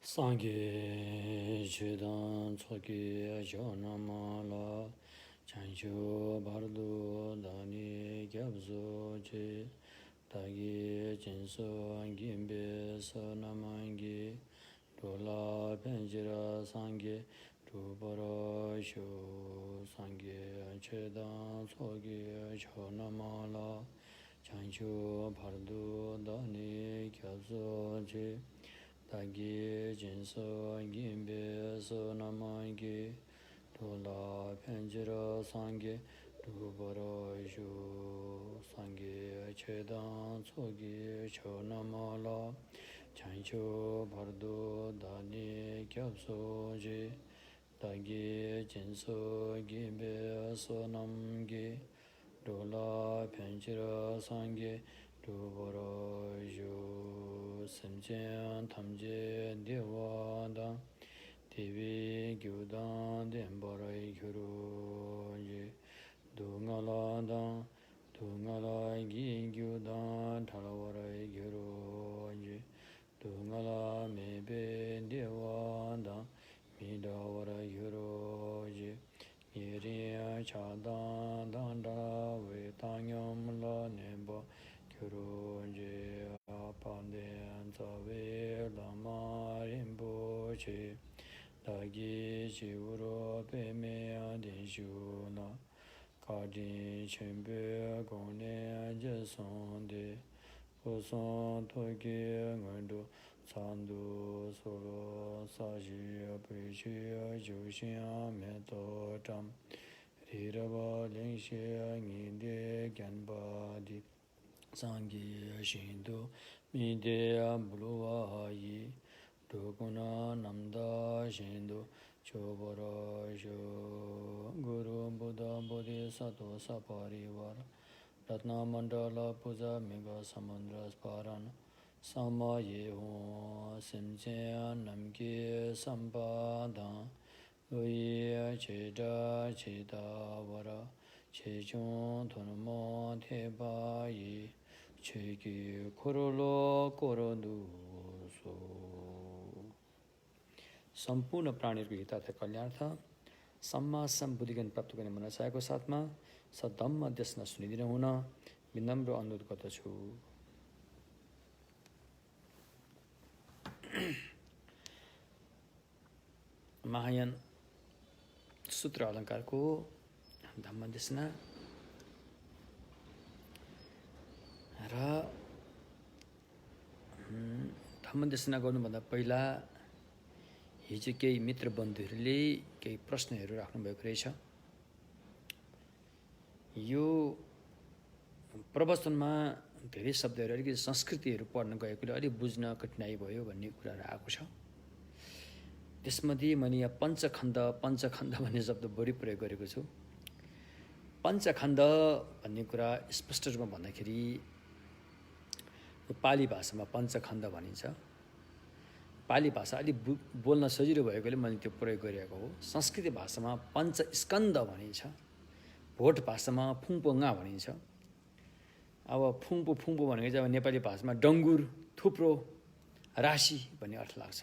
Sangye chedan tsoki chonamala chancho bardo dani gyabzo che tagi jinso gimbe sanamangi dola penjira sangye rupara sho sangye chedan tsoki chonamala chancho bardo dani gyabzo che Tagi jinso gimbe so namangi Tola penjira sangi Dubara shu sangi chedan tsogi cho namala Chancho bardo dani kyabso ji Tagi jinso gimbe so namgi Tola penjira sangi Dubara shu semchen tamje dewa Devi gyudan denbarai gyuru ye Dungala dan Dungala gi gyudan talavarai gyuru ye Dungala mebe dewa dan Midavarai gyuru ye Yeriya chadan danda vetanyam la nemba gyuru ye Apanden tsawe lama rinpoche Dagi chivuro peme adenshu na Kadin chenpe gone jesonde Poson toge ngando Sandu solo sashi peche joshin meto tam Riraba lengshe nginde gyanpa di Sangi shindu mide buluwa yi Dukuna namda shindu chobara sho Guru Buddha Bodhisattva Saparivara Ratna Mandala Puja Mega Samandra Sparana Sama Yeho Simchen Namki Sampada Loye Cheda Cheda Vara Chechon Tonmo Teba Yi Cheki Korolo Korodu सम्पूर्ण प्राणीहरूको हित तथा कल्याणार्थ सम्मा सम्बुद्धि ज्ञान प्राप्त गर्ने मनसायको साथमा सद्धम्म देशना सुनिदिन हुन विनम्र अनुरोध गर्दछु। महायान सूत्र अलङ्कारको धम्म देशना र धम्म देशना गर्नुभन्दा पहिला हिजो केही मित्र बन्धुहरूले केही प्रश्नहरू राख्नुभएको रहेछ। यो प्रवचनमा धेरै शब्दहरू अलिकति संस्कृतिहरू पढ्न गएकोले अलिक बुझ्न कठिनाइ भयो भन्ने कुराहरू आएको छ। त्यसमध्ये मैले यहाँ पञ्चखण्ड भन्ने शब्द बढी प्रयोग गरेको छु। पञ्चखण्ड भन्ने कुरा स्पष्ट रूपमा भन्दाखेरि पाली भाषामा पञ्चखण्ड भनिन्छ। पाली भाषा अलि बोल्न सजिलो भएकोले मैले त्यो प्रयोग गरिएको हो। संस्कृत भाषामा पञ्चस्कन्द भनिन्छ। भोट भाषामा फुङपोङ्गा भनिन्छ। अब फुङपो भनेको चाहिँ अब नेपाली भाषामा डङ्गुर थुप्रो राशि भन्ने अर्थ लाग्छ।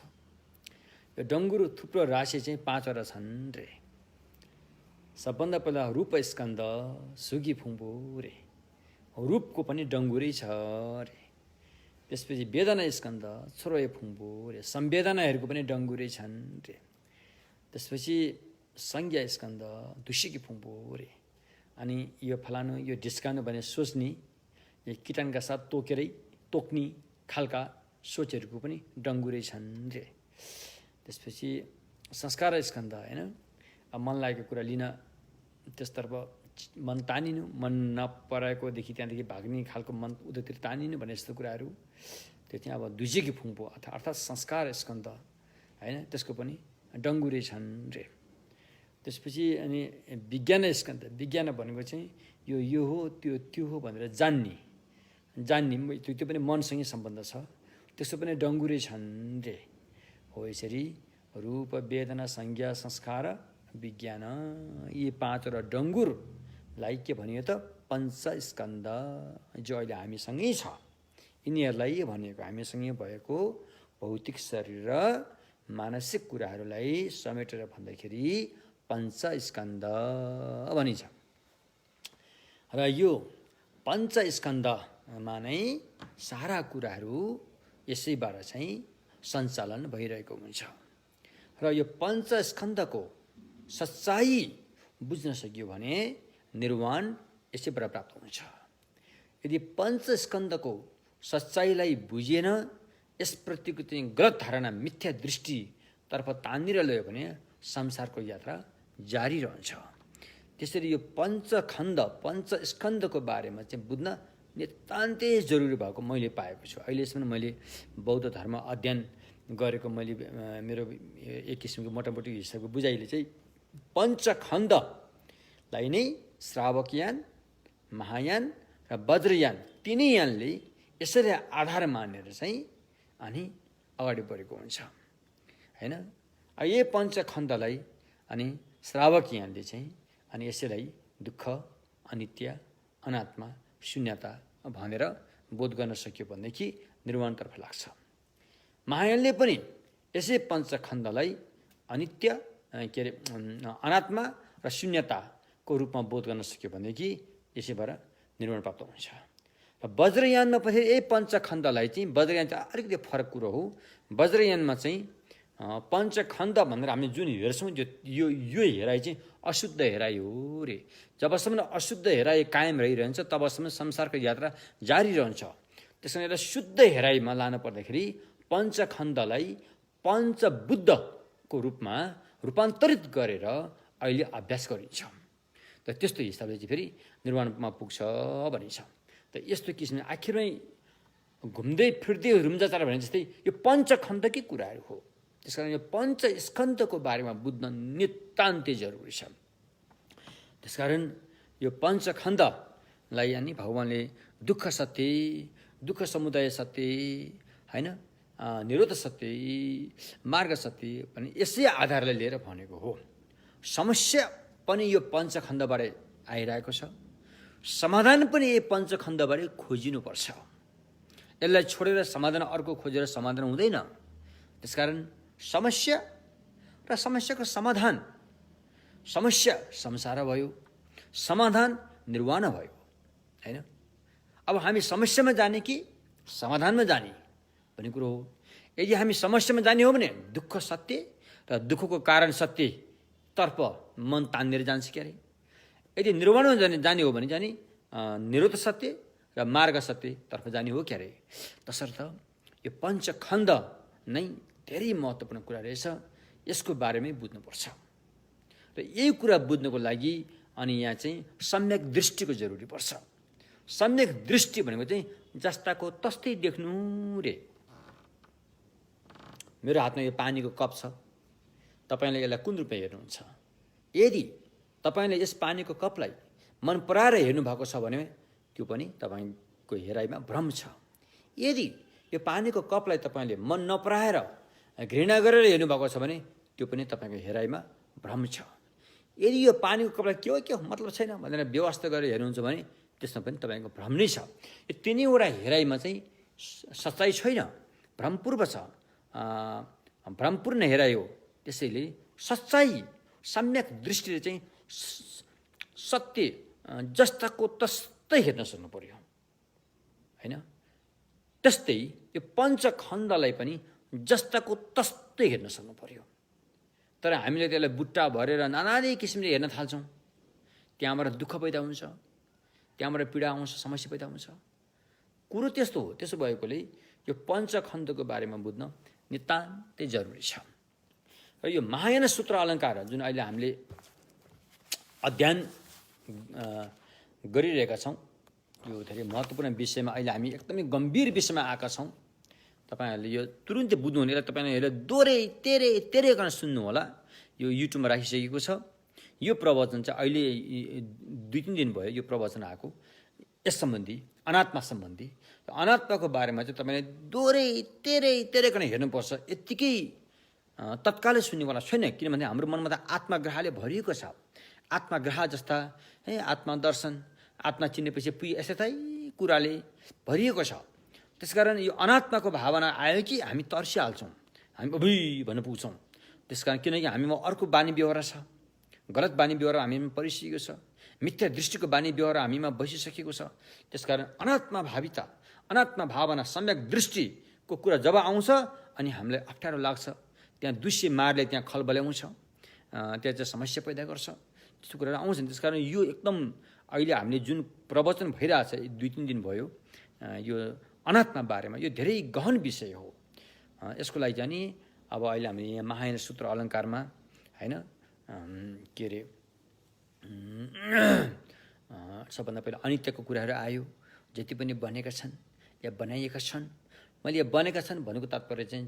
यो डङ्गुर थुप्रो राशि चाहिँ 5 वटा छन् रे। सबभन्दा पहिला रूप स्कन्द सुगी फुङपो रे, रूपको पनि डङ्गुरै छ रे। त्यसपछि वेदना स्कन्द छोरोए फुङपो रे, संवेदनाहरूको पनि डङ्गुरै छन् रे। त्यसपछि संज्ञा स्कन्द दुषिकी फुङपो रे। अनि यो फलानु यो ढिस्कानु भने सोच्ने, यो किटाणका साथ तोक्ने खालका सोचहरूको पनि डङ्गुरै छन् रे। त्यसपछि संस्कार स्कन्द हैन, अब मन लागेको कुरा लिन त्यसतर्फ मन तानिनु, मन नपराएकोदेखि त्यहाँदेखि भाग्ने खालको मन उतातिर तानिनु भन्ने यस्तो कुराहरू त्यो चाहिँ अब दुजेकी फुङपो अर्थात् संस्कार स्कन्द हैन, त्यसको पनि डङ्गुरे छन् रे। त्यसपछि अनि विज्ञान स्कन्द, विज्ञान भनेको चाहिँ यो हो त्यो हो भनेर जान्ने त्यो पनि मनसँगै सम्बन्ध छ, त्यसो पनि डङ्गुरे छन् रे। हो यसरी रूप वेदना संज्ञा संस्कार विज्ञान यी 5 वटा डङ्गुरलाई के भनियो त पञ्चस्कन्द, जो अहिले हामीसँगै छ। यिनीहरूलाई भनेको हामीसँगै भएको भौतिक शरीर र मानसिक कुराहरूलाई समेटेर भन्दाखेरि पञ्चस्कन्ध भनिन्छ। र यो पञ्चस्कन्धमा नै सारा कुराहरू यसैबाट चाहिँ सञ्चालन भइरहेको हुन्छ। र यो पञ्चस्कन्धको सच्चाइ बुझ्न सकियो भने निर्वाण यसैबाट प्राप्त हुन्छ। यदि पञ्चस्कन्धको सच्चाइलाई बुझेन, यसप्रतिको चाहिँ गलत धारणा, मिथ्या दृष्टितर्फ तानेर ल्यायो भने संसारको यात्रा जारी रहन्छ। त्यसरी यो पञ्चखण्ड पञ्चस्कन्धको बारेमा चाहिँ बुझ्न नितान्तै जरुरी भएको मैले पाएको छु। अहिलेसम्म मैले बौद्ध धर्म अध्ययन गरेको मैले मेरो एक किसिमको मोटामोटी हिसाबको बुझाइले चाहिँ पञ्चखण्डलाई नै श्रावकयान, महायान र वज्रयान तिनै यानले यसरी आधार मानेर चाहिँ अनि अगाडि बढेको हुन्छ हैन। यही पञ्चखण्डलाई अनि श्रावकयानले चाहिँ अनि यसैलाई दुःख, अनित्य, अनात्मा, शून्यता भनेर बोध गर्न सक्यो भनेदेखि निर्वाणतर्फ लाग्छ। महायानले पनि यसै पञ्चखण्डलाई अनित्य के अरे अनात्मा र शून्यताको रूपमा बोध गर्न सक्यो भनेदेखि यसैबाट निर्वाण प्राप्त हुन्छ। र वज्रयानमा पनि यही पञ्चखण्डलाई चाहिँ, वज्रयान चाहिँ अलिकति फरक कुरो हो। वज्रयानमा चाहिँ पञ्चखण्ड भनेर हामीले जुन हेर्छौँ यो हेराइ चाहिँ अशुद्ध हेराइ हो रे। जबसम्म अशुद्ध हेराइ कायम रहिरहन्छ तबसम्म संसारको यात्रा जारी रहन्छ। त्यस कारण यसलाई शुद्ध हेराइमा लानु पर्दाखेरि पञ्चखण्डलाई पञ्चबुद्धको रूपमा रूपान्तरित गरेर अहिले अभ्यास गरिन्छ। त त्यस्तो हिसाबले चाहिँ फेरि निर्वाणमा पुग्छ भनिन्छ। त यस्तो किसिमले आखिरमै घुम्दै फिर्दै रुम्जाचार भने जस्तै यो पञ्चखण्डकै कुराहरू हो। त्यसकारण यो पञ्चस्कन्धको बारेमा बुझ्न नितान्तै जरुरी छ। त्यसकारण यो पञ्चखण्डलाई अनि भगवानले दुःख सत्य, दुःख समुदाय सत्य हैन, निरोध सत्य, मार्ग सत्य पनि यसै आधारलाई लिएर भनेको हो। समस्या पनि यो पञ्चखण्डबाट आइरहेको छ, समाधान पनि यही पञ्चखण्डबाट खोजिनुपर्छ। यसलाई छोडेर समाधान अर्को खोजेर समाधान हुँदैन। त्यसकारण समस्या र समस्याको समाधान, समस्या संसार भयो, समाधान निर्वाण भयो हैन। अब हामी समस्यामा जाने कि समाधानमा जाने भन्ने कुरो हो। यदि हामी समस्यामा जाने हो भने दुःख सत्य र दुःखको कारण सत्यतर्फ मन तानेर जान्छ क्यारे। यदि निर्वाणमा जाने हो भने जाने निरोध सत्य र मार्ग सत्यतर्फ जाने हो क्यारे। तसर्थ यो पञ्चखण्ड नै धेरै महत्त्वपूर्ण कुरा रहेछ। यसको बारेमै बुझ्नुपर्छ। र यही कुरा बुझ्नको लागि अनि यहाँ चाहिँ सम्यक दृष्टिको जरुरी पर्छ। सम्यक दृष्टि भनेको चाहिँ जस्ताको तस्तै देख्नु रे। मेरो हातमा यो पानीको कप छ, तपाईँले यसलाई कुन रूपमा हेर्नुहुन्छ? यदि तपाईँले यस पानीको कपलाई मन पराएर हेर्नुभएको छ भने त्यो पनि तपाईँको हेराइमा भ्रम छ। यदि यो पानीको कपलाई तपाईँले मन नपराएर घृणा गरेर हेर्नुभएको छ भने त्यो पनि तपाईँको हेराइमा भ्रम छ। यदि यो पानीको कपलाई के हो मतलब छैन भनेर व्यवस्था गरेर हेर्नुहुन्छ भने त्यसमा पनि तपाईँको भ्रम नै छ। यो तिनैवटा हेराइमा चाहिँ सच्चाइ छैन, भ्रमपूर्व छ, भ्रमपूर्ण हेराइ हो। त्यसैले सच्चाइ सम्यक दृष्टिले चाहिँ सत्य जस्ताको तस्तै हेर्न सक्नु पर्यो हैन। त्यस्तै यो पञ्चखण्डलाई पनि जस्ताको तस्तै हेर्न सक्नु पर्यो। तर हामीले त्यसलाई बुट्टा भरेर नानादी किसिमले हेर्न थाल्छौँ। त्यहाँबाट दुःख पैदा हुन्छ, त्यहाँबाट पीडा आउँछ, समस्या पैदा हुन्छ। कुरो त्यस्तो हो। त्यसो भएकोले यो पञ्चखण्डको बारेमा बुझ्न नितान्तै जरुरी छ। र यो महायान सूत्र अलङ्कार जुन अहिले हामीले अध्ययन गरिरहेका छौँ, यो धेरै महत्त्वपूर्ण विषयमा अहिले हामी एकदमै गम्भीर विषयमा आएका छौँ। तपाईँहरूले यो तुरुन्तै बुझ्नुहुने र तपाईँहरूले दोहोरै तेरे गर्न सुन्नु होला। यो युट्युबमा राखिसकेको छ। यो प्रवचन चाहिँ अहिले 2-3 दिन भयो यो प्रवचन आएको। यस सम्बन्धी अनात्मा सम्बन्धी अनात्माको बारेमा चाहिँ तपाईँले दोहोरै तेरे गर्न हेर्नुपर्छ। यत्तिकै तत्कालै सुन्नेवाला छैन। किनभने हाम्रो मनमा त आत्माग्रहले भरिएको छ। आत्माग्रह जस्ता है आत्मा दर्शन, आत्मा चिन्नेपछि यस्तै कुराले भरिएको छ। त्यसकारण यो अनात्माको भावना आयो कि हामी तर्सिहाल्छौँ। हामी अबुई भन्न पुग्छौँ। त्यसकारण किनकि हामीमा अर्को बानी व्यवहार छ, गलत बानी व्यवहार हामीमा परिसकेको छ, मिथ्या दृष्टिको बानी व्यवहार हामीमा बसिसकेको छ। त्यसकारण अनात्मा भाविता, अनात्मा भावना, सम्यक दृष्टिको कुरा जब आउँछ अनि हामीलाई अप्ठ्यारो लाग्छ, त्यहाँ दुष्य मारले त्यहाँ खलबल्याउँछ, त्यहाँ चाहिँ समस्या पैदा गर्छ, त्यस्तो कुराहरू आउँछ। त्यसकारण यो एकदम अहिले हामीले जुन प्रवचन भइरहेछ 2-3 दिन भयो यो अनात्मा बारेमा, यो धेरै गहन विषय हो। यसको लागि चाहिँ नि अब अहिले हामीले यहाँ महायान सूत्र अलङ्कारमा होइन के अरे सबभन्दा पहिला अनित्यको कुराहरू आयो। जति पनि बनेका छन् या बनाइएका छन्, मैले यो बनेका छन् भनेको तात्पर्य चाहिँ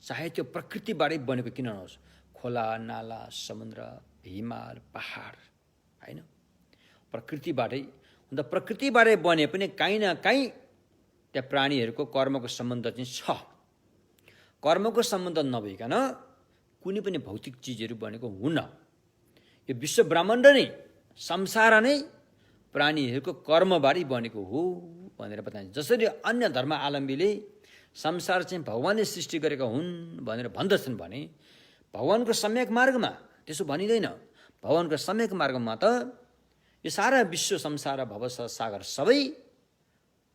चाहे त्यो प्रकृतिबाटै बनेको किन नहोस्, खोला नाला समुद्र हिमाल पहाड होइन, प्रकृतिबाटै अन्त प्रकृतिबाटै बने पनि काहीँ न काहीँ त्यहाँ प्राणीहरूको कर्मको सम्बन्ध चाहिँ छ। कर्मको सम्बन्ध नभइकन कुनै पनि भौतिक चिजहरू बनेको हुन्न। यो विश्व ब्रह्माण्ड नै संसार नै प्राणीहरूको कर्मबाटै बनेको हो भनेर बताइन्छ। जसरी अन्य धर्मावलम्बीले संसार चाहिँ भगवानले सृष्टि गरेका हुन् भनेर भन्दछन् भने भगवानको सम्यक मार्गमा त्यसो भनिँदैन। भगवानको सम्यक मार्गमा त यो सारा विश्व संसार भवसागर सागर सबै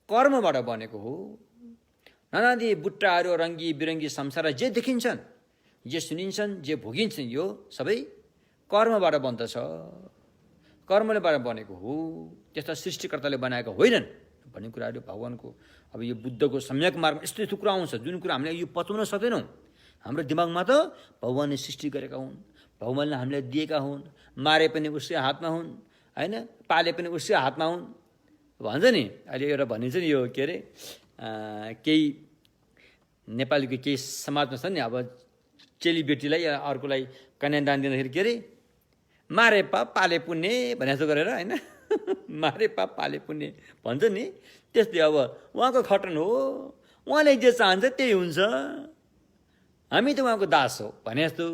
कर्मबाट बनेको हो। नानादी बुट्टाहरू रङ्गी बिरङ्गी संसार जे देखिन्छन्, जे सुनिन्छन्, जे भोगिन्छन्, यो सबै कर्मबाट बन्दछ, कर्मलेबाट बनेको हो। त्यस्ता सृष्टिकर्ताले बनाएको होइनन् भन्ने कुराहरू भगवानको अब यो बुद्धको सम्यक मार्गमा यस्तो यस्तो कुरा आउँछ जुन कुरा हामीले यो पचाउन सक्दैनौँ। हाम्रो दिमागमा त भगवानले सृष्टि गरेका हुन्, भगवानले हामीलाई दिएका हुन्, मारे पनि उसकै हातमा हुन् होइन, पाले पनि उसकै हातमा हुन् भन्छ नि। अहिले एउटा भनिन्छ नि यो के अरे केही नेपालीको केही समाजमा छ नि, अब चेलीबेटीलाई या अर्कोलाई कन्यादान दिँदाखेरि के अरे मारे पाप पाले पुण्य भने जस्तो गरेर होइन मारे पाप पाले पुण्य भन्छ नि। त्यस्तै अब उहाँको खटन हो, उहाँले जे चाहन्छ त्यही हुन्छ, हामी त उहाँको दास हो भने जस्तो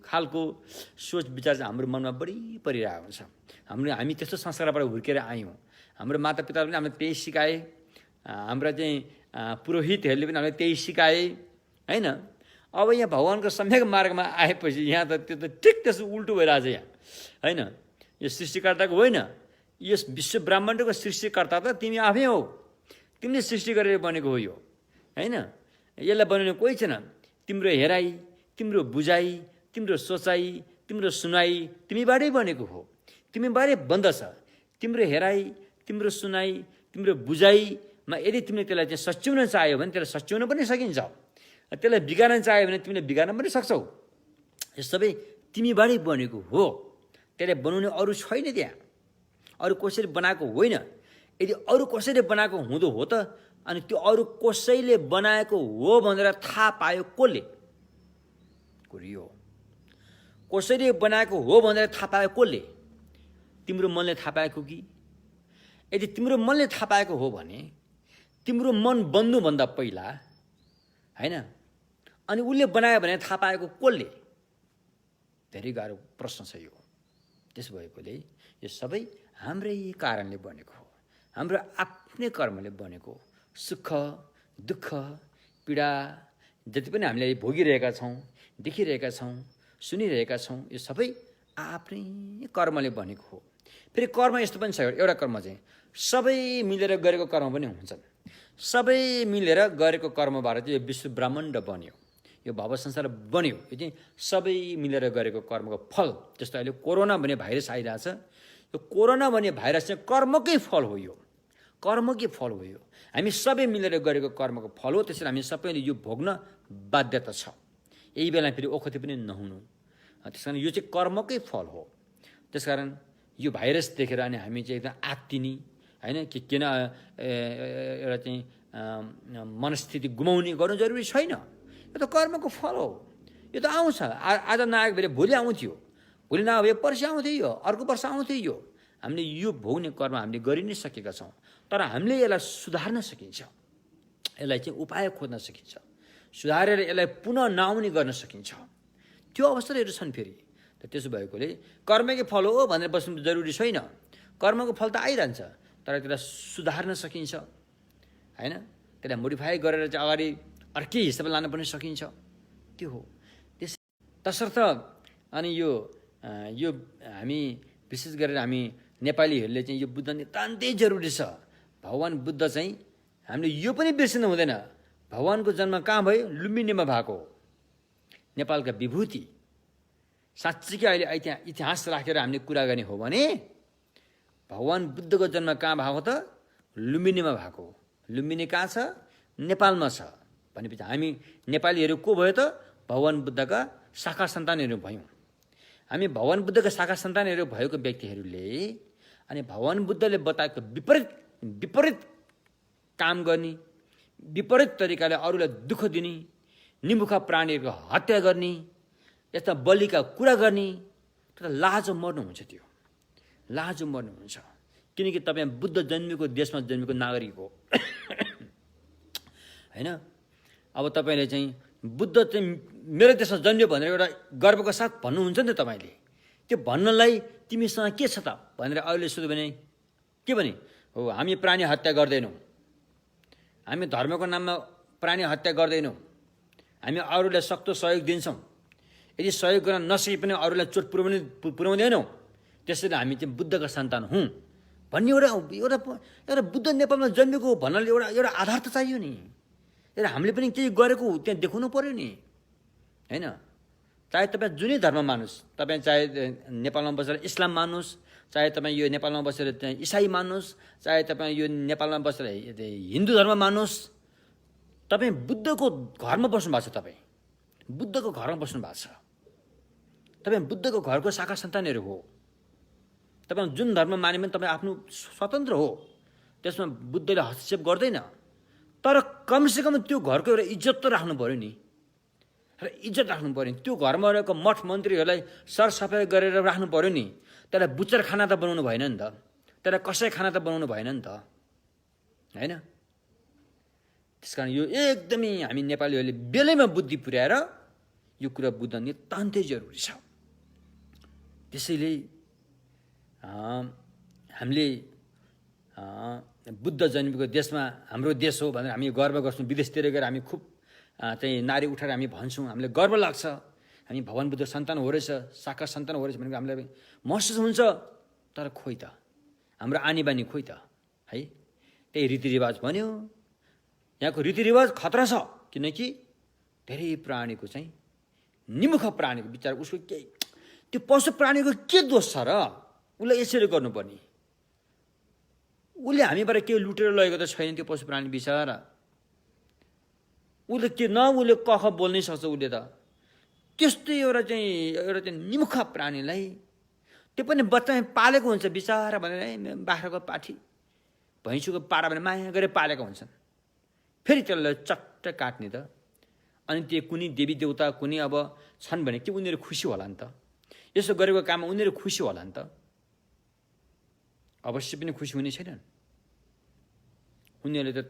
खालको सोच विचार चाहिँ हाम्रो मनमा बढी परिरहेको हुन्छ। हामी त्यस्तो संस्कारबाट हुर्केर आयौँ। हाम्रो मातापिताले पनि हामीलाई त्यही सिकाए, हाम्रा चाहिँ पुरोहितहरूले पनि हामीलाई त्यही सिकाए होइन। अब यहाँ भगवानको सम्यक मार्गमा आएपछि यहाँ त त्यो त ठिक त्यसो उल्टो भइरहेछ यहाँ होइन। यो सृष्टिकर्ताको होइन, यो विश्व ब्रह्माण्डको सृष्टिकर्ता त तिमी आफै हो, तिमीले सृष्टि गरेर बनेको हो यो होइन। यसलाई बनाउने कोही छैन। तिम्रो हेराइ, तिम्रो बुझाइ, तिम्रो सोचाइ, तिम्रो सुनाइ तिमीबाटै बनेको हो, तिमीबाटै बन्दछ। तिम्रो हेराइ, तिम्रो सुनाइ, तिम्रो बुझाइमा यदि तिमीले त्यसलाई चाहिँ सच्याउन चाह्यो भने त्यसलाई सच्याउन पनि सकिन्छ, त्यसलाई बिगार्न चाह्यो भने तिमीले बिगार्न पनि सक्छौ। यो सबै तिमीबाटै बनेको हो, त्यसलाई बनाउने अरू छैन, त्यहाँ अरू कसैले बनाएको होइन। यदि अरू कसैले बनाएको हुँदो हो त अनि त्यो अरू कसैले बनाएको हो भनेर थाहा पायो कसले? कुरियो कसैले बनाएको हो भनेर थाहा पायो कसले? तिम्रो मनले थाहा पाएको कि? यदि तिम्रो मनले थाहा पाएको हो भने तिम्रो मन बन्नुभन्दा पहिला होइन अनि उसले बनायो भने थाहा पाएको कसले? धेरै गाह्रो प्रश्न छ यो। त्यसो भएकोले यो सबै हाम्रै कारणले बनेको हो, हाम्रो आफ्नै कर्मले बनेको। सुख दुःख पीडा जति पनि हामीले भोगिरहेका छौँ, देखिरहेका छौँ, सुनिरहेका छौँ, यो सबै आफ्नै कर्मले बनेको हो। फेरि कर्म यस्तो पनि छ, एउटा कर्म चाहिँ सबै मिलेर गरेको कर्म पनि हुन्छन्। सबै मिलेर गरेको कर्मबाट चाहिँ यो विश्व ब्रह्माण्ड बन्यो, यो भव संसार बन्यो। यो चाहिँ सबै मिलेर गरेको कर्मको फल। जस्तो अहिले कोरोना भन्ने भाइरस आइरहेछ, यो कोरोना भन्ने भाइरस चाहिँ कर्मकै फल हो, यो कर्मकै फल हो। यो हामी सबै मिलेर गरेको कर्मको फल हो। त्यसरी हामी सबैले यो भोग्न बाध्यता छ। यही बेला फेरि ओखति पनि नहुनु। त्यसकारण यो चाहिँ कर्मकै फल हो। त्यसकारण यो भाइरस देखेर अनि हामी चाहिँ एकदम आत्तिनी होइन कि किन एउटा चाहिँ मनस्थिति गुमाउने गर्नु जरुरी छैन। यो त कर्मको फल हो, यो त आउँछ। आज नआएको भए भोलि आउँथ्यो, भोलि नआए पर्सि आउँथ्यो, यो अर्को वर्ष आउँथ्यो। यो हामीले यो भोग्ने कर्म हामीले गरि नै सकेका छौँ, तर हामीले यसलाई सुधार्न सकिन्छ, यसलाई चाहिँ उपाय खोज्न सकिन्छ, सुधारेर यसलाई पुनः नआउने गर्न सकिन्छ। त्यो अवसरहरू छन् फेरि। त त्यसो भएकोले कर्मकै फल हो भनेर बस्नु जरुरी छैन। कर्मको फल त आइरहन्छ, तर त्यसलाई सुधार्न सकिन्छ होइन, त्यसलाई मोडिफाई गरेर चाहिँ अगाडि अर्कै हिसाबले लान पनि सकिन्छ त्यो हो। तसर्थ अनि यो हामी विशेष गरेर हामी नेपालीहरूले चाहिँ यो बुझ्न नितान्तै जरुरी छ। भगवान बुद्ध चाहिँ हामीले यो पनि बिर्सिनु हुँदैन, भगवानको जन्म कहाँ भयो? लुम्बिनीमा भएको। नेपालका विभूति साँच्चीकै अहिले इतिहास राखेर हामीले कुरा गर्ने हो भने भगवान बुद्धको जन्म कहाँ भएको त? लुम्बिनीमा भएको। लुम्बिनी कहाँ छ? नेपालमा छ। भनेपछि हामी नेपालीहरू को भयो त? भगवान बुद्धका शाखा सन्तानहरू भयौँ। हामी भगवान बुद्धका शाखा सन्तानहरू भएको व्यक्तिहरूले अनि भगवान बुद्धले बताएको विपरीत काम गर्ने, विपरीत तरिकाले अरूलाई दुःख दिने, निमुखा प्राणीहरूको हत्या गर्ने, यस्ता बलिका कुरा गर्ने, तर लाजो मर्नुहुन्छ। त्यो लाजो मर्नुहुन्छ। किनकि तपाईँ बुद्ध जन्मेको देशमा जन्मेको नागरिक हो होइन। अब तपाईँले चाहिँ बुद्ध चाहिँ मेरो देशमा जन्मियो भनेर एउटा गर्वको साथ भन्नुहुन्छ नि त तपाईँले। त्यो भन्नलाई तिमीसँग के छ त भनेर अहिले सोध्यो भने के भने हो, हामी प्राणी हत्या गर्दैनौँ, हामी धर्मको नाममा प्राणी हत्या गर्दैनौँ, हामी अरूलाई सक्दो सहयोग दिन्छौँ, यदि सहयोग गर्न नसके पनि अरूलाई चोट पुर्याउँदैनौँ, त्यसैले हामी चाहिँ बुद्धका सन्तान हौँ भन्ने एउटा बुद्ध नेपालमा जन्मेको भन्नाले एउटा आधार त चाहियो नि। र हामीले पनि केही गरेको त्यहाँ देखाउनु पर्यो नि होइन। चाहे तपाईँ जुनै धर्म मान्नुहोस्, तपाईँ चाहे नेपालमा बसेर इस्लाम मान्नुहोस्, चाहे तपाईँ यो नेपालमा बसेर इसाई मान्नुहोस्, चाहे तपाईँ यो नेपालमा बसेर हिन्दू धर्म मान्नुहोस्, तपाईँ बुद्धको घरमा बस्नु भएको छ। तपाईँ बुद्धको घरमा बस्नु भएको छ। तपाईँ बुद्धको घरको शाखा सन्तानहरू हो। तपाईँ जुन धर्म माने पनि तपाईँ आफ्नो स्वतन्त्र हो, त्यसमा बुद्धले हस्तक्षेप गर्दैन। तर कमसेकम त्यो घरको एउटा इज्जत त राख्नु पऱ्यो नि, र इज्जत राख्नु पऱ्यो नि। त्यो घरमा रहेको मठ मन्त्रीहरूलाई सरसफाइ गरेर राख्नु पऱ्यो नि। त्यसलाई बुचर खाना त बनाउनु भएन नि त, त्यसलाई कसै खाना त बनाउनु भएन नि त होइन। त्यसकारण यो एकदमै हामी नेपालीहरूले बेलैमा बुद्धि पुर्याएर यो कुरा बुझ्न नितान्तै जरुरी छ। त्यसैले हामीले बुद्ध जन्मेको देशमा हाम्रो देश हो भनेर हामी गर्व गर्छौँ। विदेशतिर गएर हामी खुब चाहिँ नारी उठाएर हामी भन्छौँ, हामीलाई गर्व लाग्छ, हामी भगवान बुद्ध सन्तान हो रहेछ, शाखा सन्तान हो रहेछ भनेको हामीलाई महसुस हुन्छ। तर खोइ त हाम्रो आनी बानी खोइ त है। त्यही रीतिरिवाज भन्यो, यहाँको रीतिरिवाज खतरा छ। किनकि धेरै प्राणीको चाहिँ निमुख प्राणीको विचार उसको केही त्यो पशु प्राणीको के दोष छ र उसलाई यसरी गर्नुपर्ने? उसले हामीबाट के लुटेर लगेको त छैन त्यो पशु प्राणी बिचरा। उसले के न उसले कख बोल्नै सक्छ उसले त। त्यस्तै एउटा चाहिँ निमुखा प्राणीलाई त्यो पनि बच्चामा पालेको हुन्छ बिचरा भनेर बाख्राको पाठी भैँसीको पारा भनेर माया गरेर पालेका हुन्छन्। फेरि त्यसलाई चट्ट काट्ने त। अनि त्यो कुनै देवी देवता कुनै अब छन् भने के उनीहरू खुसी होला नि त? यसो गरेको काममा उनीहरू खुसी होला नि त? अवश्य पनि खुसी हुने छैनन्। उनीहरूले त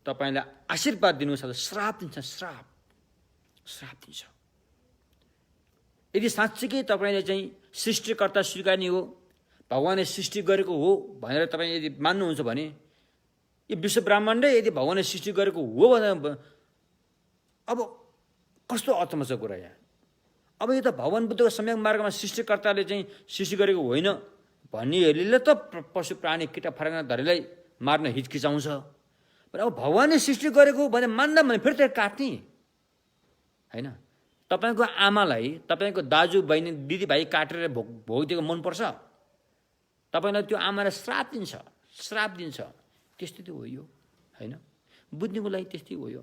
तपाईँलाई आशीर्वाद दिनु सक्छ, श्राप दिन्छ, श्राप दिन्छ। यदि साँच्चीकै तपाईँले चाहिँ सृष्टिकर्ता स्वीकार्ने हो, भगवानले सृष्टि गरेको हो भनेर तपाईँ यदि मान्नुहुन्छ भने यो विश्व ब्रह्माण्डै यदि भगवानले सृष्टि गरेको हो भने अब कस्तो अचम्मको कुरा यहाँ। अब यो त भगवान बुद्धको सम्यक मार्गमा सृष्टिकर्ताले चाहिँ सृष्टि गरेको होइन भन्नेहरूले त पशु प्राणी किटा फर्काना धरीलाई मार्न हिचकिचाउँछ। अब भगवानले सृष्टि गरेको भने मान्दा भने फेरि त्यो काट्ने होइन। तपाईँको आमालाई तपाईँको दाजु बहिनी दिदीभाइ काटेर भोगिदिएको मनपर्छ? तपाईँलाई त्यो आमालाई श्राप दिन्छ। त्यस्तै त हो यो होइन। बुझ्नेको लागि त्यस्तै हो यो।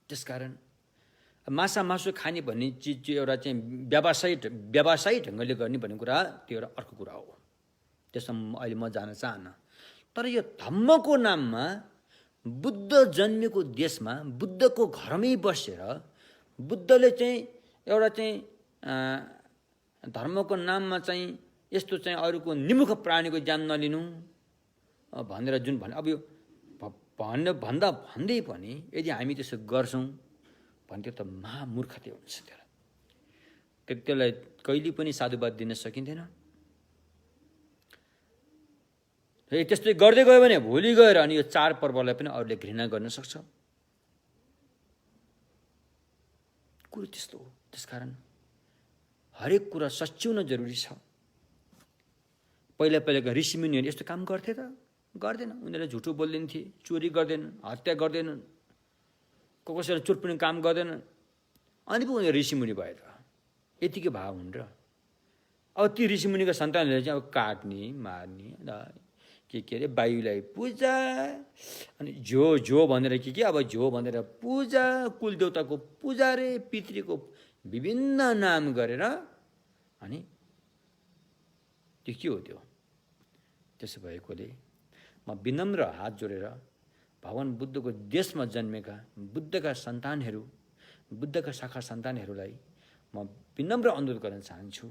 त्यसकारण मासु खाने भन्ने चिज चाहिँ एउटा चाहिँ व्यवसायी ढङ्गले गर्ने भन्ने कुरा त्यो एउटा अर्को कुरा हो। त्यसमा अहिले म जान चाहन्न। तर यो धम्मको नाममा बुद्ध जन्मेको देशमा बुद्धको घरमै बसेर बुद्धले चाहिँ एउटा चाहिँ धर्मको नाममा चाहिँ यस्तो चाहिँ अरूको निमुख प्राणीको ज्यान नलिनु भनेर जुन भने अब यो भन्दै पनि यदि हामी त्यसो गर्छौँ भने त्यो त महामूर्खता हुन्छ। त्यसलाई कहिले पनि साधुवाद दिन सकिँदैन। त्यस्तै गर्दै गयो भने भोलि गएर अनि यो चाडपर्वलाई पनि अरूले घृणा गर्न सक्छ। कुरो त्यस्तो हो। त्यसकारण हरेक कुरा सच्याउन जरुरी छ। पहिलाका ऋषिमुनिहरू यस्तो काम गर्थे त? गर्दैन। उनीहरूले झुटो बोल्दैनथे, चोरी गर्दैनन्, हत्या गर्दैनन्, कसैलाई चोटपुने काम गर्दैनन्, अनि पो उनीहरू ऋषिमुनि भए त। यतिकै भाव हुन् र। अब ती ऋषिमुनिका सन्तानहरूले चाहिँ अब काट्ने, मार्ने, के अरे वायुलाई पूजा, अनि झो भनेर के अब झो भनेर पूजा, कुलदेवताको पूजा रे, पितृको विभिन्न नाम गरेर, अनि त्यो के हो त्यो? त्यसो भएकोले म विनम्र हात जोडेर भगवान बुद्धको देशमा जन्मेका बुद्धका सन्तानहरू, बुद्धका शाखा सन्तानहरूलाई म विनम्र अनुरोध गर्न चाहन्छु,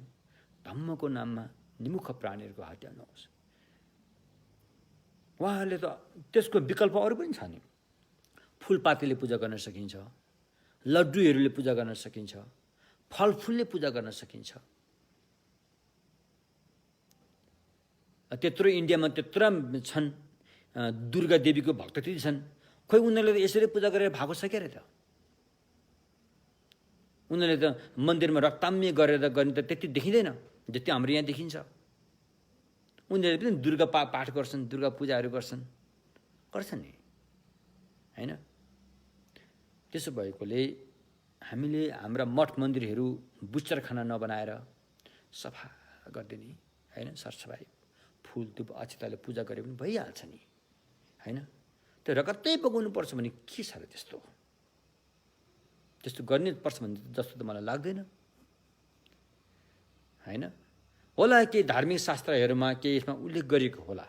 धम्मको नाममा निमुख प्राणीहरूको हत्या नहोस्। उहाँहरूले त त्यसको विकल्प अरू पनि छ नि। फुलपातीले पूजा गर्न सकिन्छ, लड्डुहरूले पूजा गर्न सकिन्छ, फलफुलले पूजा गर्न सकिन्छ। त्यत्रो इन्डियामा त्यत्रो छन्, दुर्गा देवीको भक्त त्यति छन्, खोइ उनीहरूले त यसरी पूजा गरेर भएको छ क्या रे त। उनीहरूले त मन्दिरमा रक्ताम्य गरेर गर्ने त त्यति देखिँदैन जति हाम्रो यहाँ देखिन्छ। उनीहरूले पनि दुर्गा पाठ गर्छन्, दुर्गा पूजाहरू गर्छन् नि, होइन? त्यसो भएकोले हामीले हाम्रा मठ मन्दिरहरू बुच्चरखाना नबनाएर सफा गरिदिने, होइन? सरसफाइ, फुल धुप अक्षताले पूजा गरे पनि भइहाल्छ नि, होइन? त्यो रगत्तै पकाउनु पर्छ भने के छ र त्यस्तो? त्यस्तो गर्ने पर्छ भने जस्तो त मलाई लाग्दैन, होइन? होला केही धार्मिक शास्त्रहरूमा केही यसमा उल्लेख गरिएको होला।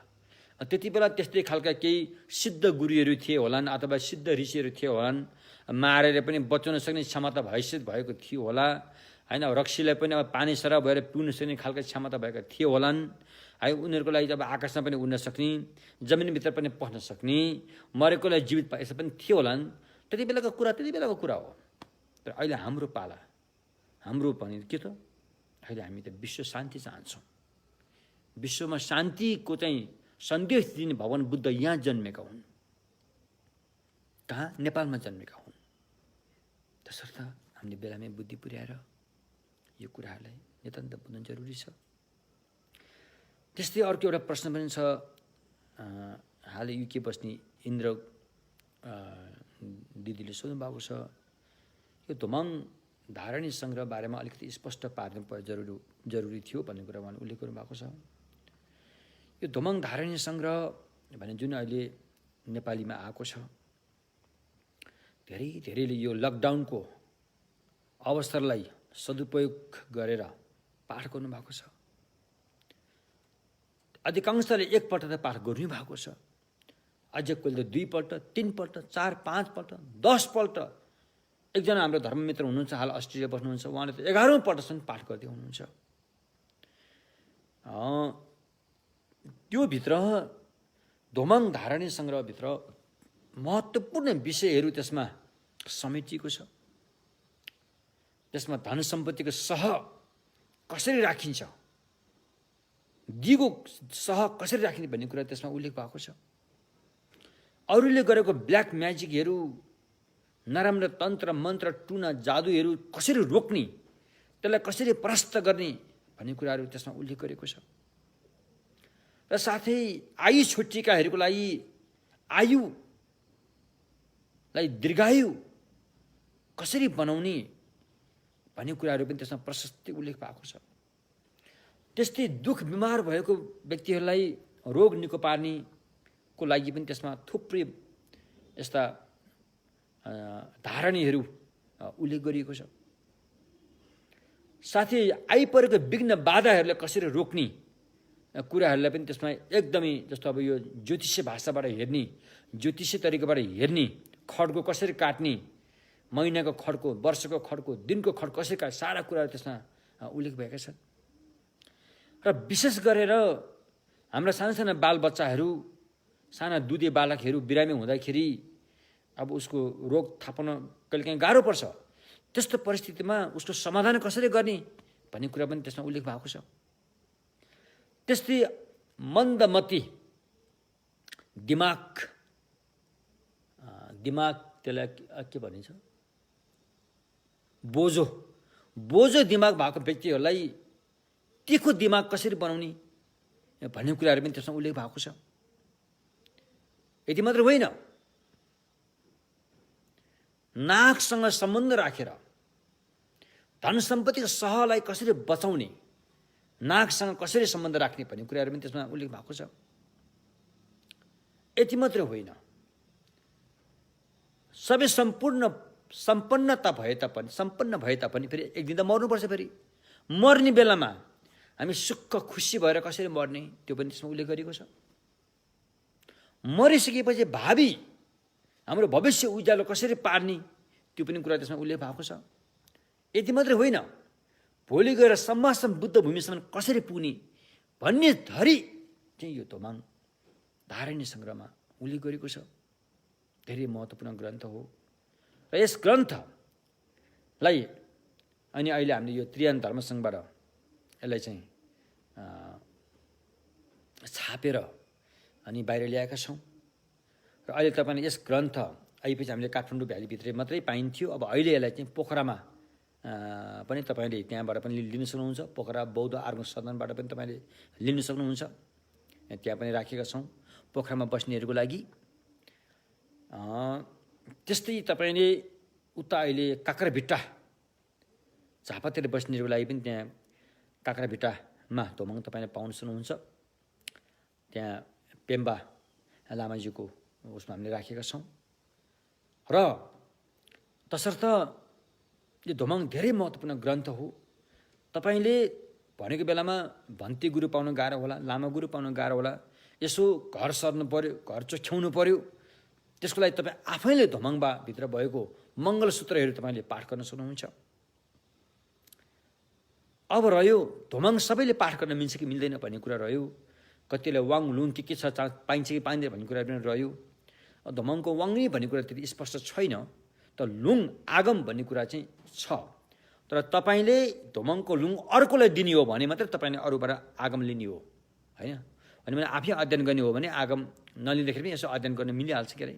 त्यति बेला त्यस्तै खालका केही सिद्ध गुरुहरू थिए होलान्, अथवा सिद्ध ऋषिहरू थिए होलान्, मारेर पनि बचाउन सक्ने क्षमता हैसियत भएको थियो होला, होइन? रक्सीलाई पनि अब पानी सरा भएर पिउन सक्ने खालका क्षमता भएका थिए होलान्, है? उनीहरूको लागि अब आकाशमा पनि उड्न सक्ने, जमिनभित्र पनि पस्न सक्ने, मरेकोलाई जीवित पाएछ पनि थियो होलान्। त्यति बेलाको कुरा त्यति बेलाको कुरा हो। तर अहिले हाम्रो पाला, हाम्रो पनि के त? अहिले हामी त विश्व शान्ति चाहन्छौँ। विश्वमा शान्तिको चाहिँ सन्देश दिने भगवान बुद्ध यहाँ जन्मेका हुन्। कहाँ? नेपालमा जन्मेका हुन्। त्यसर्थ हामीले बेलामै बुद्धि पुर्याएर यो कुराहरूलाई नितान्त बुझ्नु जरुरी छ। त्यस्तै अर्को एउटा प्रश्न पनि छ, हालै युके बस्ने इन्द्र दिदीले सोध्नु भएको छ, यो धोमाङ धारणी सङ्ग्रह बारेमा अलिकति स्पष्ट पार्नु जरुरी थियो भन्ने कुरा उहाँले उल्लेख गर्नुभएको छ। यो धोमाङ धारणी सङ्ग्रह भने जुन अहिले नेपालीमा आएको छ, धेरैले यो लकडाउनको अवसरलाई सदुपयोग गरेर पाठ गर्नुभएको छ। अधिकांशले एकपल्ट त पाठ गर्नु भएको छ, अझै कोहीले 2 पल्ट, 3 पल्ट, 4, 5 पल्ट, 10 पल्ट। एकजना हाम्रो धर्ममित्र हुनुहुन्छ, हाल अस्ट्रेलिया बस्नुहुन्छ, उहाँले त 11औं पल्टसम्म पाठ गर्दै हुनुहुन्छ। त्यो भित्र धोमाङ धारणी सङ्ग्रहभित्र महत्त्वपूर्ण विषयहरू त्यसमा समेटिएको छ। त्यसमा धन सम्पत्तिको सह कसरी राखिन्छ, दिगो सह कसरी राखिने भन्ने कुरा त्यसमा उल्लेख भएको छ। अरूले गरेको ब्ल्याक म्याजिकहरू, नराम्रो तन्त्र मन्त्र टुना जादुहरू कसरी रोक्ने, त्यसलाई कसरी परास्त गर्ने भन्ने कुराहरू त्यसमा उल्लेख गरेको छ। र साथै आयु छोटिएकाहरूको लागि आयुलाई दीर्घायु कसरी बनाउने भन्ने कुराहरू पनि त्यसमा प्रशस्तै उल्लेख भएको छ। त्यस्तै दुख बिमार भएको व्यक्तिहरूलाई रोग निको पार्नेको लागि पनि त्यसमा थुप्रै यस्ता धारणीहरू उल्लेख गरिएको छ। साथै आइपरेको विघ्न बाधाहरूलाई कसरी रोक्ने कुराहरूलाई पनि त्यसमा एकदमै, जस्तो अब यो ज्योतिषीय भाषाबाट हेर्ने, ज्योतिषीय तरिकाबाट हेर्ने, खड्को कसरी काट्ने, महिनाको खड्को, वर्षको खड्को, दिनको खड्को कसरी काट्ने, सारा कुराहरू त्यसमा उल्लेख भएका छन्। र विशेष गरेर हाम्रा साना साना बालबच्चाहरू, साना दुधे बालकहरू बिरामी हुँदाखेरि अब उसको रोग थाहा पाउन कहिलेकाहीँ गाह्रो पर्छ। त्यस्तो परिस्थितिमा उसको समाधान कसरी गर्ने भन्ने कुरा पनि त्यसमा उल्लेख भएको छ। त्यस्तै मन्दमती दिमाग त्यसलाई के भनिन्छ, बोझो दिमाग भएको व्यक्तिहरूलाई तीखो दिमाग कसरी बनाउने भन्ने कुराहरू पनि त्यसमा उल्लेख भएको छ। यति मात्र होइन, नाकसँग सम्बन्ध राखेर धन सम्पत्तिको सहलाई कसरी बचाउने, नाकसँग कसरी सम्बन्ध राख्ने भन्ने कुराहरू पनि त्यसमा उल्लेख भएको छ। यति मात्र होइन, सबै सम्पन्नता भए तापनि फेरि एक दिन त मर्नुपर्छ। फेरि मर्ने बेलामा हामी सुख खुसी भएर कसरी मर्ने त्यो पनि त्यसमा उल्लेख गरिएको छ। मरिसकेपछि भावी हाम्रो भविष्य उज्यालो कसरी पार्ने त्यो पनि कुरा त्यसमा उल्लेख भएको छ। यति मात्रै होइन, भोलि गएर सम्मासम्म बुद्ध भूमिसम्म कसरी पुग्ने भन्ने धरि चाहिँ यो दोमाङ धारणी सङ्ग्रहमा उल्लेख गरेको छ। धेरै महत्त्वपूर्ण ग्रन्थ हो र यस ग्रन्थलाई अनि अहिले हामीले यो त्रियान धर्मसङ्घबाट यसलाई चाहिँ छापेर अनि बाहिर ल्याएका छौँ र अहिले तपाईँले यस ग्रन्थ आएपछि हामीले काठमाडौँ भ्यालीभित्रै मात्रै पाइन्थ्यो। अब अहिले यसलाई चाहिँ पोखरामा पनि तपाईँले त्यहाँबाट पनि लिन सक्नुहुन्छ। पोखरा बौद्ध आर्गन सदनबाट पनि तपाईँले लिन सक्नुहुन्छ। त्यहाँ पनि राखेका छौँ पोखरामा बस्नेहरूको लागि। त्यस्तै तपाईँले उता अहिले काँक्राभिट्टा झापातिर बस्नेहरूको लागि पनि त्यहाँ काँक्राभिट्टामा दोमाङ तपाईँले पाउन सक्नुहुन्छ। त्यहाँ पेम्बा लामाजीको उसमा हामीले राखेका छौँ र तसर्थ यो दोमाङ धेरै महत्त्वपूर्ण ग्रन्थ हो। तपाईँले भनेको बेलामा भन्ती गुरु पाउन गाह्रो होला, लामा गुरु पाउन गाह्रो होला, यसो घर सर्नु पर्यो, घर चोख्याउनु पर्यो। त्यसको लागि तपाईँ आफैले दोमाङभित्र भएको मङ्गलसूत्रहरू तपाईँले पाठ गर्न सक्नुहुन्छ। अब रह्यो दोमाङ सबैले पाठ गर्न मिल्छ कि मिल्दैन भन्ने कुरा रह्यो। कतिले वाङ लुङ के छ पाइन्छ कि पाइँदैन भन्ने कुरा पनि रह्यो। दोमाङको वाङ्नी भन्ने कुरा त्यति स्पष्ट छैन, तर लुङ आगम भन्ने कुरा चाहिँ छ। तर तपाईँले दोमाङको लुङ अर्कोलाई दिने हो भने मात्रै तपाईँले अरूबाट आगम लिने हो, होइन भने आफै अध्ययन गर्ने हो भने आगम नलिँदाखेरि पनि यसो अध्ययन गर्न मिलिहाल्छ के अरे।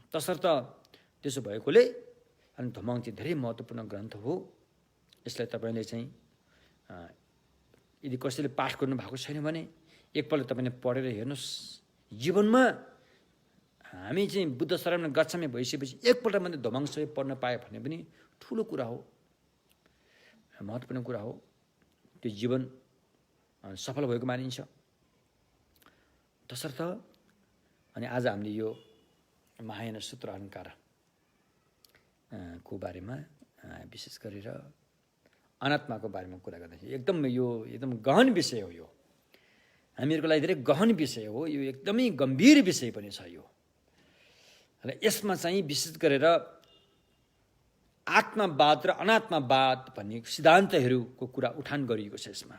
तसर्थ त्यसो भएकोले अनि दोमाङ चाहिँ धेरै महत्त्वपूर्ण ग्रन्थ हो। यसलाई तपाईँले चाहिँ यदि कसैले पाठ गर्नु भएको छैन भने एकपल्ट तपाईँले पढेर हेर्नुहोस्। जीवनमा हामी चाहिँ बुद्ध शरणमा गच्छामी भइसकेपछि एकपल्ट मात्रै दोमाङ सबै पढ्न पायो भने पनि ठुलो कुरा हो, महत्त्वपूर्ण कुरा हो। त्यो जीवन सफल भएको मानिन्छ। तसर्थ अनि आज हामीले यो महायान सूत्र अलङ्कार को बारेमा विशेष गरेर अनात्माको बारेमा कुरा गर्दाखेरि एकदम गहन विषय हो। यो हामीहरूको लागि धेरै गहन विषय हो। यो एकदमै गम्भीर विषय पनि छ यो। र यसमा चाहिँ विशेष गरेर आत्मावाद र अनात्मावाद भन्ने सिद्धान्तहरूको कुरा उठान गरिएको छ यसमा।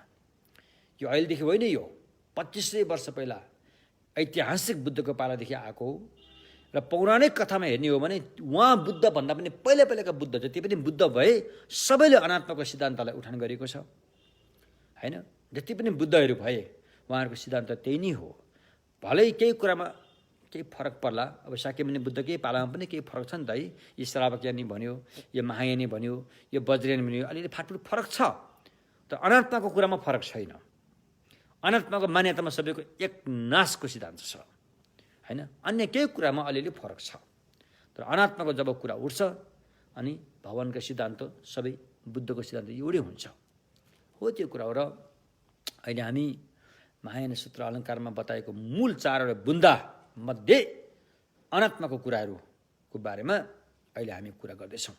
यो अहिलेदेखि होइन, यो 2500 वर्ष पहिला ऐतिहासिक बुद्धको पालादेखि आएको हो। र पौराणिक कथामा हेर्ने हो भने उहाँ बुद्ध भन्दा पनि पहिलाका बुद्ध जति पनि बुद्ध भए सबैले अनात्माको सिद्धान्तलाई उठान गरेको छ, होइन। जति पनि बुद्धहरू भए उहाँहरूको सिद्धान्त त्यही नै हो। भलै केही कुरामा केही फरक पर्ला। अब शाक्यमुनि बुद्धकै पालामा पनि केही फरक छ नि त है। यो श्रावकयानी भन्यो, यो महायानी भन्यो, यो वज्रयानी भन्यो, अलिअलि फाटफुट फरक छ। तर अनात्माको कुरामा फरक छैन। अनात्माको मान्यतामा सबैको एक नाशको सिद्धान्त छ, होइन। अन्य केही कुरामा अलिअलि फरक छ। तर अनात्माको जब कुरा उठ्छ अनि भगवानका सिद्धान्त सबै बुद्धको सिद्धान्त एउटै हुन्छ हो। त्यो कुरा हो। र अहिले हामी महायान सूत्र अलङ्कारमा बताएको मूल 4 बुन्दा मध्ये अनात्माको कुराहरूको बारेमा अहिले हामी कुरा गर्दैछौँ।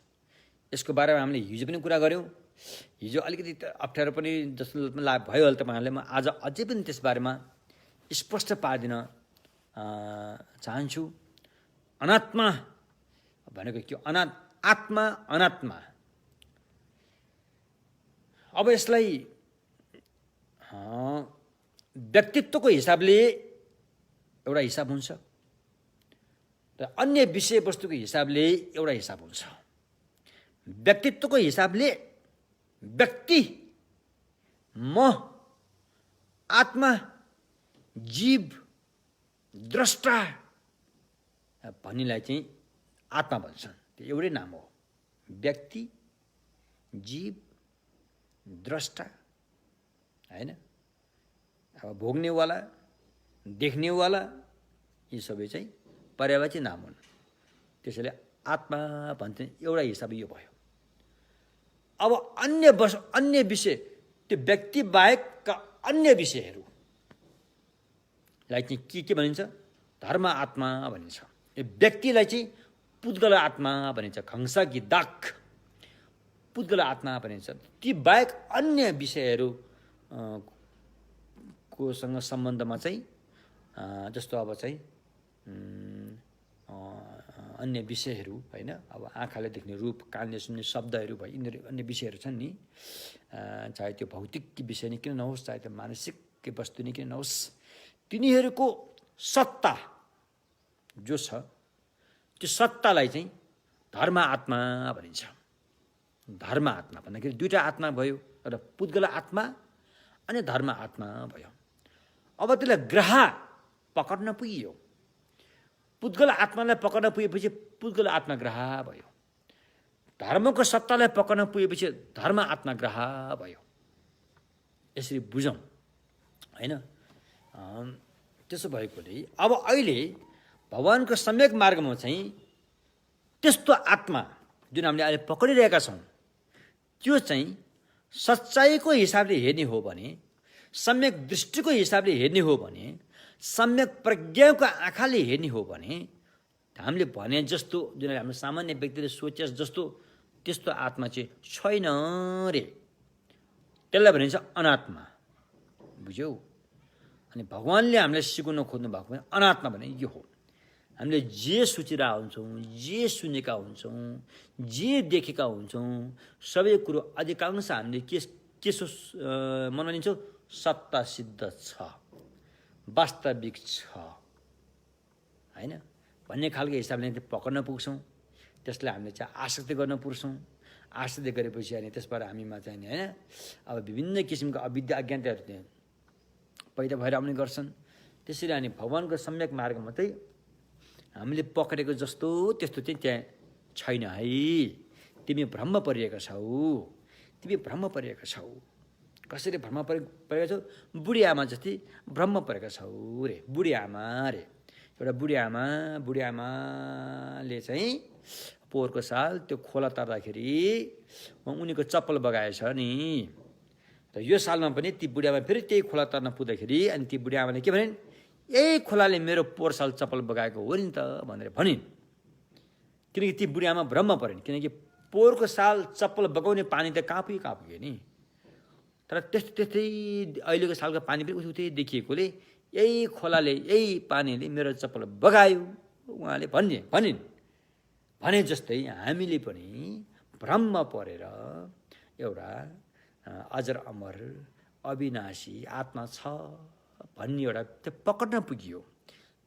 यसको बारेमा हामीले हिजो पनि कुरा गऱ्यौँ। हिजो अलिकति अप्ठ्यारो पनि जस्तो भयो होला तपाईँहरूले। म आज अझै पनि त्यसबारेमा स्पष्ट पारिदिन चाहन्छु। अनात्मा भनेको के? आत्मा अनात्मा। अब यसलाई व्यक्तित्वको हिसाबले एउटा हिसाब हुन्छ र अन्य विषयवस्तुको हिसाबले एउटा हिसाब हुन्छ। व्यक्तित्वको हिसाबले व्यक्ति, म, आत्मा, जीव, द्रष्टा भन्नेलाई चाहिँ आत्मा भन्छन्। त्यो एउटै नाम हो। व्यक्ति, जीव, द्रष्टा, हैन? अब भोग्नेवाला, देख्नेवाला, यी सबै चाहिँ पर्यायवाची नाम हुन्। त्यसैले आत्मा भन्छ एउटा हिसाबले यो भयो। अब अन्य विषय, त्यो व्यक्ति बाहेकका अन्य विषयहरूलाई चाहिँ के भनिन्छ? धर्म आत्मा भनिन्छ। यो व्यक्तिलाई चाहिँ पुद्गल आत्मा भनिन्छ। खंसा गिद्दाक पुद्गल आत्मा भनिन्छ। ती बाहेक अन्य विषयहरू कोसँग सम्बन्धमा चाहिँ जस्तो अब चाहिँ अन्य विषयहरू, हैन? अब आँखाले देख्ने रूप, कानले सुन्ने शब्दहरू भयो, यिनीहरू अन्य विषयहरू छन् नि। चाहे त्यो भौतिक विषय नै किन नहोस्, चाहे त्यो मानसिक वस्तु नै किन नहोस्, तिनीहरूको सत्ता जो छ, त्यो सत्तालाई चाहिँ धर्म आत्मा भनिन्छ। धर्म आत्मा भन्दाखेरि दुईटा आत्मा भयो, एउटा पुद्गल आत्मा अनि धर्म आत्मा भयो। अब त्यसलाई ग्रह पकड्न पुग्यो। पुद्गल आत्मालाई पकड्न पुगेपछि पुद्गल आत्मा ग्रह भयो। धर्मको सत्तालाई पकड्न पुगेपछि धर्म आत्मा ग्रह भयो। यसरी बुझौँ, हैन? त्यसो भएकोले अब अहिले भगवानको सम्यक मार्गमा चाहिँ त्यस्तो आत्मा जुन हामीले अहिले पकडिरहेका छौँ, त्यो चाहिँ सच्चाइको हिसाबले हेर्ने हो भने, सम्यक दृष्टिको हिसाबले हेर्ने हो भने, सम्यक प्रज्ञाको आँखाले हेर्ने हो भने, हामीले भने जस्तो जुन हाम्रो सामान्य व्यक्तिले सोचे जस्तो त्यस्तो आत्मा चाहिँ छैन रे। त्यसलाई भनिन्छ अनात्मा। बुझ्यौ? अनि भगवानले हामीलाई सिकाउन खोज्नु भएको भने अनात्मा भने यो हो। हामीले जे सोचिरहेका हुन्छौँ, जे सुनेका हुन्छौँ, जे देखेका हुन्छौँ, सबै कुरो अधिकांश हामीले के मन मानिन्छौँ? सत्ता सिद्ध छ, वास्तविक छ, हैन? भन्ने खालको हिसाबले पक्र्न पुग्छौँ। त्यसलाई हामीले चाहिँ आसक्ति गर्न पुग्छौँ। आसक्ति गरेपछि अनि त्यसबाट हामीमा चाहिँ हैन, अब विभिन्न किसिमका अविद्या अज्ञानताहरू पैदा भएर आउने गर्छन्। त्यसरी अनि भगवानको सम्यक मार्गमा चाहिँ हामीले पक्रेको जस्तो त्यस्तो चाहिँ त्यहाँ छैन है। तिमी भ्रम परिएका छौ, तिमी भ्रम परिएका छौ। कसरी भ्रम परेका छौ? बुढी आमा जस्तै भ्रम परेका छौ रे। बुढी आमा रे, एउटा बुढी आमाले चाहिँ पोहोरको साल त्यो खोला तर्दाखेरि उनीको चप्पल बगाएछ नि। र यो सालमा पनि ती बुढी आमा फेरि त्यही खोला तर्न पुग्दाखेरि अनि ती बुढी आमाले के भनिन्? यही खोलाले मेरो पोहोर साल चप्पल बगाएको हो नि त भनेर भनिन्। किनकि ती बुढी आमा भ्रम परिन्। किनकि पोहोरको साल चप्पल बगाउने पानी त कहाँ पुग्यो नि। तर त्यस्तै अहिलेको सालको पानी पनि उतै देखिएकोले यही खोलाले, यही पानीले मेरो चप्पल बगायो उहाँले भनिन्। भने जस्तै हामीले पनि भ्रम परेर एउटा अजर अमर अविनाशी आत्मा छ भन्ने एउटा त्यो पकड्न पुगियो।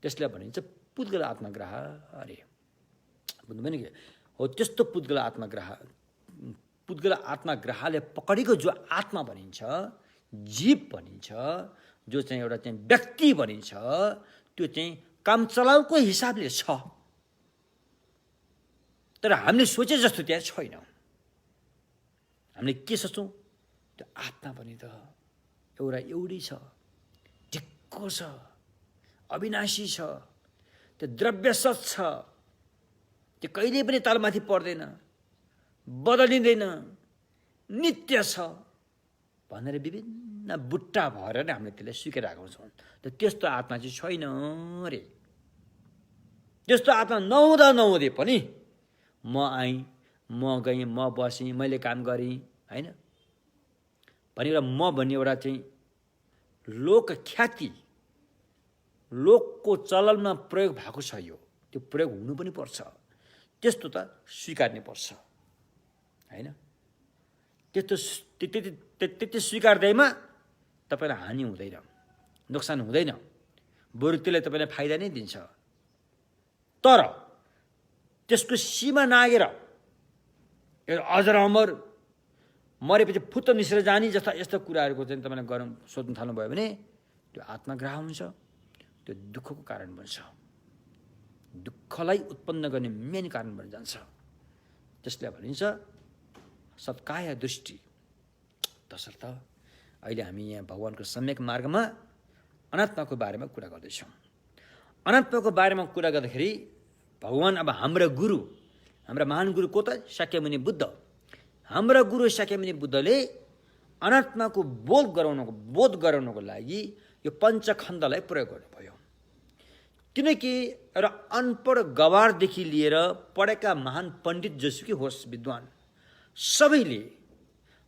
त्यसलाई भनिन्छ पुद्गल आत्मग्रह अरे। बुझ्नुभयो नि? हो त्यस्तो पुद्गल आत्मग्रहले पकडेको जो आत्मा भनिन्छ, जीव भनिन्छ, जो चाहिँ एउटा चाहिँ व्यक्ति भनिन्छ, त्यो चाहिँ काम चलाउको हिसाबले छ। तर हामीले सोचे जस्तो त्यहाँ छैन। हामीले के सोच्छौँ? त्यो आत्मा पनि त एउटै छ, ढिक्को छ, अविनाशी छ, त्यो द्रव्यसत छ, त्यो कहिले पनि तलमाथि पर्दैन, बदलिँदैन, नित्य छ भनेर विभिन्न बुट्टा भएर नै हामीले त्यसलाई स्वीकारेका हुन्छौँ। त त्यस्तो आत्मा चाहिँ छैन रे। त्यस्तो आत्मा नहुँदै पनि म आएँ, म गएँ, म बसेँ, मैले काम गरेँ, हैन भनेर म भन्ने एउटा चाहिँ लोक ख्याति, लोकको चलनमा प्रयोग भएको छ। यो त्यो प्रयोग हुनु पनि पर्छ। त्यस्तो त स्वीकार्नै पर्छ, हैन? त्यति स्वीकार्दैमा तपाईँलाई हानि हुँदैन, नोक्सान हुँदैन, बरु त्यसले तपाईँलाई फाइदा नै दिन्छ। तर त्यसको सीमा नागेर अजर अमर मरेपछि फुत्त निस्केर जाने जस्ता यस्ता कुराहरूको चाहिँ तपाईँले सोध्न थाल्नुभयो भने त्यो आत्मग्रह हुन्छ। त्यो दुःखको कारण बन्छ, दुःखलाई उत्पन्न गर्ने मेन कारण बन्न जान्छ। त्यसलाई भनिन्छ सत्काय दृष्टि। तसर्थ अहिले हामी यहाँ भगवानको सम्यक मार्गमा अनात्माको बारेमा कुरा गर्दैछौँ। अनात्माको बारेमा कुरा गर्दाखेरि भगवान अब हाम्रा गुरु, हाम्रा महान गुरु को त? शाक्यमुनि बुद्ध। हाम्रा गुरु शाक्यमुनि बुद्धले अनात्माको बोध गराउनको लागि यो पञ्चखण्डलाई प्रयोग गर्नुभयो। किनकि एउटा अनपढ गवारदेखि लिएर पढेका महान पण्डित जसुकै होस् विद्वान सबैले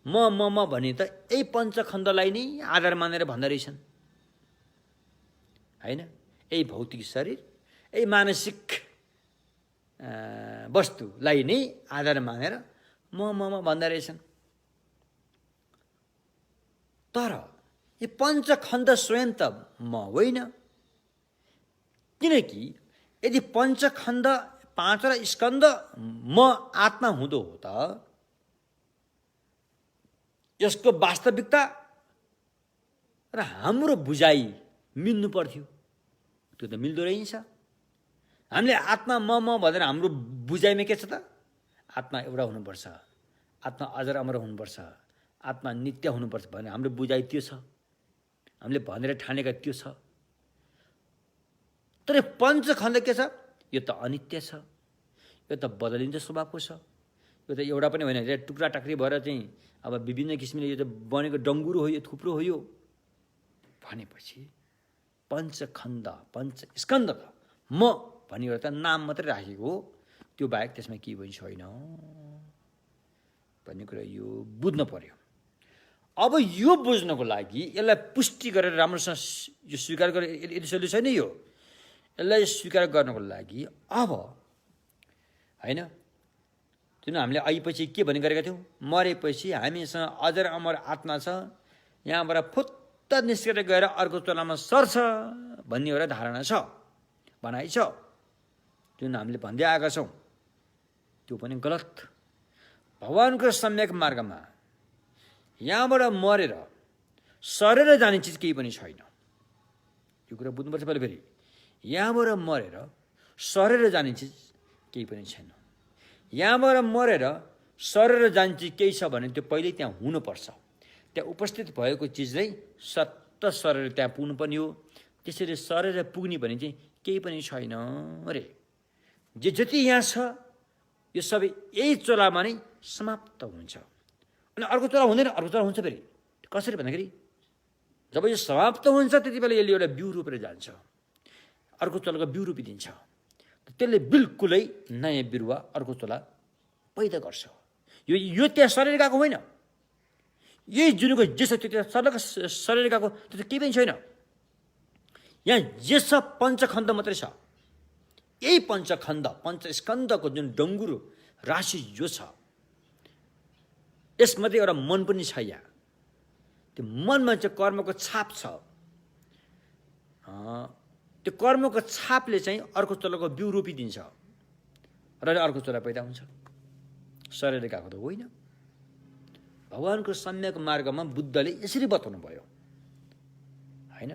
म भने त यही पञ्चखण्डलाई नै आधार मानेर भन्दा रहेछन्, होइन? यही भौतिक शरीर, यही मानसिक वस्तुलाई नै आधार मानेर म भन्दा रहेछन्। तर यो पञ्चखण्ड स्वयं त म होइन। किनकि यदि पञ्चखण्ड पाँचवटा स्कन्द म आत्मा हुँदो हो त यसको वास्तविकता र हाम्रो बुझाइ मिल्नु पर्थ्यो। त्यो त मिल्दो रहेछ। हामीले आत्मा म भनेर हाम्रो बुझाइमा के छ त? आत्मा एउटा हुनुपर्छ, आत्मा अजर अमर हुनुपर्छ, आत्मा नित्य हुनुपर्छ भने हाम्रो बुझाइ त्यो छ, हामीले भनेर ठानेका त्यो छ। तर पञ्चखण्ड के छ? यो त अनित्य छ, यो त बदलिन्छ स्वभावको छ, यो त एउटा पनि होइन, टुक्रा टाक्री भएर चाहिँ अब विभिन्न किसिमले यो त बनेको डङ्गुरो हो, यो थुप्रो हो। यो भनेपछि पञ्चखण्ड पञ्चस्कन्द त म भन्ने एउटा नाम मात्रै राखेको हो, त्यो बाहेक त्यसमा केही पनि छैन भन्ने कुरा यो बुझ्न पर्यो। अब यो बुझ्नको लागि यसलाई पुष्टि गरेर राम्रोसँग यो स्वीकार गरेर यदि सोल्युसन नै यो यसलाई स्वीकार गर्नको लागि अब होइन, जुन हामीले आएपछि के भन्ने गरेका थियौँ? मरेपछि हामीसँग अजर अमर आत्मा छ, यहाँबाट फुत्त निस्केर गएर अर्को चोलामा सर्छ भन्ने एउटा धारणा छ, भनाइ छ, जुन हामीले भन्दै आएका छौँ। त्यो पनि गलत। भगवानको सम्यक मार्गमा यहाँबाट मरेर सरेर जाने चिज केही पनि छैन। यो कुरा बुझ्नुपर्छ पहिले फेरि। यहाँबाट मरेर सरेर जाने चिज केही पनि छैन। यहाँबाट मरेर सरेर जाने चिज केही छ भने त्यो पहिल्यै त्यहाँ हुनुपर्छ। त्यहाँ उपस्थित भएको चिज नै सत्त सरेर त्यहाँ पुग्नुपर्ने हो। त्यसरी सरेर पुग्ने भने चाहिँ केही पनि छैन अरे। जे जति यहाँ छ यो सबै यही चोलामा नै समाप्त हुन्छ। अनि अर्को चोला हुँदैन, अर्को चोला हुन्छ फेरि। कसरी भन्दाखेरि जब यो समाप्त हुन्छ त्यति बेला यसले एउटा बिउ रोपेर जान्छ, अर्को चोलाको बिउ रोपिदिन्छ। त्यसले बिल्कुलै नयाँ बिरुवा अर्को चोला पैदा गर्छ। यो त्यहाँ सरेर गएको होइन, यही जुनको जे छ त्यो त्यहाँ सरेर गएको त्यो त केही पनि छैन। यहाँ जे छ पञ्चखण्ड मात्रै छ। यही पञ्चखण्ड पञ्चस्कन्धको जुन डङ्गुरो राशि जो छ यसमध्ये एउटा मन पनि छ। यहाँ त्यो मनमा चाहिँ कर्मको छाप छ। त्यो कर्मको छापले चाहिँ अर्को चोलाको बिउ रोपिदिन्छ र अर्को चोला पैदा हुन्छ। सरेर गएको त होइन। भगवानको सम्यक मार्गमा बुद्धले यसरी बताउनु भयो, होइन?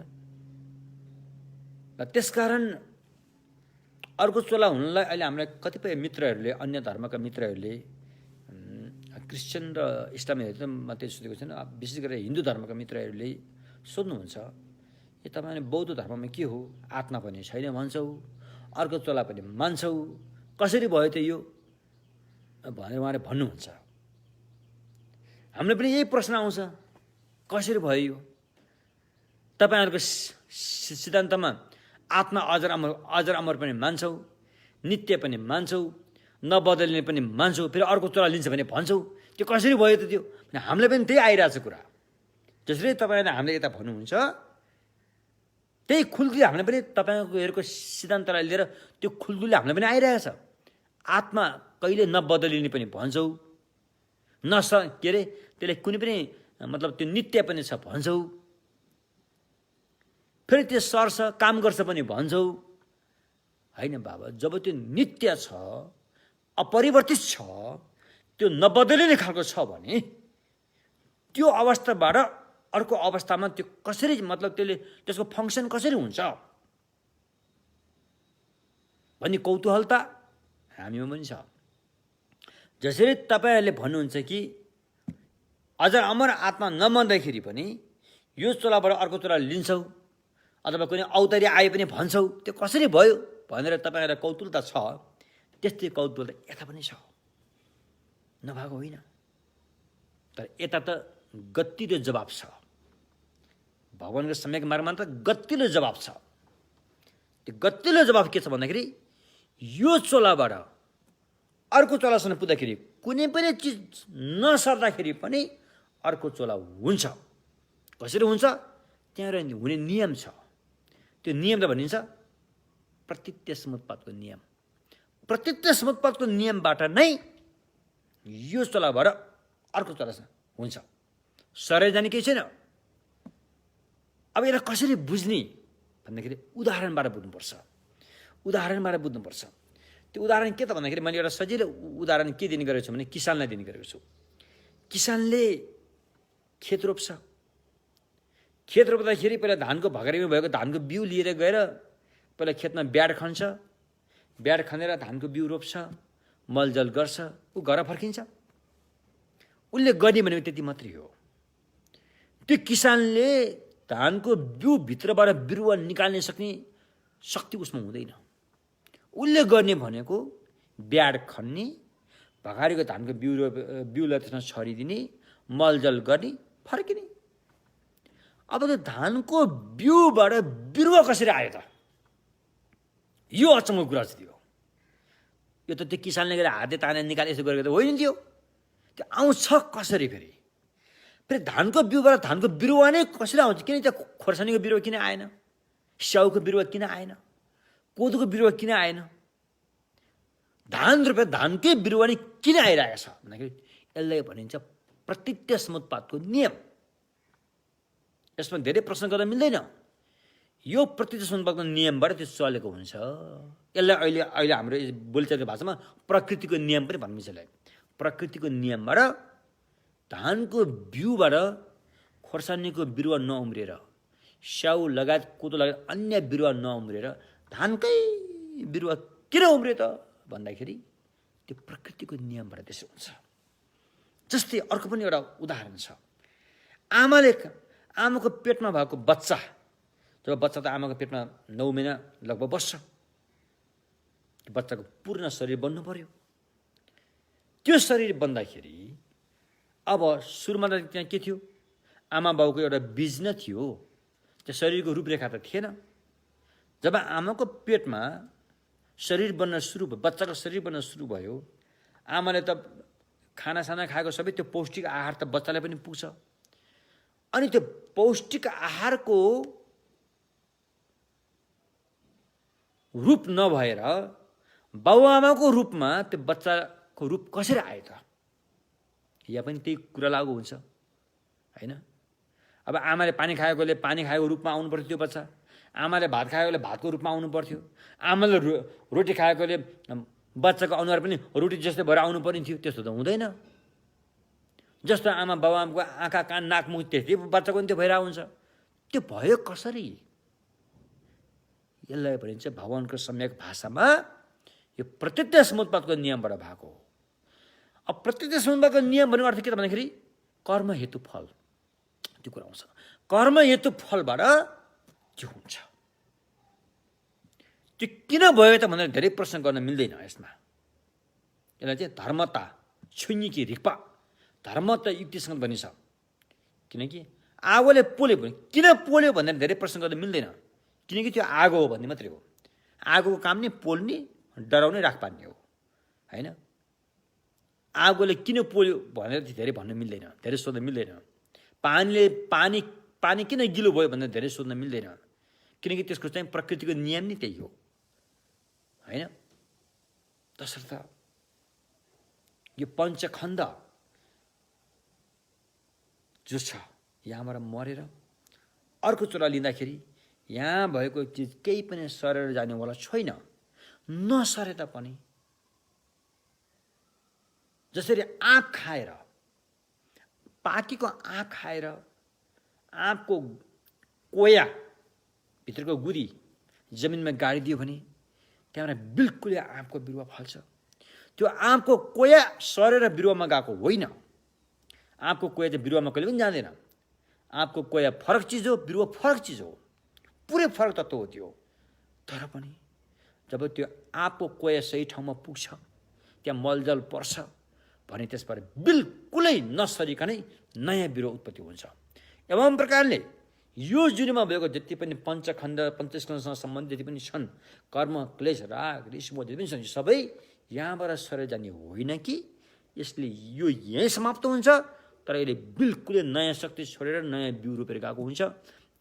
र त्यसकारण अर्को चोला हुनलाई अहिले हामीलाई कतिपय मित्रहरूले, अन्य धर्मका मित्रहरूले, क्रिस्चियन र इस्लामीहरू मात्रै सोधेको छैन, विशेष गरेर हिन्दू धर्मका मित्रहरूले सोध्नुहुन्छ, यो तपाईँले बौद्ध धर्ममा के हो? आत्मा पनि छैन भन्छौ, अर्को चोला पनि मान्छौ, कसरी भयो त यो भनेर उहाँले भन्नुहुन्छ। हामीलाई पनि यही प्रश्न आउँछ, कसरी भयो यो? तपाईँहरूको सिद्धान्तमा आत्मा अजर अमर पनि मान्छौ, नित्य पनि मान्छौ, नबदलिने पनि मान्छौ, फेरि अर्को चोला लिन्छ भने भन्छौ, त्यो कसरी भयो त? त्यो हामीलाई पनि त्यही आइरहेछ कुरा। जसरी तपाईँले हामीले यता भन्नुहुन्छ त्यही खुल्दुली हामीलाई पनि तपाईँहरूको सिद्धान्तलाई लिएर त्यो खुल्दुली हामीलाई पनि आइरहेछ। आत्मा कहिले नबदलिने पनि भन्छौ, के अरे त्यसले कुनै पनि मतलब त्यो नित्य पनि छ भन्छौ, फेरि त्यो सर्छ काम गर्छ पनि भन्छौ, होइन बाबा? जब त्यो नित्य छ, अपरिवर्तित छ, त्यो नबदलिने खालको छ भने त्यो अवस्थाबाट अर्को अवस्थामा त्यो कसरी, मतलब त्यसले त्यसको फङ्सन कसरी हुन्छ भन्ने कौतूहलता हामीमा पनि छ। जसरी तपाईहरुले भन्नुहुन्छ कि अझ अमर आत्मा नमन्दाखेरि पनि यो चोलाबाट अर्को चोला लिन्छौ अथवा कुनै औतरी आए पनि भन्छौ, त्यो कसरी भयो भनेर तपाईहरुलाई कौतुकता छ, त्यस्तै कौतुकता यता पनि छ, नभएको होइन। तर यता त गतिलो जवाब छ, भगवानको सम्यक मार्गमा त गतिलो जवाब छ। त्यो गतिलो जवाब के छ भन्दाखेरि यो चोलाबाट अर्को चोलासँग पुग्दाखेरि कुनै पनि चिज नसर्दाखेरि पनि अर्को चोला हुन्छ। कसरी हुन्छ? त्यहाँ हुने नियम छ। त्यो नियम त भनिन्छ प्रत्यक्ष समुत्पातको नियम। प्रत्यक्ष समुत्पातको नियमबाट नै यो चोलाबाट अर्को चोलासँग हुन्छ, सरै जाने केही छैन। अब यसलाई कसरी बुझ्ने भन्दाखेरि उदाहरणबाट बुझ्नुपर्छ। उदाहरणबाट बुझ्नुपर्छ। त्यो उदाहरण के त भन्दाखेरि मैले एउटा सजिलो उदाहरण के दिने गरेको छु भने किसानलाई दिने गरेको छु। किसानले खेत रोप्छ। खेत रोप्दाखेरि पहिला धानको भगारीमा भएको धानको बिउ लिएर गएर पहिला खेतमा ब्याड खन्छ। ब्याड खनेर धानको बिउ रोप्छ, मलजल गर्छ, ऊ घर फर्किन्छ। उसले गर्ने भनेको त्यति मात्रै हो। त्यो किसानले धानको बिउभित्रबाट बिरुवा निकाल्ने सक्ने शक्ति उसमा हुँदैन। उसले गर्ने भनेको ब्याड खन्ने, भगारीको धानको बिउलाई त्यसमा छरिदिने, मलजल गर्ने, फर्किने। अब त्यो धानको बिउबाट बिरुवा कसरी आयो त? यो अचम्मको कुरा चाहिँ थियो। यो त त्यो किसानले गएर हातले तानेर निकाले यसो गरेको त होइन थियो। त्यो आउँछ कसरी फेरि? फेरि धानको बिउबाट धानको बिरुवा नै कसरी आउँछ? किन त्यहाँ खोर्सानीको बिरुवा किन आएन? स्याउको बिरुवा किन आएन? कोदोको बिरुवा किन आएन? धान रोपेर धानकै बिरुवा नै किन आइरहेको छ भन्दाखेरि यसलाई भनिन्छ प्रत्यक्ष समुत्पातको नियम। यसमा धेरै प्रश्न गर्न मिल्दैन। यो प्रत्यक्ष समुत्पातको नियमबाट त्यो चलेको हुन्छ। यसलाई अहिले हाम्रो बोलीचालीको भाषामा प्रकृतिको नियम पनि भनिन्छ। यसलाई प्रकृतिको नियमबाट धानको बिउबाट खोर्सानीको बिरुवा नउम्रिएर, स्याउ लगायत कोदो लगायत अन्य बिरुवा नउम्रिएर धानकै बिरुवा किन उम्रियो त भन्दाखेरि त्यो प्रकृतिको नियमबाट त्यसो हुन्छ। जस्तै अर्को पनि एउटा उदाहरण छ। आमाको पेटमा भएको बच्चा, जब बच्चा त आमाको पेटमा 9 महिना लगभग बस्छ, बच्चाको पूर्ण शरीर बन्नु पर्यो। त्यो शरीर बन्दाखेरि अब सुरुमा त त्यहाँ के थियो? आमा बाउको एउटा बीज नै थियो, त्यो शरीरको रूपरेखा त थिएन। जब आमाको पेटमा शरीर बन्न सुरु भयो, बच्चाको शरीर बन्न सुरु भयो, आमाले त खानासाना खाएको सबै त्यो पौष्टिक आहार त बच्चालाई पनि पुग्छ। अनि त्यो पौष्टिक आहारको रूप नभएर बाबुआमाको रूपमा त्यो बच्चाको रूप कसरी आयो त? यहाँ पनि त्यही कुरा लागु हुन्छ होइन? अब आमाले पानी खाएकोले पानी खाएको रूपमा आउनु पर्थ्यो त्यो बच्चा, आमाले भात खाएकोले भातको रूपमा आउनु पर्थ्यो, आमाले रोटी खाएकोले बच्चाको अनुहार पनि रोटी जस्तै भएर आउनु पर्ने थियो। त्यस्तो त हुँदैन। जस्तो आमा बाबुआमाको आँखा कान नाक मुख त्यस्तै बच्चाको पनि त्यो भइरहेको हुन्छ। त्यो भयो कसरी? यसलाई भनिन्छ भगवानको सम्यक भाषामा यो प्रत्यक्ष समुत्पातको नियमबाट भएको हो। अब प्रत्यक्ष समुत्पातको नियम भनेको अर्थ के त भन्दाखेरि कर्म हेतु फल, त्यो कुरा आउँछ। कर्म हेतु फलबाट त्यो हुन्छ। त्यो किन भयो त भनेर धेरै प्रश्न गर्न मिल्दैन यसमा। यसलाई चाहिँ धर्मता छुइकी रिक्पा धर्मता युक्तिसँग भनिन्छ। किनकि आगोले पोल्यो भने किन पोल्यो भनेर धेरै प्रश्न गर्न मिल्दैन। किनकि त्यो आगो हो भन्ने मात्रै हो। आगोको काम नै पोल्ने, डराउने, राख पार्ने हो होइन? आगोले किन पोल्यो भनेर धेरै भन्न मिल्दैन, धेरै सोध्न मिल्दैन। पानी किन गिलो भयो भनेर धेरै सोध्न मिल्दैन। किनकि त्यसको चाहिँ प्रकृतिको नियम नै त्यही हो होइन? तसर्थ यो पञ्चखण्ड जो छ यहाँबाट मरेर अर्को चोला लिँदाखेरि यहाँ भएको चिज केही पनि सरेर जानेवाला छैन। नसरे तापनि जसरी आँप खाएर, पाकेको आँप खाएर आँपको कोया भित्रको गुदी जमिनमा गाडिदियो भने त्यहाँबाट बिल्कुलै आँपको बिरुवा फल्छ। त्यो आँपको कोया सरेर बिरुवामा गएको होइन। आँपको कोया चाहिँ बिरुवामा कहिले पनि जाँदैन। आँपको कोया फरक चिज हो, बिरुवा फरक चिज हो, पुरै फरक तत्त्व हो त्यो। तर पनि जब त्यो आँपको कोया सही ठाउँमा पुग्छ, त्यहाँ मलजल पर्छ भने त्यसबाट बिल्कुलै नसरिकनै नयाँ बिरुवा उत्पत्ति हुन्छ। एवं प्रकारले यो जुनीमा भएको जति पनि पञ्चखण्ड पञ्चस्कन्धसँग सम्बन्धित जति पनि छन्, कर्म क्लेश राग रिस मोह जति पनि छन्, सबै यहाँबाट सरेर जाने होइन कि यसले यो यहीँ समाप्त हुन्छ, तर यसले बिल्कुलै नयाँ शक्ति छोडेर नयाँ बिउ रोपेर गएको हुन्छ।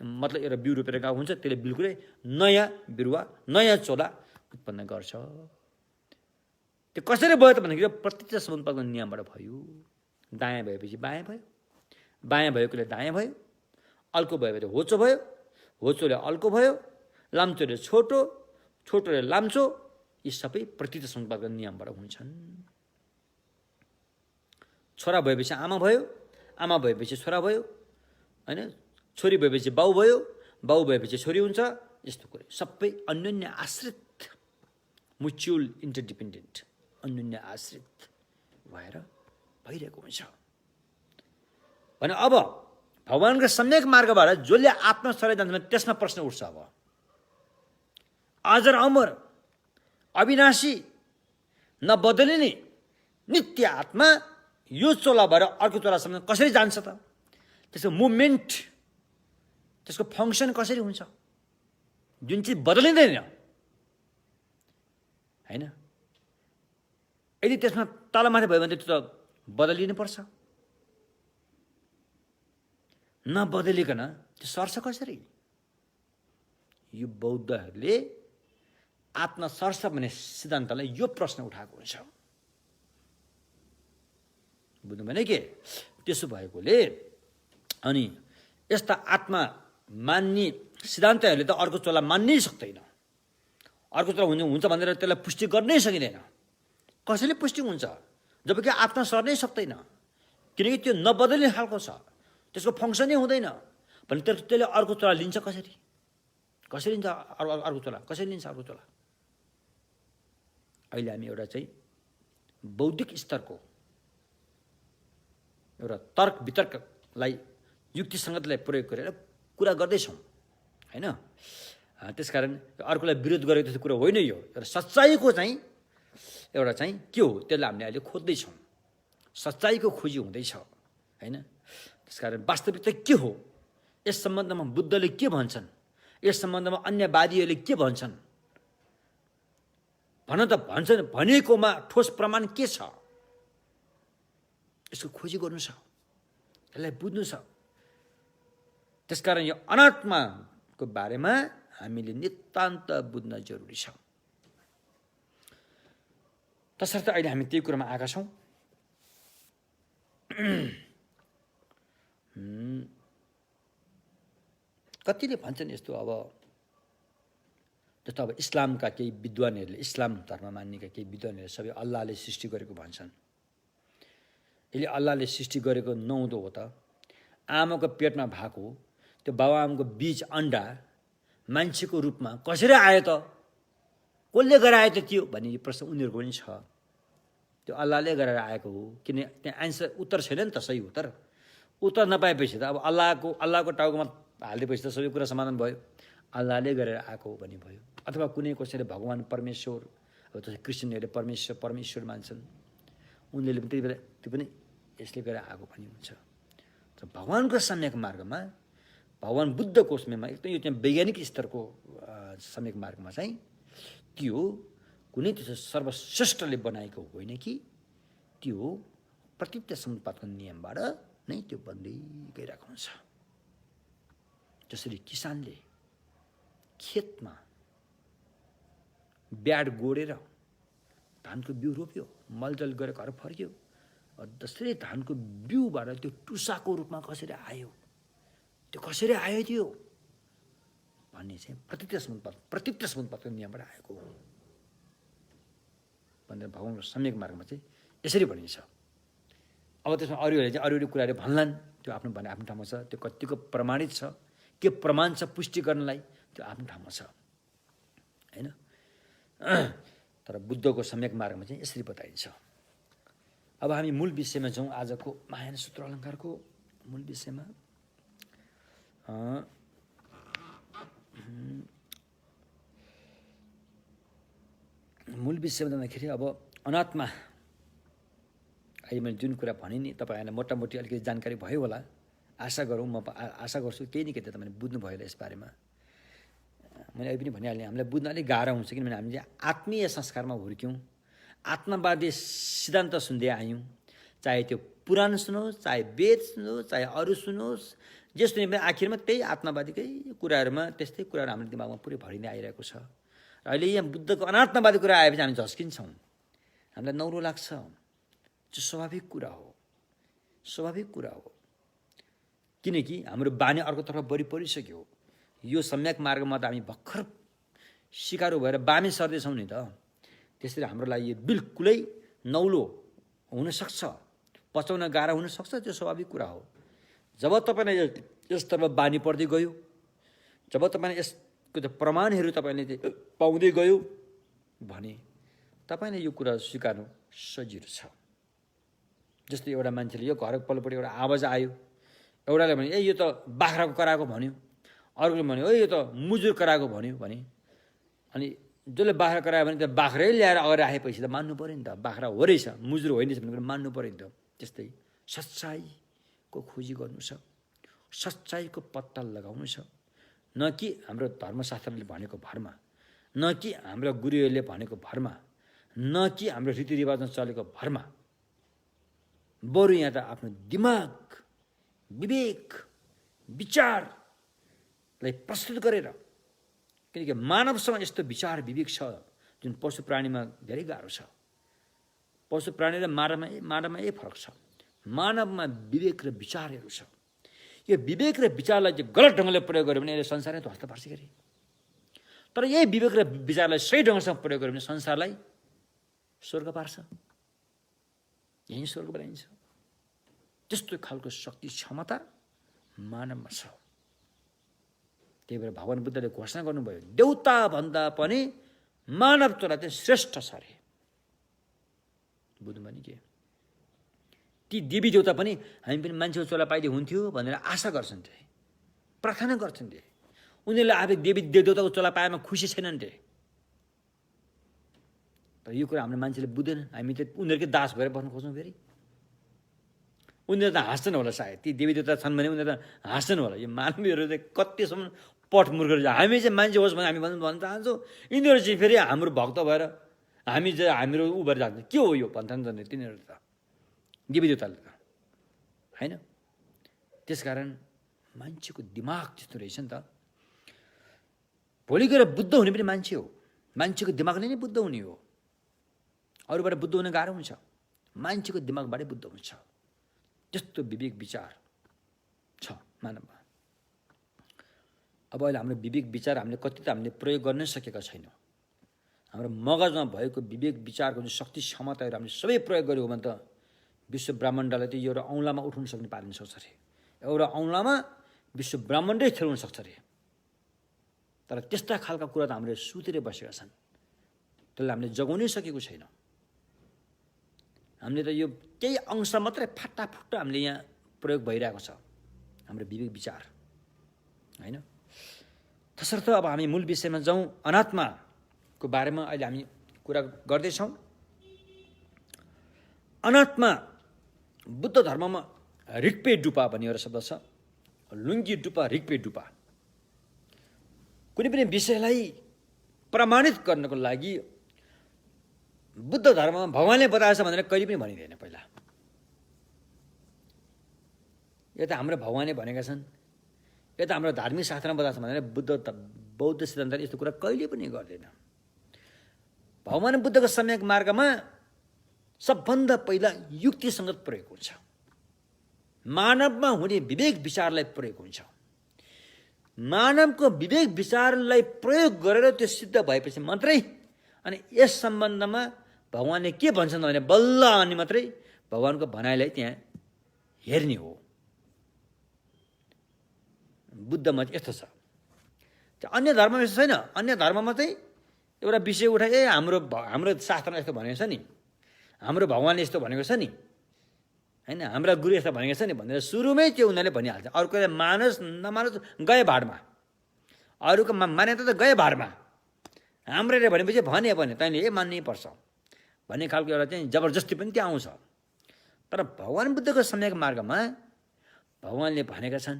मतलब एउटा बिउ रोपेर गएको हुन्छ, त्यसले बिल्कुलै नयाँ बिरुवा नयाँ चोला उत्पन्न गर्छ। त्यो कसरी भयो त भन्दाखेरि प्रत्यक्ष समुत्पादनको नियमबाट भयो। दायाँ भएपछि बायाँ भयो, बायाँ भएकोले दायाँ भयो, अल्को भयो भने होचो भयो, होचोले अल्को भयो, लाम्चोले छोटो, छोटोले लाम्चो, यी सबै प्रत्यक्ष समुत्पादनको नियमबाट हुन्छन्। छोरा भएपछि आमा भयो, आमा भएपछि छोरा भयो, होइन? छोरी भएपछि बाउ भयो, बाउ भएपछि छोरी हुन्छ। यस्तो कुरो सबै अन्योन्य आश्रित, म्युचुअल इन्टरडिपेन्डेन्ट, अन्योन्य आश्रित भएर भइरहेको हुन्छ। भने अब भगवानको सम्यक मार्गबाट जसले आत्मा सरै जान्छ त्यसमा प्रश्न उठ्छ। अब अजर अमर अविनाशी नबदलिने नित्य आत्मा यो चोला भएर अर्को चोलासम्म कसरी जान्छ त? त्यसको मुभमेन्ट, त्यसको फङ्सन कसरी हुन्छ? जुन चिज बदलिँदैन, होइन? यदि त्यसमा तलमाथि भयो भने त्यो त बदलिनु पर्छ। नबदलिकन त्यो सर्छ कसरी? यो बौद्धहरूले आत्मा सर्छ भन्ने सिद्धान्तलाई यो प्रश्न उठाएको हुन्छ। बुझ्नु भने के? त्यसो भएकोले अनि यस्ता आत्मा मान्ने सिद्धान्तहरूले त अर्को चोला मान्नै सक्दैन। अर्को चोला हुन्छ भनेर त्यसलाई पुष्टि गर्नै सकिँदैन। कसैले पुष्टि हुन्छ जबकि आत्मा सर्नै सक्दैन, किनकि त्यो नबदलिने खालको छ, त्यसको फङ्सनै हुँदैन। भने त्यसले अर्को चोला लिन्छ कसरी? कसरी लिन्छ अर्को चोला? कसरी लिन्छ अर्को चोला? अहिले हामी एउटा चाहिँ बौद्धिक स्तरको एउटा तर्क वितर्कलाई युक्तिसङ्गतलाई प्रयोग गरेर कुरा गर्दैछौँ, होइन? त्यसकारण अर्कोलाई विरोध गरेको त्यस्तो कुरा होइन। यो एउटा सच्चाइको चाहिँ एउटा चाहिँ के हो त्यसलाई हामीले अहिले खोज्दैछौँ। सच्चाइको खोजी हुँदैछ, होइन? त्यसकारण वास्तविकता के हो, यस सम्बन्धमा बुद्धले के भन्छन्, यस सम्बन्धमा अन्य वादीहरूले के भन्छन्, भन त भन्छन्, भनेकोमा ठोस प्रमाण के छ, यसको खोजी गर्नु छ, यसलाई बुझ्नु छ। त्यसकारण यो अनात्माको बारेमा हामीले नितान्त बुझ्न जरुरी छ। तसर्थ अहिले हामी त्यही कुरामा आएका छौँ। कतिले भन्छन् यस्तो, अब जस्तो अब इस्लामका केही विद्वानहरूले, इस्लाम धर्म मान्नेका केही विद्वानहरूले सबै अल्लाहले सृष्टि गरेको भन्छन्। यसले अल्लाहले सृष्टि गरेको नहुँदो हो त? आमाको पेटमा भएको त्यो बाबुआमाको बीज अन्डा मान्छेको रूपमा कसरी आयो त? कसले गरायो त त्यो भन्ने प्रश्न उनीहरूको पनि छ। त्यो अल्लाहले गरेर आएको हो, किन त्यहाँ एन्सर उत्तर छैन नि त, सही उत्तर। उत्तर नपाएपछि त अब अल्लाहको टाउकोमा हालिदिएपछि त सबै कुरा समाधान भयो। अल्लाहले गरेर आएको हो भन्ने भयो। अथवा कुनै कसैले भगवान् परमेश्वर, अब जस्तै क्रिस्चियनहरूले परमेश्वर मान्छन्, उनीहरूले पनि त्यति बेला त्यो पनि यसले गरेर आएको भन्ने हुन्छ। तर भगवानको सम्यक मार्गमा, भगवान् बुद्धको समयमा एकदम यो चाहिँ वैज्ञानिक स्तरको सम्यक मार्गमा चाहिँ त्यो कुनै त्यसो सर्वश्रेष्ठले बनाएको होइन कि त्यो प्रत्यक्ष समुत्पादको नियमबाट नै त्यो बन्दै गइरहेको हुन्छ। जसरी किसानले खेतमा ब्याड गोडेर धानको बिउ रोप्यो, मलजल गरेर घर फर्क्यो, जसरी धानको बिउबाट त्यो टुसाको रूपमा कसरी आयो, त्यो कसरी आयो त्यो भन्ने चाहिँ प्रत्यक्ष समुत्पादको नियमबाट आएको हो भनेर भगवानको सम्यक मार्गमा चाहिँ यसरी भनिन्छ। अब त्यसमा अरूहरूले चाहिँ अरू कुराहरू भन्लान्, त्यो आफ्नो भने आफ्नो ठाउँमा छ। त्यो कतिको प्रमाणित छ, के प्रमाण छ पुष्टि गर्नलाई, त्यो आफ्नो ठाउँमा छ, होइन? तर बुद्धको सम्यक मार्गमा चाहिँ यसरी बताइन्छ। अब हामी मूल विषयमा जाउँ, आजको महायान सूत्र अलङ्कारको मूल विषयमा। मूल विषयमा जाँदाखेरि अब अनात्मा, अहिले मैले जुन कुरा भने नि तपाईँहरूलाई मोटामोटी अलिकति जानकारी भयो होला, आशा गरौँ, म आशा गर्छु केही न केही त तपाईँले बुझ्नुभयो होला यस बारेमा। मैले अहिले पनि भनिहालेँ, हामीलाई बुझ्न अलिक गाह्रो हुन्छ, किनभने हामीले आत्मीय संस्कारमा हुर्क्यौँ, आत्मवादी सिद्धान्त सुन्दै आयौँ, चाहे त्यो पुराण सुनोस्, चाहे वेद सुनोस्, चाहे अरू सुनोस्, जे सुने पनि आखिरमा त्यही आत्मवादीकै कुराहरूमा त्यस्तै कुराहरू हाम्रो दिमागमा पुरै भरिँदै आइरहेको छ। र अहिले यहाँ बुद्धको अनात्मवादी कुरा आएपछि हामी झस्किन्छौँ, हामीलाई नौरो लाग्छ, जो स्वाभाविक कुरा हो, स्वाभाविक कुरा हो। किनकि हाम्रो बानी अर्कोतर्फ बढी परिसक्यो। यो सम्यक मार्गमा त हामी भर्खर सिकारु भएर बामे सर्दैछौँ नि त। त्यसरी हाम्रो लागि यो बिल्कुलै नौलो हुनसक्छ, पचाउन गाह्रो हुनसक्छ, त्यो स्वाभाविक कुरा हो। जब तपाईँलाई यसतर्फ बानी पर्दै गयो, जब तपाईँले यसको प्रमाणहरू तपाईँले पाउँदै गयो भने तपाईँले यो कुरा स्वीकार्नु सजिलो छ। जस्तै एउटा मान्छेले यो घरको पल्लोपट्टि एउटा आवाज आयो, एउटाले भने ए यो त बाख्राको कराएको भन्यो, अर्कोले भन्यो ए यो त मुजुर कराएको भन्यो भने, अनि जसले बाख्रा करायो भने त बाख्रै ल्याएर अगाडि राखेपछि त मान्नु पऱ्यो नि त, बाख्रा हो रहेछ, मुजुर होइन रहेछ भन्ने कुरा मान्नु पऱ्यो नि त। त्यस्तै सच्चाइको खोजी गर्नु छ, सच्चाइको पत्ता लगाउनु छ, न कि हाम्रो धर्मशास्त्रले भनेको भरमा, न कि हाम्रो गुरुहरूले भनेको भरमा, न कि हाम्रो रीतिरिवाजमा चलेको भरमा, बरु यहाँ त आफ्नो दिमाग, विवेक, विचारलाई प्रस्तुत गरेर, किनकि मानवसँग यस्तो विचार विवेक छ जुन पशु प्राणीमा धेरै गाह्रो छ। पशु प्राणी र मानवमा यही फरक छ, मानवमा विवेक र विचारहरू छ। यो विवेक र विचारलाई चाहिँ गलत ढङ्गले प्रयोग गर्यो भने यसले संसारै ध्वस्त पार्छ गरी, तर यही विवेक र विचारलाई सही ढङ्गसँग प्रयोग गर्यो भने संसारलाई स्वर्ग पार्छ, यही स्वर्ग बनाइन्छ। त्यस्तो खालको शक्ति क्षमता मानवमा छ। त्यही भएर भगवान बुद्धले घोषणा गर्नुभयो, देउता भन्दा पनि मानव चोला चाहिँ श्रेष्ठ छ अरे। बुझ्नु भने के, ती देवी देउता पनि हामी पनि मान्छेको चोला पाइदिए हुन्थ्यो भनेर आशा गर्छन् रे, प्रार्थना गर्छन् रे। उनीहरूले आफै देवी देवताको चोला पाएमा खुसी छैनन् रे। तर यो कुरा हाम्रो मान्छेले बुझ्दैन, हामी त उनीहरूकै दास भएर बस्न खोज्छौँ। फेरि उनीहरू त हाँस्छन् होला, सायद ती देवी देवता छन् भने उनीहरू त हाँस्छन् होला। यो मानवीहरू चाहिँ कतिसम्म पट मूर्ख रहेछ। हामी चाहिँ मान्छे होस् भने हामी भन्न चाहन्छौँ, यिनीहरू चाहिँ फेरि हाम्रो भक्त भएर हामी चाहिँ हाम्रो उ भएर जान्छ। के हो यो भन्छन् तिनीहरू त देवी देवताले त होइन। त्यसकारण मान्छेको दिमाग त्यस्तो रहेछ नि त। भोलि गएर बुद्ध हुने पनि मान्छे हो, मान्छेको दिमागले नै बुद्ध हुने हो। अरूबाट बुद्ध हुन गाह्रो हुन्छ, मान्छेको दिमागबाटै बुद्ध हुन्छ। त्यस्तो विवेक विचार छ मानवमा। अब अहिले हाम्रो विवेक विचार हामीले कति त हामीले प्रयोग गर्नै सकेका छैनौँ। हाम्रो मगजमा भएको विवेक विचारको जुन शक्ति क्षमताहरू हामीले सबै प्रयोग गऱ्यौँ भने त विश्व ब्रह्माण्डलाई त एउटा औँलामा उठाउन सक्ने पारिन सक्छ अरे। एउटा औँलामा विश्व ब्रह्माण्डै खेलाउन सक्छ अरे। तर त्यस्ता खालका कुरा त हामीले सुतेर बसेका छन्, त्यसलाई हामीले जगाउनै सकेको छैन। हामीले त यो केही अंश मात्रै फाटाफुट्टा हामीले यहाँ प्रयोग भइरहेको छ हाम्रो विवेक विचार होइन। तसर्थ अब हामी मूल विषयमा जाउँ, अनात्माको बारेमा अहिले हामी कुरा गर्दैछौँ। अनात्मा बुद्ध धर्ममा रिक्पे डुपा भन्ने एउटा शब्द छ, लुङ्गी डुपा, रिक्पे डुपा। कुनै पनि विषयलाई प्रमाणित गर्नको लागि बुद्ध धर्ममा भगवानले बताएछ भनेर कहिले पनि भनिँदैन। पहिला यो त हाम्रो भगवानले भनेका छन्, यो त हाम्रो धार्मिक शास्त्रमा बताएछ भनेर बौद्ध सिद्धान्तले यस्तो कुरा कहिले पनि गर्दैन। भगवान बुद्धको सम्यक मार्गमा सबभन्दा पहिला युक्तिसङ्गत प्रयोग हुन्छ, मानवमा हुने विवेक विचारलाई प्रयोग हुन्छ। मानवको विवेक विचारलाई प्रयोग गरेर त्यो सिद्ध भएपछि मात्रै अनि यस सम्बन्धमा भगवानले के भन्छन् भने बल्ल अनि मात्रै भगवानको भनाइलाई त्यहाँ हेर्ने हो। बुद्धमा यस्तो छ, अन्य धर्ममा यस्तो छैन। अन्य धर्ममा चाहिँ एउटा विषय उठाए हाम्रो शास्त्रमा यस्तो भनेको छ नि, हाम्रो भगवान्ले यस्तो भनेको छ नि, हैन हाम्रा गुरु यस्तो भनेको छ नि भनेर सुरुमै त्यो उनीहरूले भनिहाल्छ। अर्कोले मानोस् नमानोस् गए भाडमा, अरूको मान्यता त गए भाडमा, हाम्रोले भनेपछि भने तैँले मान्नै पर्छ भन्ने खालको एउटा चाहिँ जबरजस्ती पनि त्यहाँ आउँछ। तर भगवान् बुद्धको सम्यक मार्गमा भगवान्ले भनेका छन्,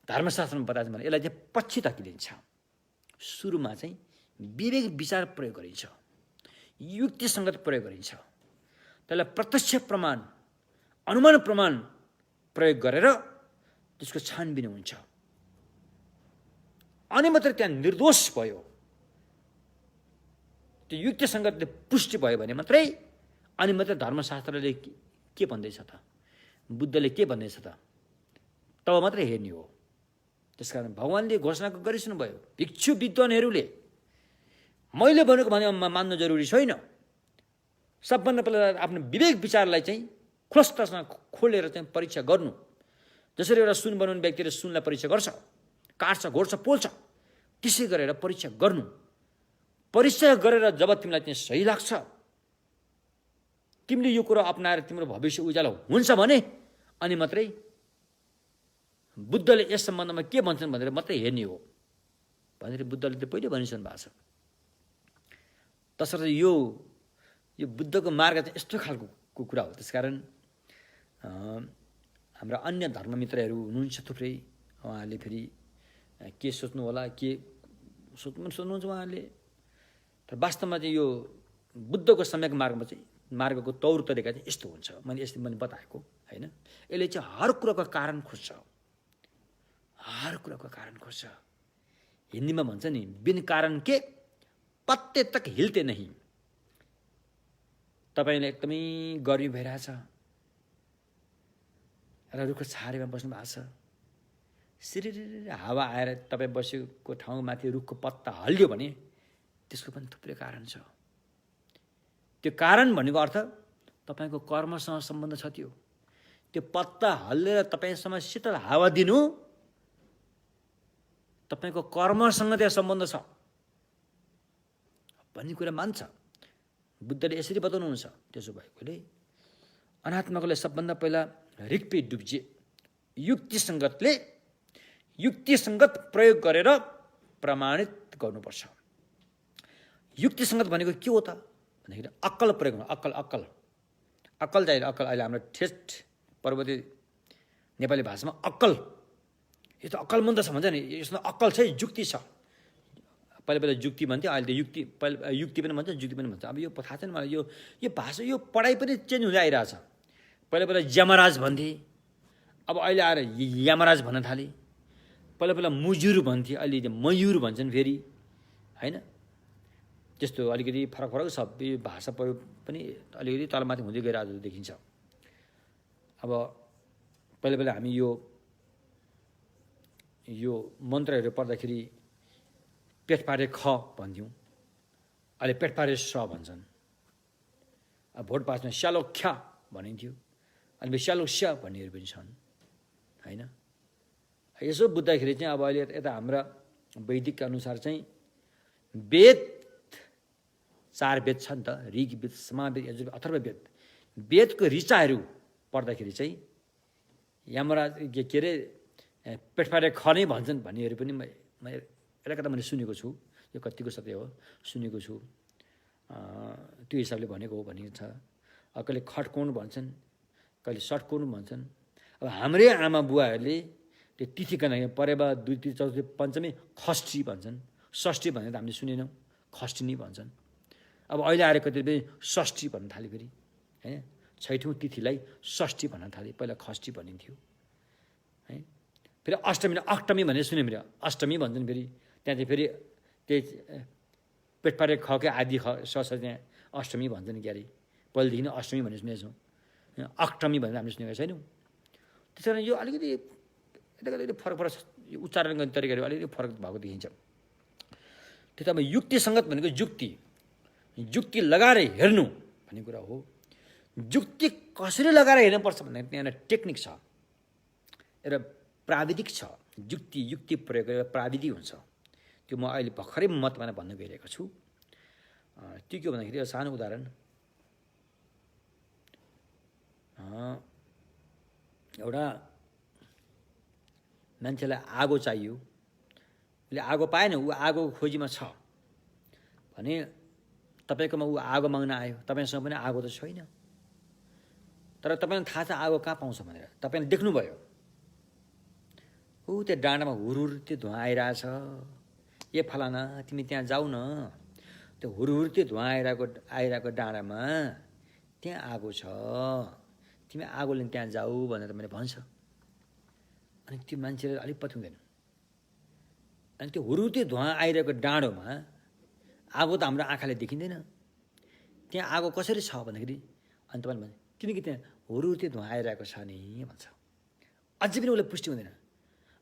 धर्मशास्त्रमा बताएको छ भने यसलाई चाहिँ पछि धकिदिन्छ। सुरुमा चाहिँ विवेक विचार प्रयोग गरिन्छ, युक्तिसङ्गत प्रयोग गरिन्छ, त्यसलाई प्रत्यक्ष प्रमाण अनुमान प्रमाण प्रयोग गरेर त्यसको छानबिन हुन्छ। अनि मात्र त्यहाँ निर्दोष भयो, त्यो युक्तिसङ्गतले पुष्टि भयो भने मात्रै अनि मात्रै धर्मशास्त्रले के भन्दैछ त, बुद्धले के भन्दैछ त, तब मात्रै हेर्ने हो। त्यसकारण भगवान्ले घोषणा गरिसक्नु भयो, भिक्षु विद्वानहरूले मैले भनेको भने मान्नु जरुरी छैन। सबभन्दा पहिला आफ्नो विवेक विचारलाई चाहिँ खुलस्तसँग खोलेर चाहिँ परीक्षा गर्नु। जसरी एउटा सुन बनाउने व्यक्तिले सुनलाई परीक्षा गर्छ, काट्छ, घोड्छ, पोल्छ, त्यसै गरेर परीक्षा गर्नु। परीक्षा गरेर जब तिमीलाई चाहिँ सही लाग्छ, तिमीले यो कुरो अपनाएर तिम्रो भविष्य उज्यालो हुन्छ भने अनि मात्रै बुद्धले यस सम्बन्धमा के भन्छन् भनेर मात्रै हेर्ने हो भनेर बुद्धले त पहिले भनिसक्नु भएको छ। तसर्थ यो बुद्धको मार्ग चाहिँ यस्तो खालको कुरा हो। त्यसकारण हाम्रा अन्य धर्ममित्रहरू हुनुहुन्छ थुप्रै, उहाँहरूले फेरि के सोच्नु होला, के सोच्नुहुन्छ उहाँहरूले। तर वास्तवमा चाहिँ यो बुद्धको सम्यक मार्गको तौर तरिका चाहिँ यस्तो हुन्छ। मैले बताएको होइन, यसले चाहिँ हर कुराको कारण खोज्छ, हर कुराको कारण खोज्छ। हिन्दीमा भन्छ नि, बिन कारण के पत्ते तक हिलते नहीं। तपाईँलाई एकदमै गर्मी भइरहेछ र रुखको छारेमा बस्नु भएको छ, सिरिर हावा आएर तपाईँ बसेको ठाउँमाथि रुखको पत्ता हल्लियो भने त्यसको पनि थुप्रै कारण छ। त्यो कारण भनेको अर्थ तपाईँको कर्मसँग सम्बन्ध छ। त्यो पत्ता हल्लेर तपाईँसँग शीतल हावा दिनु तपाईँको कर्मसँग त्यहाँ सम्बन्ध छ भन्ने कुरा मान्छ। बुद्धले यसरी बताउनुहुन्छ। त्यसो भएकोले अनात्माकोले सबभन्दा पहिला रिक्पे डुब्जे युक्तिसङ्गत प्रयोग गरेर प्रमाणित गर्नुपर्छ। युक्तिसङ्गत भनेको के हो त भन्दाखेरि अक्कल प्रयोग गर्नु। अक्कल चाहिँ अहिले हाम्रो ठेट पर्वतीय नेपाली भाषामा अक्कल, यो त अक्कलमन्द छ भन्छ नि, यसमा अक्कल छ, युक्ति छ। पहिला युक्ति भन्थ्यो, अहिले त युक्ति पनि भन्छ, जुक्ति पनि भन्छ। अब यो थाहा छैन मलाई, यो भाषा, यो पढाइ पनि चेन्ज हुँदै आइरहेछ। पहिला यमराज भन्थे, अब अहिले आएर यमराज भन्न थाले। पहिला मुजुर भन्थे, अहिले मयूर भन्छन् फेरि, होइन। त्यस्तो अलिकति फरक छ। यो भाषा प्रयोग पनि अलिकति तलमाथि हुँदै गइरहेको देखिन्छ। अब पहिला हामी यो मन्त्रहरू पढ्दाखेरि पेट पारे ख भन्थ्यौँ, अहिले पेट पारे स भन्छन्। अब भोट पासमा स्यालो ख्या भनिन्थ्यो, अनि स्यालो स्या भन्नेहरू पनि छन्, होइन। यसो बुझ्दाखेरि चाहिँ अब अहिले यता हाम्रा वैदिक अनुसार चाहिँ वेद 4 वेद छ नि त, ऋग्वेद, सामवेद, यजुर्वेद, अथर्ववेद। वेदको ऋचाहरू पढ्दाखेरि चाहिँ यमराज के अरे पेट पारे ख नै भन्छन् भन्नेहरू पनि एउटा कता मैले सुनेको छु। यो कतिको सत्य हो सुनेको छु, त्यो हिसाबले भनेको हो भनेको छ। कहिले खटकोण भन्छन्, कहिले सटकोण भन्छन्। अब हाम्रै आमा बुवाहरूले त्यो तिथिका लागि परेवा 2, 3, 4, 5 खष्ठी भन्छन्, षष्ठी भनेर त हामीले सुनेनौँ, खष्ठी नै भन्छन्। अब अहिले आएर कतिपय षष्ठी भन्न थाल्यो फेरि, होइन। छैठौँ तिथिलाई षष्ठी भन्न थाले, पहिला खष्ठी भनिन्थ्यो, है। फेरि अष्टमी भनेर सुने फेरि अष्टमी भन्छन् फेरि। त्यहाँ चाहिँ फेरि त्यही पेट पारे खकै आदि त्यहाँ अष्टमी भन्छन् क्या अरे। पहिलेदेखि नै अष्टमी भनेर सुनेको छौँ, अष्टमी भनेर हामीले सुनेको छैनौँ। त्यस कारण यो अलिकति फरक यो उच्चारण गर्ने तरिकाहरू अलिकति फरक भएको देखिन्छ। त्यो त अब युक्तिसङ्गत भनेको युक्ति लगाएर हेर्नु भन्ने कुरा हो। युक्ति कसरी लगाएर हेर्नुपर्छ भन्दाखेरि त्यहाँ एउटा टेक्निक छ, एउटा प्राविधिक छ। युक्ति प्रयोग गरेर प्राविधि हुन्छ। त्यो म अहिले भर्खरै मतमा भन्न गइरहेको छु। त्यो के भन्दाखेरि एउटा सानो उदाहरण, एउटा मान्छेलाई आगो चाहियो, उसले आगो पाएन, ऊ आगोको खोजीमा छ भने तपाईँकोमा ऊ आगो माग्न आयो, तपाईँसँग पनि आगो त छैन, तर तपाईँलाई थाहा छ आगो कहाँ पाउँछ भनेर, तपाईँले देख्नुभयो ऊ त्यो डाँडामा हुरहुर त्यो धुवा आइरहेछ, ए फलाना तिमी त्यहाँ जाऊ न, त्यो हुरहुर त्यो धुवा आइरहेको डाँडामा त्यहाँ आगो छ, तिमी आगोले त्यहाँ जाऊ भनेर मैले भन्छ। अनि त्यो मान्छेले अलिक पत्याउँदैन। अनि त्यो हुरहुर त्यो धुवा आइरहेको डाँडोमा आगो त हाम्रो आँखाले देखिँदैन, त्यहाँ आगो कसरी छ भन्दाखेरि अनि तपाईँले भन्छ किनकि त्यहाँ हुरहुर त्यो धुवा आइरहेको छ नि भन्छ। अझै पनि उसलाई पुष्टि हुँदैन,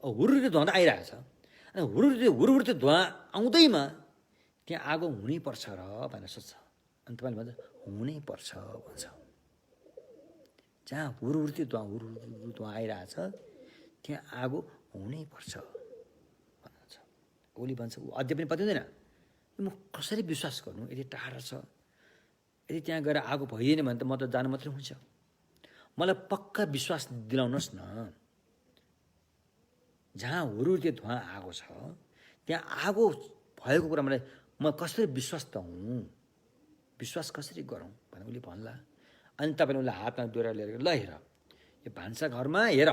हुरहुर त्यो धुवा त आइरहेको छ, अनि हुरहुर त्यो धुवा आउँदैमा त्यहाँ आगो हुनैपर्छ र भनेर सोध्छ। अनि तपाईँले भन्छ हुनैपर्छ भन्छ। जहाँ हुरहुर त्यो धुवा आइरहेछ त्यहाँ आगो हुनैपर्छ भन्नुहुन्छ। उसले भन्छ ऊ अझै पनि पत्याउँदैन, म कसरी विश्वास गर्नु, यदि टाढा छ, यदि त्यहाँ गएर आगो भइदिएन भने त म त जानु मात्रै हुन्छ, मलाई पक्का विश्वास दिलाउनुहोस् न, जहाँ हुरहुर त्यो धुवा आगो छ त्यहाँ आगो भएको कुरा मलाई म कसरी विश्वास त हुँ, विश्वास कसरी गरौँ भनेर उसले भन्ला। अनि तपाईँले उसलाई हातमा डोरा लिएर ल हेर यो भान्सा घरमा हेर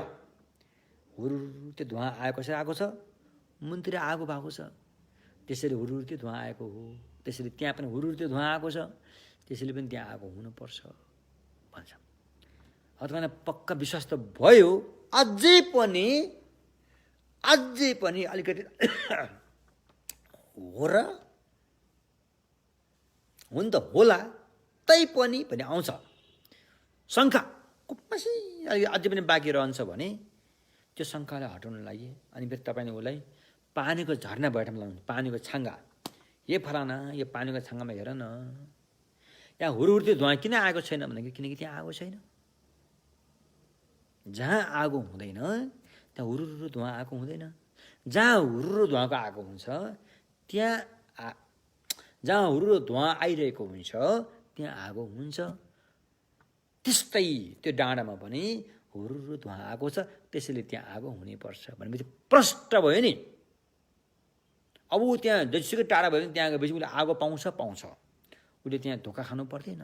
हुरहुर त्यो धुवा आएको कसरी आएको छ, मुनतिर आगो भएको छ, त्यसरी हुरहुर त्यो धुवा आएको हो, त्यसरी त्यहाँ पनि हुरहुर त्यो धुवा आएको छ, त्यसैले पनि त्यहाँ आगो हुनुपर्छ भन्छ। अथवा पक्का विश्वास त भयो, अझै पनि अलिकति हो र हुन त होला तैपनि भन्ने आउँछ शङ्का, अझै पनि बाँकी रहन्छ भने त्यो शङ्कालाई हटाउन लागि अनि फेरि तपाईँले उसलाई पानीको झर्ना भए ठाउँमा लाउनु, पानीको छाङ्गा, ए फलाना यो पानीको छाङ्गामा हेर न यहाँ हुरहुर त्यो धुवा किन आएको छैन भन्दाखेरि किनकि त्यहाँ आगो छैन। जहाँ आगो हुँदैन त्यहाँ हुरहुर धुवा आएको हुँदैन, जहाँ हुरहुर धुवाको आगो हुन्छ त्यहाँ जहाँ हुरहुर धुवा आइरहेको हुन्छ त्यहाँ आगो हुन्छ। त्यस्तै त्यो डाँडामा पनि हुरहुर धुवा आएको छ, त्यसैले त्यहाँ आगो हुनैपर्छ भनेपछि प्रष्ट भयो नि। अब ऊ त्यहाँ जतिसुकै टाढा भयो भने त्यहाँ गएपछि उसले आगो पाउँछ, उसले त्यहाँ धोका खानु पर्दैन।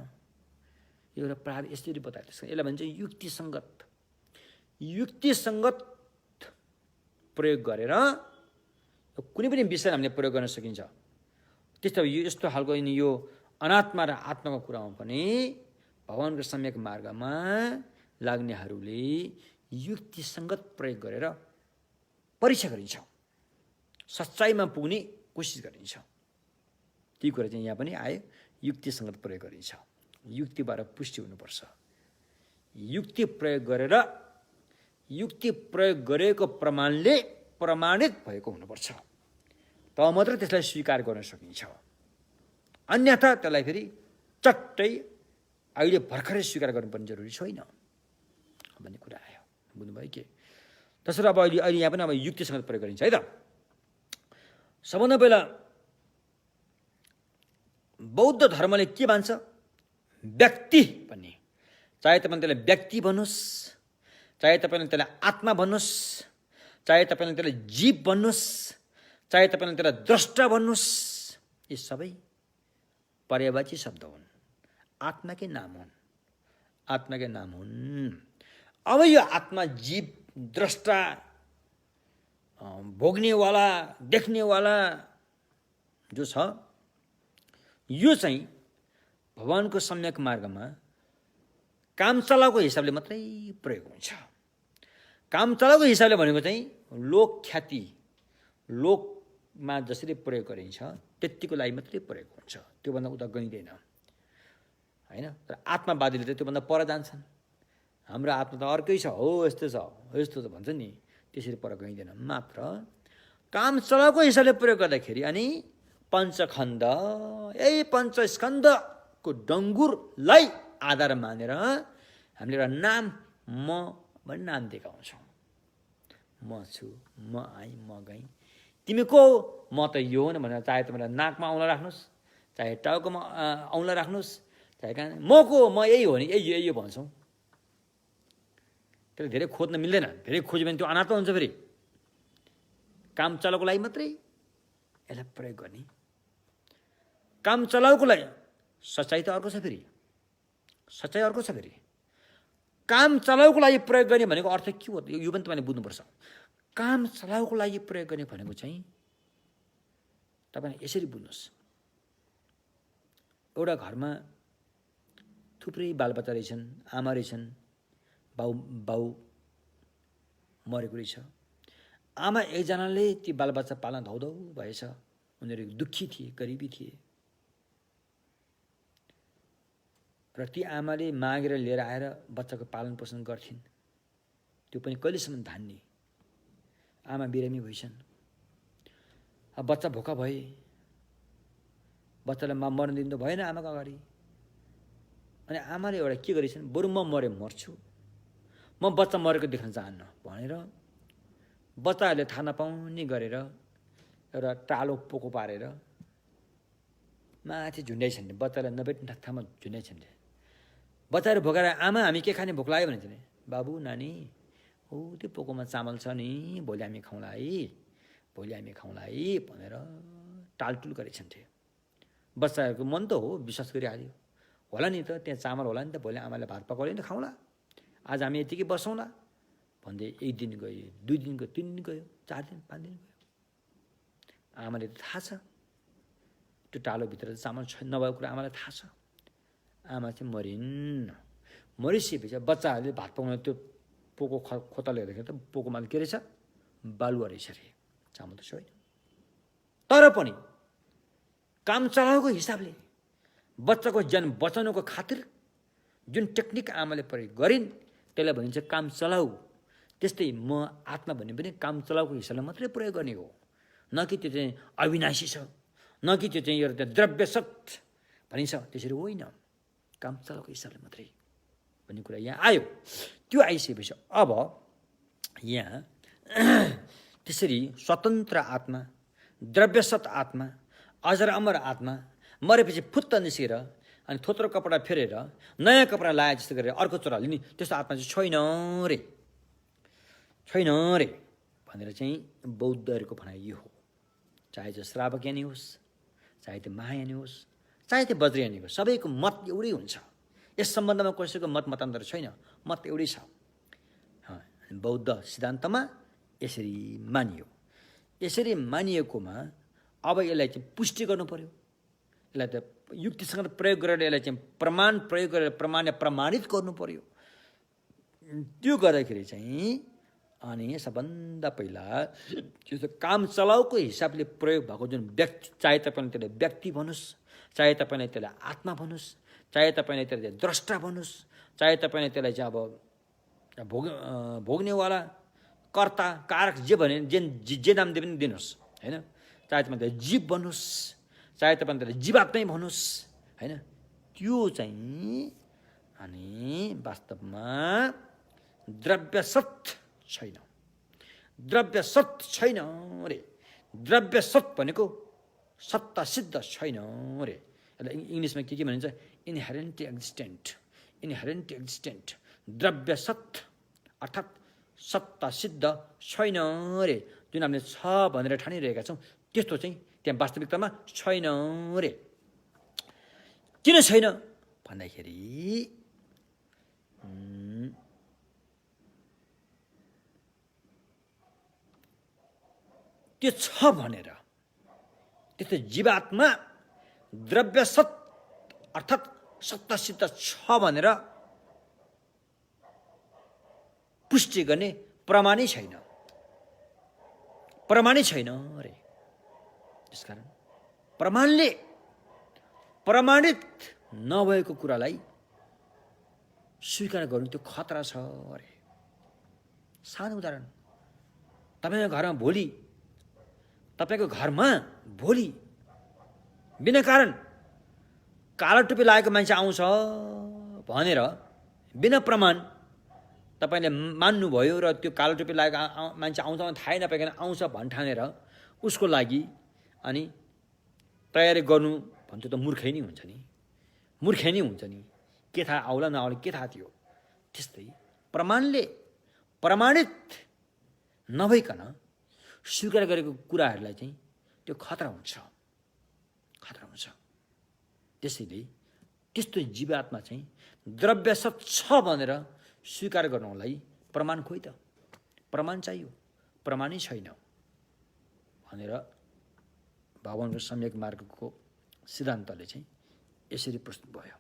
यो एउटा प्रार यसरी बताएको छ, यसलाई भन्छ युक्तिसङ्गत प्रयोग गरेर कुनै पनि विषय हामीले प्रयोग गर्न सकिन्छ। त्यस्तो यस्तो खालको यो अनात्मा र आत्माको कुरामा पनि भगवानको सम्यक मार्गमा लाग्नेहरूले युक्तिसङ्गत प्रयोग गरेर परीक्षा गरिन्छ, सच्चाइमा पुग्ने कोसिस गरिन्छ। ती कुरा चाहिँ यहाँ पनि आयो, युक्तिसङ्गत प्रयोग गरिन्छ, युक्तिबाट पुष्टि हुनुपर्छ। युक्ति प्रयोग गरेको प्रमाणले प्रमाणित भएको हुनुपर्छ, तब मात्र त्यसलाई स्वीकार गर्न सकिन्छ। अन्यथा त्यसलाई फेरि चट्टै अहिले भर्खरै स्वीकार गर्नुपर्ने जरुरी छैन भन्ने कुरा आयो। बुझ्नुभयो के? त्यसरी अब अहिले यहाँ पनि अब युक्तिसँग प्रयोग गरिन्छ है त। सबभन्दा पहिला बौद्ध धर्मले के भन्छ, व्यक्ति भन्ने, चाहे तपाईँले त्यसलाई व्यक्ति भन्नुहोस्, चाहे तपाईँले त्यसलाई आत्मा भन्नुहोस्, चाहे तपाईँले त्यसलाई जीव भन्नुहोस्, चाहे तपाईँले त्यसलाई द्रष्टा भन्नुहोस्, यी सबै पर्यायवाची शब्द हुन्, आत्माकै नाम हुन्। अब यो आत्मा, जीव, द्रष्टा, भोग्नेवाला, देख्नेवाला जो छ, यो चाहिँ भगवानको सम्यक मार्गमा काम चलाएको हिसाबले मात्रै प्रयोग हुन्छ। काम चलाएको हिसाबले भनेको चाहिँ लोक ख्याति, लोकमा जसरी प्रयोग गरिन्छ त्यतिको लागि मात्रै प्रयोग हुन्छ, त्योभन्दा उता गइँदैन होइन। तर आत्मावादीले त त्योभन्दा पर जान्छन्, हाम्रो आत्मा त अर्कै छ, हो यस्तो छ, यस्तो छ भन्छ नि, त्यसरी पर गइँदैन। मात्र काम चलाएको हिसाबले प्रयोग गर्दाखेरि अनि पञ्चखण्ड, यही पञ्चस्कन्धको डङ्गुरलाई आधार मानेर हामीले एउटा नाम, म भन्ने नाम देखाउँछौँ। म छु, म आएँ, म गएँ, तिमी को, म त यो हो न भनेर। चाहे तपाईँलाई नाकमा औँला राख्नुहोस्, चाहे टाउकोमा औँला राख्नुहोस्, चाहे कहाँ म यही हो नि, यही भन्छौँ। त्यसले धेरै खोज्न मिल्दैन। धेरै खोज्यो भने त्यो अनाथ हुन्छ। फेरि काम चलाउको लागि मात्रै यसलाई प्रयोग गर्ने। काम चलाउको लागि सच्चाइ त अर्को छ। फेरि सच्चाइ अर्को छ। फेरि काम चलाउको लागि प्रयोग गर्ने भनेको अर्थ के हो? यो पनि तपाईँले बुझ्नुपर्छ। काम चलाउको लागि प्रयोग गर्ने भनेको चाहिँ तपाईँले यसरी बुझ्नुहोस्। एउटा घरमा थुप्रै बालबच्चा रहेछन्, आमा रहेछन्, बाउ मरेको रहेछ। आमा एकजनाले ती बालबच्चा पाल्न धौधौ भएछ। उनीहरू दुःखी थिए, गरिबी थिए र ती आमाले मागेर लिएर आएर बच्चाको पालन पोषण गर्थिन्। त्यो पनि कहिलेसम्म धान्ने? आमा बिरामी भइछन्, अब बच्चा भोका भए, बच्चालाई मर्न दिनु त भएन आमाको अगाडि। अनि आमाले एउटा के गरेछन्, बरु म मरे मर्छु, म बच्चा मरेको देख्न चाहन्न भनेर बच्चाहरूले थाहा नपाउने गरेर एउटा टालो पोको पारेर माथि झुन्ड्याइछन्। बच्चालाई नभेट्ने ठाउँमा झुन्ड्याइछन्। बच्चाहरू भोकाएर आमा हामी के खाने, भोक लाग्यो भने चाहिँ बाबु नानी हो त्यो पोकोमा चामल छ नि, भोलि हामी खाउँला है भनेर टालटुल गरेछन्। बच्चाहरूको मन त हो, विश्वास गरिहाल्यो होला नि त, त्यहाँ चामल होला नि त, भोलि आमाले भात पकाउने नि त खाउँला, आज हामी यतिकै बसौँला भन्दै 1 दिन गयो, 2 दिन गयो, 3 दिन गयो, 4 दिन 5 दिन गयो। आमाले त थाहा छ त्यो टालोभित्र चामल नभएको कुरा आमालाई थाहा छ। आमा चाहिँ मरिन्। मरिसकेपछि बच्चाहरूले भात पकाउन त्यो पोको खोतलले हेर्दाखेरि त पोकोमा के रहेछ, बालुवा रहेछ अरे, चामल त छैन। तर पनि काम चलाउको हिसाबले बच्चाको ज्यान बचाउनको खातिर जुन टेक्निक आमाले प्रयोग गरिन् त्यसलाई भनिन्छ काम चलाउ। त्यस्तै म आत्मा भन्ने पनि काम चलाउको हिसाबले मात्रै प्रयोग गर्ने हो, न कि त्यो चाहिँ अविनाशी छ, न कि त्यो चाहिँ एउटा द्रव्य सत भनिन्छ, त्यसरी होइन। काम चलाउको हिसाबले मात्रै भन्ने कुरा यहाँ आयो। त्यो आइसकेपछि अब यहाँ त्यसरी स्वतन्त्र आत्मा, द्रव्यसत आत्मा, अजर अमर आत्मा मरेपछि फुत्त निस्केर अनि थोत्रो कपडा फेरेर नयाँ कपडा लाए जस्तो गरेर अर्को चोरा लिने त्यस्तो आत्मा चाहिँ छैन रे भनेर चाहिँ बौद्धहरूको भनाइ यो हो। चाहे त्यो श्रावकयानी होस्, चाहे त्यो महायानी होस्, चाहे त्यो वज्रयानी होस्, सबैको मत एउटै हुन्छ। यस सम्बन्धमा कसैको मत मतान्तर छैन, मत एउटै छ। बौद्ध सिद्धान्तमा यसरी मानियो। यसरी मानिएकोमा अब यसलाई चाहिँ पुष्टि गर्नु पर्यो। यसलाई त युक्तिसँग प्रयोग गरेर यसलाई चाहिँ प्रमाण प्रयोग गरेर प्रमाणित गर्नु पर्यो। त्यो गर्दाखेरि चाहिँ अनि सबभन्दा पहिला त्यो काम चलाउको हिसाबले प्रयोग भएको जुन व्यक्ति, चाहे तपाईँले त्यसलाई व्यक्ति भन्नुहोस्, चाहे तपाईँले त्यसलाई आत्मा भन्नुहोस्, चाहे तपाईँले त्यसलाई द्रष्टा भन्नुहोस्, चाहे तपाईँले त्यसलाई चाहिँ अब भोग्नेवाला, कर्ता, कारक जे भने जे नाम दे पनि दिनुहोस् होइन। चाहे तपाईँले जीव भन्नुहोस्, चाहे तपाईँले त्यसलाई जीवात्मै भन्नुहोस् होइन। त्यो चाहिँ अनि वास्तवमा द्रव्यसत छैन। द्रव्यसत छैन रे। द्रव्यसत भनेको सत्ता सिद्ध छैन रे। यसलाई इङ्ग्लिसमा के भनिन्छ, इनहेरेन्टली एक्जिस्टेन्ट। द्रव्यसत अर्थात् सत्ता सिद्ध छैन रे। जुन हामीले छ भनेर ठानिरहेका छौँ त्यस्तो चाहिँ त्यहाँ वास्तविकतामा छैन रे। किन छैन भन्दाखेरि त्यो छ भनेर त्यस्तो जीवात्मा द्रव्यसत अर्थात् सत्तासिद्ध छ भनेर पुष्टि गर्ने प्रमाणै छैन रे। त्यसकारण प्रमाणले प्रमाणित नभएको कुरालाई स्वीकार गर्नु त्यो खतरा छ अरे। सानो उदाहरण, तपाईँको घरमा भोलि बिना कारण कालो टोपी लागेको मान्छे आउँछ भनेर बिना प्रमाण तपाईँले मान्नुभयो र त्यो कालो टोपी लागेको मान्छे आउँछ भने थाहै नपाइकन आउँछ भन्ठानेर उसको लागि अनि तयारी गर्नु भन्थ्यो त मूर्खै नै हुन्छ नि, मूर्खै नै हुन्छ नि, के थाहा आउला नआउला के थाहा थियो। त्यस्तै प्रमाणले प्रमाणित नभइकन स्वीकार गरेको कुराहरूलाई चाहिँ त्यो खतरा हुन्छ, खतरा हुन्छ। त्यसैले त्यस्तो जीवात्मा चाहिँ द्रव्यसत छ भनेर स्वीकार गर्नलाई प्रमाण खोइ त, प्रमाण चाहियो, प्रमाणै छैन भनेर भगवानको सम्यक मार्गको सिद्धान्तले चाहिँ यसरी प्रस्तुत भयो।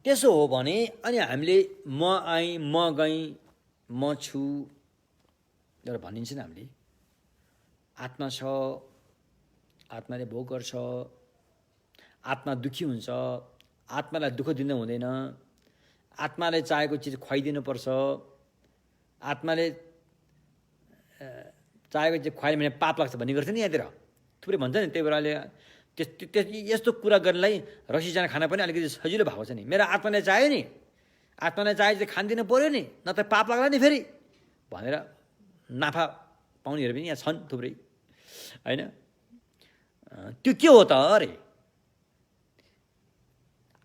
त्यसो हो भने अनि हामीले म आएँ, म गएँ, म छु भनेर भनिन्छ नि। हामीले आत्मा छ, आत्माले भोग गर्छ, आत्मा दुःखी हुन्छ, आत्मालाई दुःख दिनु हुँदैन, आत्माले चाहेको चिज खुवाइदिनुपर्छ, आत्माले चाहेको चिज खुवायो भने पाप लाग्छ भन्ने गर्छ नि। यहाँतिर थुप्रै भन्छ नि। त्यही भएर अहिले यस्तो कुरा गर्नलाई रसिजान खान पनि अलिकति सजिलो भएको छ नि। मेरो आत्माले चाह्यो नि, आत्माले चाहे चाहिँ खानदिनु पऱ्यो नि, नत्र पाप लाग्ला नि फेरि भनेर नाफा पाउनेहरू पनि यहाँ छन् थुप्रै, होइन। त्यो के हो त अरे?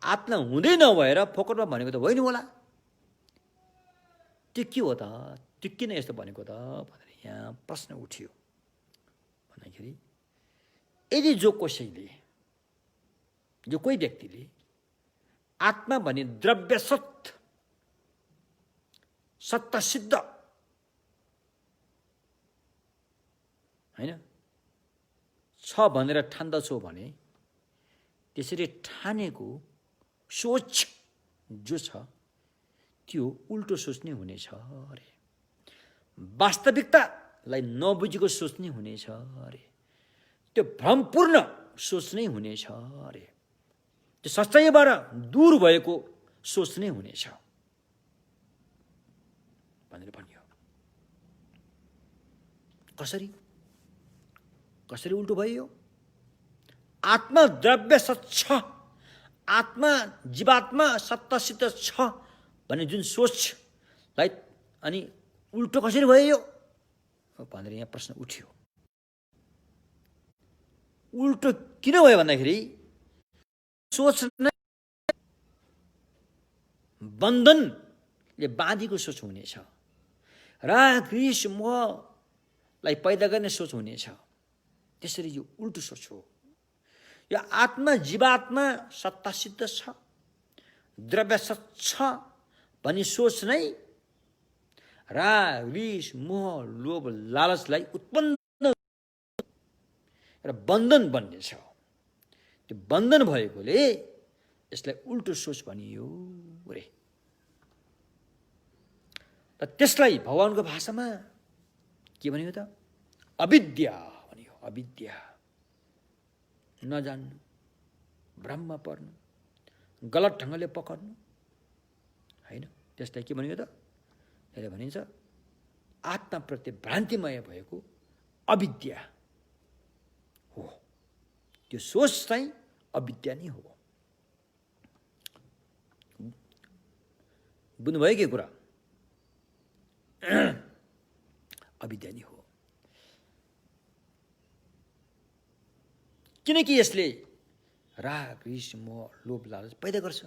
आत्मा हुँदै नभएर फोकटमा भनेको त होइन होला। त्यो के हो त? त्यो किन यस्तो भनेको त भनेर यहाँ प्रश्न उठ्यो। भन्दाखेरि यदि जो कसैले, जो कोही व्यक्तिले आत्मा भने द्रव्यसत सत्ता सिद्ध होइन छ भनेर ठान्दछौ भने त्यसरी ठानेको सोच जो छ त्यो उल्टो सोच्ने हुनेछ अरे। वास्तविकतालाई नबुझेको सोच्ने हुनेछ अरे। त्यो भ्रमपूर्ण सोच नै हुनेछ अरे। त्यो सच्चाइबाट दूर भएको सोच नै हुनेछ भनेर भनियो। कसरी कसरी उल्टो भयो? आत्मा द्रव्यसत छ, आत्मा जीवात्मा सत्तासित छ भन्ने जुन सोचलाई अनि उल्टो कसरी भयो यो भनेर यहाँ प्रश्न उठ्यो। उल्टो किन भयो भन्दाखेरि सोच नै बन्धनले बाँधेको सोच हुनेछ, राग रिस मोहलाई पैदा गर्ने सोच हुनेछ। त्यसरी यो उल्टो सोच हो। यो आत्मा जीवात्मा सत्तासिद्ध छ, द्रव्यसत छ भन्ने सोच नै राग रिस मोह लोभ लालचलाई उत्पन्न र बन्धन बन्नेछ। त्यो बन्धन भएकोले यसलाई उल्टो सोच भनियो रे। र त्यसलाई भगवानको भाषामा के भनियो त? अविद्या भनियो। अविद्या, नजान्नु, भ्रममा पर्नु, गलत ढङ्गले पकड्नु, होइन। त्यसलाई के भनियो त? यसले भनिन्छ आत्माप्रति भ्रान्तिमय भएको अविद्या हो। त्यो सोच चाहिँ अविद्या नै हो। बुझ्नुभयो के कुरा? अविद्या नै हो। किनकि यसले राग रिस मोह लोभ लालच पैदा गर्छ।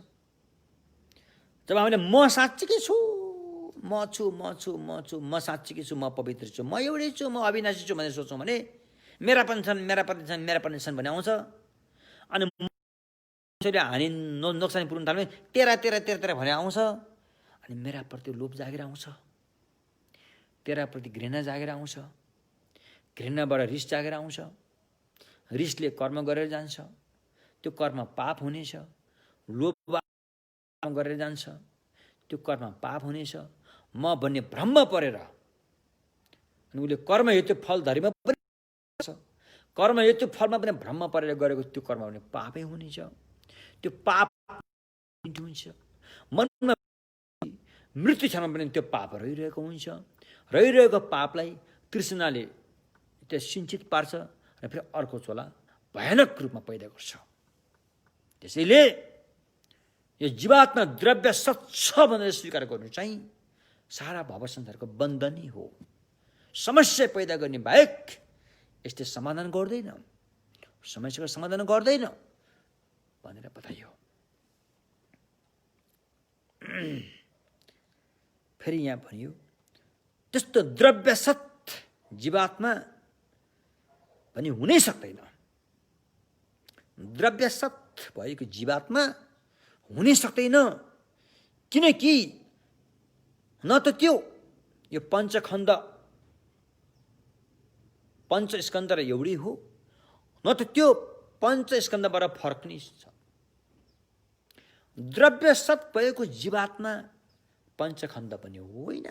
जब हामीले म साँच्चीकै छु, म छु, म छु, म छु, म साँच्चीकै छु, म पवित्र छु, म एउटै छु, म अविनाशी छु भनेर सोच्छौँ भने मेरा पनि छन्, मेरा पनि छन्, मेरा पनि छन् भन्ने आउँछ। अनि हानि नोक्सानी पुर्याउनु थाल्यो भने तेरा तेरा तेरा तेरा भने आउँछ। अनि मेराप्रति लोभ जागेर आउँछ, तेराप्रति घृणा जागेर आउँछ, घृणाबाट रिस जागेर आउँछ, रिसले कर्म गरेर जान्छ, त्यो कर्म पाप हुनेछ। लोभ गरेर जान्छ, त्यो कर्म पाप हुनेछ। म भन्ने भ्रममा परेर अनि उसले कर्म हेतु फल धरीमा पनि कर्म हेतु फलमा पनि भ्रममा परेर गरेको त्यो कर्म भने पापै हुनेछ। त्यो पाप हुन्छ। मनमा मृत्यु क्षणमा पनि त्यो पाप रहिरहेको हुन्छ। रहिरहेको पापलाई तृष्णाले त्यो सिञ्चित पार्छ र फेरि अर्को चोला भयानक रूपमा पैदा गर्छ। त्यसैले यो जीवात्मा द्रव्य सत छ भनेर स्वीकार गर्नु चाहिँ सारा भव संसारको बन्धनै हो। समस्या पैदा गर्ने बाहेक यसले समाधान गर्दैन, समस्याको समाधान गर्दैन भनेर बताइयो। फेरि यहाँ भनियो त्यस्तो द्रव्यसत जीवात्मा पनि हुनै सक्दैन। द्रव्यसत भएको जीवात्मा हुनै सक्दैन, किनकि न त त्यो यो पञ्चखण्ड पञ्चस्कन्ध र एउटै हो, न त त्यो पञ्चस्कन्धबाट फरक नै छ। द्रव्यसत भएको जीवात्मा पञ्चखण्ड पनि होइन,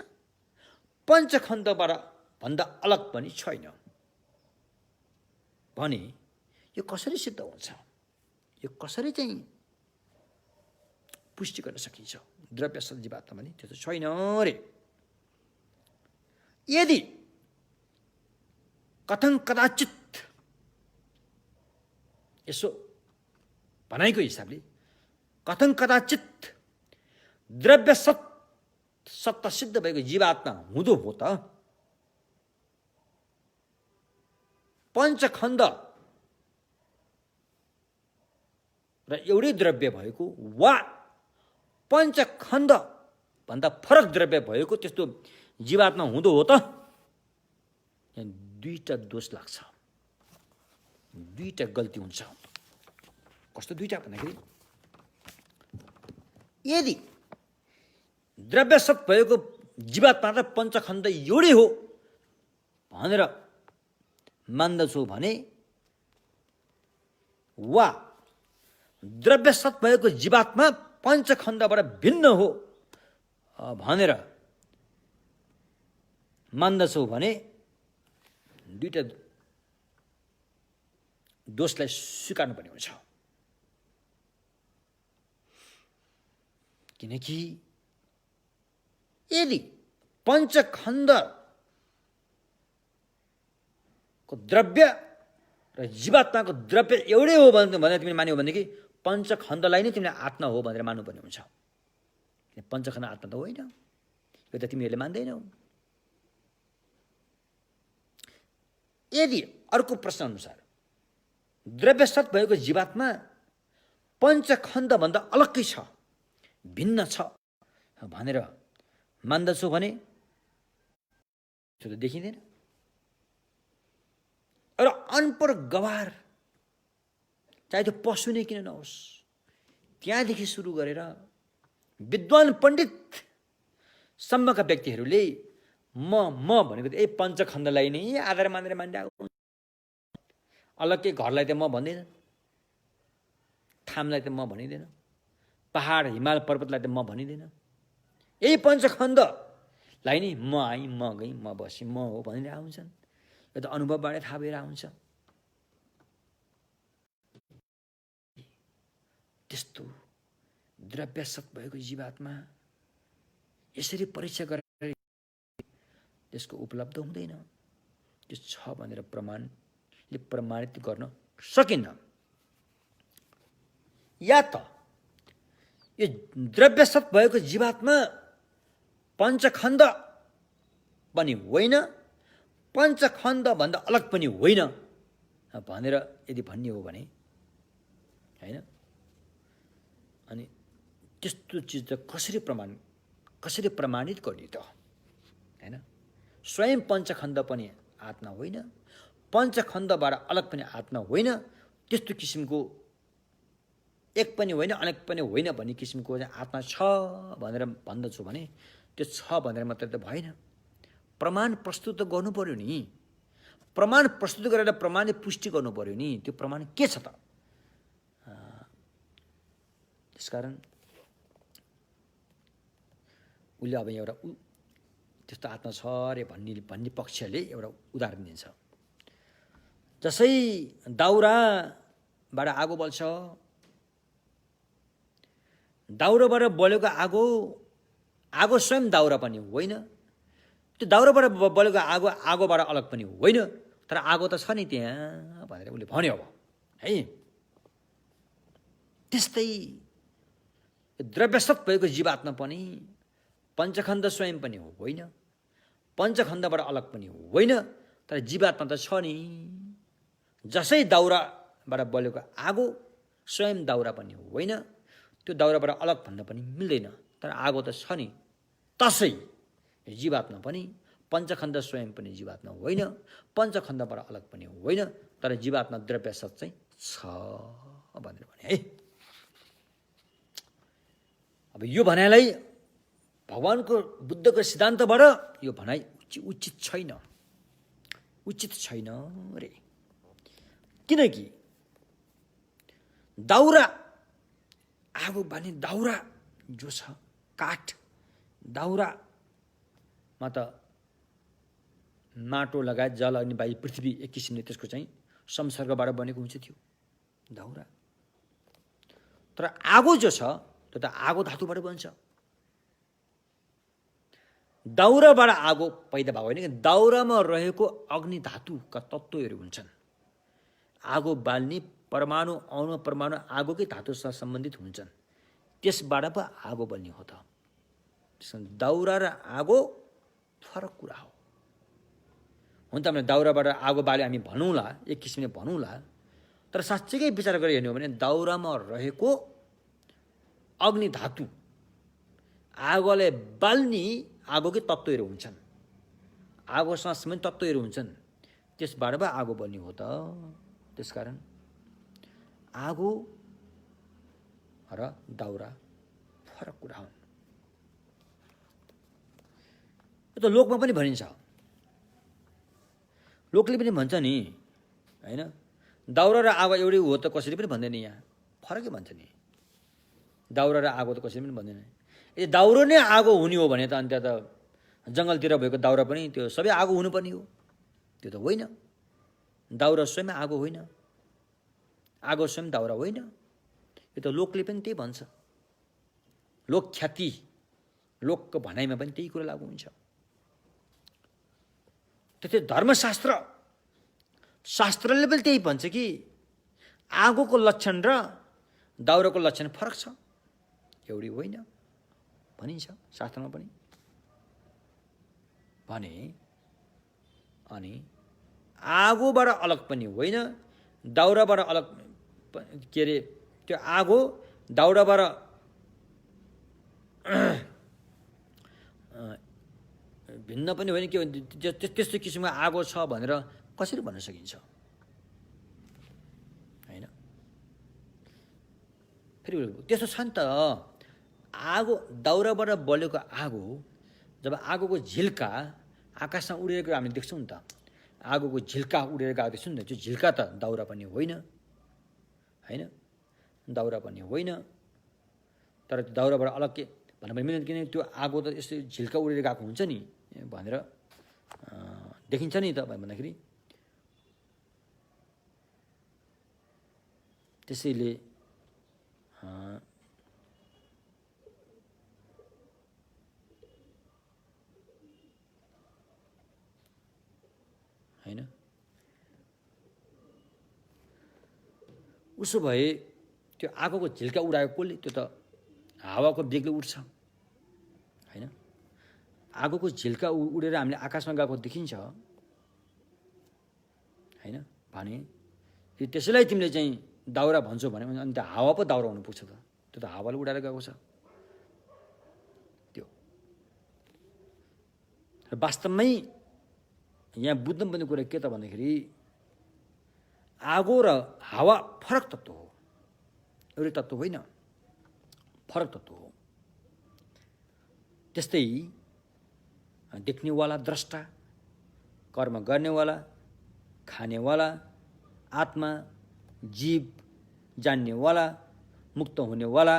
पञ्चखण्डबाट भन्दा अलग पनि छैन। भने यो कसरी सिद्ध हुन्छ, यो कसरी चाहिँ पुष्टि गर्न सकिन्छ? द्रव्यसत जीवात्मा पनि त्यो त छैन रे। यदि कथं कदाचित यसो भनाइको हिसाबले कथं कदाचित द्रव्यसत सत्ता सिद्ध भएको जीवात्मा हुँदो हो त पञ्चखण्ड र एउटै द्रव्य भएको वा पञ्चखण्ड भन्दा फरक द्रव्य भएको त्यस्तो जीवात्मा हुँदो हो त? यहाँ दुईटा दोष लाग्छ, दुईटा गल्ती हुन्छ। कस्तो दुईटा भन्दाखेरि यदि द्रव्यसत भएको जीवात्मा र पञ्चखण्ड एउटै हो भनेर मान्दछौ भने वा द्रव्यसत भएको जीवात्मा पञ्चखण्डबाट भिन्न हो भनेर मान्दछौ भने दुईटा दोषलाई स्वीकार्नुपर्ने हुन्छ। किनकि यदि पञ्चखण्डको द्रव्य र जीवात्माको द्रव्य एउटै हो भनेर तिमीले मान्यौ भनेदेखि पञ्चखण्डलाई नै तिमीले आत्मा हो भनेर मान्नुपर्ने हुन्छ। पञ्चखण्ड आत्मा त होइन, यो त तिमीहरूले मान्दैनौ। यदि अर्को प्रश्न अनुसार द्रव्यसत भएको जीवात्मा पञ्चखण्डभन्दा अलग्गै छ, भिन्न छ भनेर मान्दछौ भने त्यो त देखिँदैन। र अनपढ गवार, चाहे त्यो पशु नै किन नहोस्, त्यहाँदेखि सुरु गरेर विद्वान पण्डित सम्मका व्यक्तिहरूले म भनेको ए पञ्चखण्डलाई नै आधार मानेर मानिरहेको, अलग्गै घरलाई त म भन्दिनँ, ठामलाई त म भनिँदैन, पहाड हिमाल पर्वतलाई त म भनिँदैन, यही पञ्चखण्डलाई नै म आएँ, म गएँ, म बसेँ, म हो भनिरहेको हुन्छन्। यो त अनुभवबाटै थाहा भएर हुन्छ। त्यस्तो द्रव्यसत भएको जीवात्मा यसरी परीक्षा गरेर त्यसको उपलब्ध हुँदैन, त्यो छ भनेर प्रमाणले प्रमाणित गर्न सकिन्न। या त यो द्रव्यसत भएको जीवात्मा पञ्चखण्ड पनि होइन, पञ्चखण्डभन्दा अलग पनि होइन भनेर यदि भन्ने हो भने होइन, अनि त्यस्तो चिज त कसरी प्रमाणित गर्ने त? होइन, स्वयं पञ्चखण्ड पनि आत्मा होइन, पञ्चखण्डबाट अलग पनि आत्मा होइन, त्यस्तो किसिमको एक पनि होइन अनेक पनि होइन भन्ने किसिमको आत्मा छ भनेर भन्दछु भने त्यो छ भनेर मात्रै त भएन, प्रमाण प्रस्तुत त गर्नु पर्यो नि। प्रमाण प्रस्तुत गरेर प्रमाणले पुष्टि गर्नु पर्यो नि। त्यो प्रमाण के छ त? त्यसकारण उसले अब एउटा त्यस्तो आत्मा छ अरे भन्ने पक्षले एउटा उदाहरण दिन्छ। जसै दाउराबाट आगो बल्छ, दाउराबाट बलेको आगो स्वयं दाउरा पनि होइन, त्यो दाउराबाट बलेको आगोबाट अलग पनि होइन, तर आगो त छ नि त्यहाँ भनेर उसले भन्यो। अब है त्यस्तै द्रव्यसत भएको जीवात्मा पनि पञ्चखण्ड स्वयं पनि होइन, पञ्चखण्डबाट अलग पनि होइन, तर जीवात्मा त छ नि जसै दाउराबाट बलेको आगो स्वयं दाउरा पनि होइन, त्यो दाउराबाट अलग भन्न पनि मिल्दैन। तर आगो त छ नि, तसै जीवात्मा पनि पञ्चखण्ड स्वयं पनि जीवात्मा होइन, पञ्चखण्डबाट अलग पनि होइन, तर जीवात्मा द्रव्य सत चाहिँ छ भनेर भने है। अब यो भनाइलाई भगवानको बुद्धको सिद्धान्तबाट यो भनाइ उचित छैन, उचित छैन रे। किनकि दाउरा आगो बाल्ने दाउरा जो छ काठ, दाउरामा त माटो लगायत जल अग्नि वायु पृथ्वी एक किसिमले त्यसको चाहिँ संसर्गबाट बनेको हुन्छ त्यो दाउरा। तर आगो जो छ त्यो त आगो धातुबाट बन्छ। दाउराबाट आगो पैदा भएको होइन, दाउरामा रहेको अग्नि धातुका तत्त्वहरू हुन्छन्। आगो बाल्ने परमाणु अणु परमाणु आगोकै धातुसँग सम्बन्धित हुन्छन्, त्यसबाट पो आगो बल्ने हो त। दाउरा र आगो फरक कुरा हो। हुन त हामीले दाउराबाट आगो बाल्यो हामी भनौँला, एक किसिमले भनौँला, तर साँच्चैकै विचार गरेर हेर्नु हो भने दाउरामा रहेको अग्नि धातु आगोले बाल्ने आगोकै तत्त्वहरू हुन्छन्, आगोसँग सम्बन्धित तत्त्वहरू हुन्छन्, त्यसबाट पो आगो बल्ने हो त। त्यसकारण आगो र दाउरा फरक कुरा हुन्। यो त लोकमा पनि भनिन्छ, लोकले पनि भन्छ नि होइन, दाउरा र आगो एउटै हो त कसरी पनि भन्दैन, यहाँ फरकै भन्छ नि। दाउरा र आगो त कसरी पनि भन्दैन। यदि दाउरो नै आगो हुने हो भने त अनि त्यहाँ त जङ्गलतिर भएको दाउरा पनि त्यो सबै आगो हुनुपर्ने हो, त्यो त होइन। दाउरा स्वयं आगो होइन, आगो स्वयं दाउरा होइन। यो त लोकले पनि त्यही भन्छ, लोक ख्याति लोकको भनाइमा पनि त्यही कुरा लागु हुन्छ। त्यस्तै धर्मशास्त्र शास्त्रले पनि त्यही भन्छ कि आगोको लक्षण र दाउराको लक्षण फरक छ, एउटै होइन भनिन्छ शास्त्रमा पनि भने। अनि आगोबाट अलग पनि होइन, दाउराबाट अलग के अरे त्यो आगो दाउराबाट भिन्न पनि होइन के त्यस्तो किसिमको आगो छ भनेर कसरी भन्न सकिन्छ होइन। फेरि त्यस्तो छ नि त, आगो दाउराबाट बलेको आगो जब आगोको झिल्का आकाशमा उडेर गएको हामीले देख्छौँ नि त, आगोको झिल्का उडेर गएको देख्छौँ नि त, त्यो झिल्का त दाउरा पनि होइन होइन, दाउरा पनि होइन। तर त्यो दाउराबाट अलग के भन्न पनि मिल्दैन, किनकि त्यो आगो त यस्तो झिल्का उडेर गएको हुन्छ नि भनेर देखिन्छ नि त भन्दाखेरि। त्यसैले होइन, उसो भए त्यो आगोको झिल्का उडाएको कसले? त्यो त हावाको बेगले उड्छ होइन। आगोको झिल्का उडेर हामीले आकाशमा गएको देखिन्छ होइन भने त्यसैलाई तिमीले चाहिँ दाउरा भन्छौ भने अनि त हावा पो दाउरा हुनु पुग्छ त, त्यो त हावाले उडाएर गएको छ त्यो। र वास्तवमै यहाँ बुझ्नुपर्ने कुरा के त भन्दाखेरि आगो र हावा फरक तत्त्व हो, एउटै तत्त्व होइन, फरक तत्त्व हो। त्यस्तै देख्नेवाला द्रष्टा, कर्म गर्नेवाला, खानेवाला, आत्मा, जीव, जान्नेवाला, मुक्त हुनेवाला,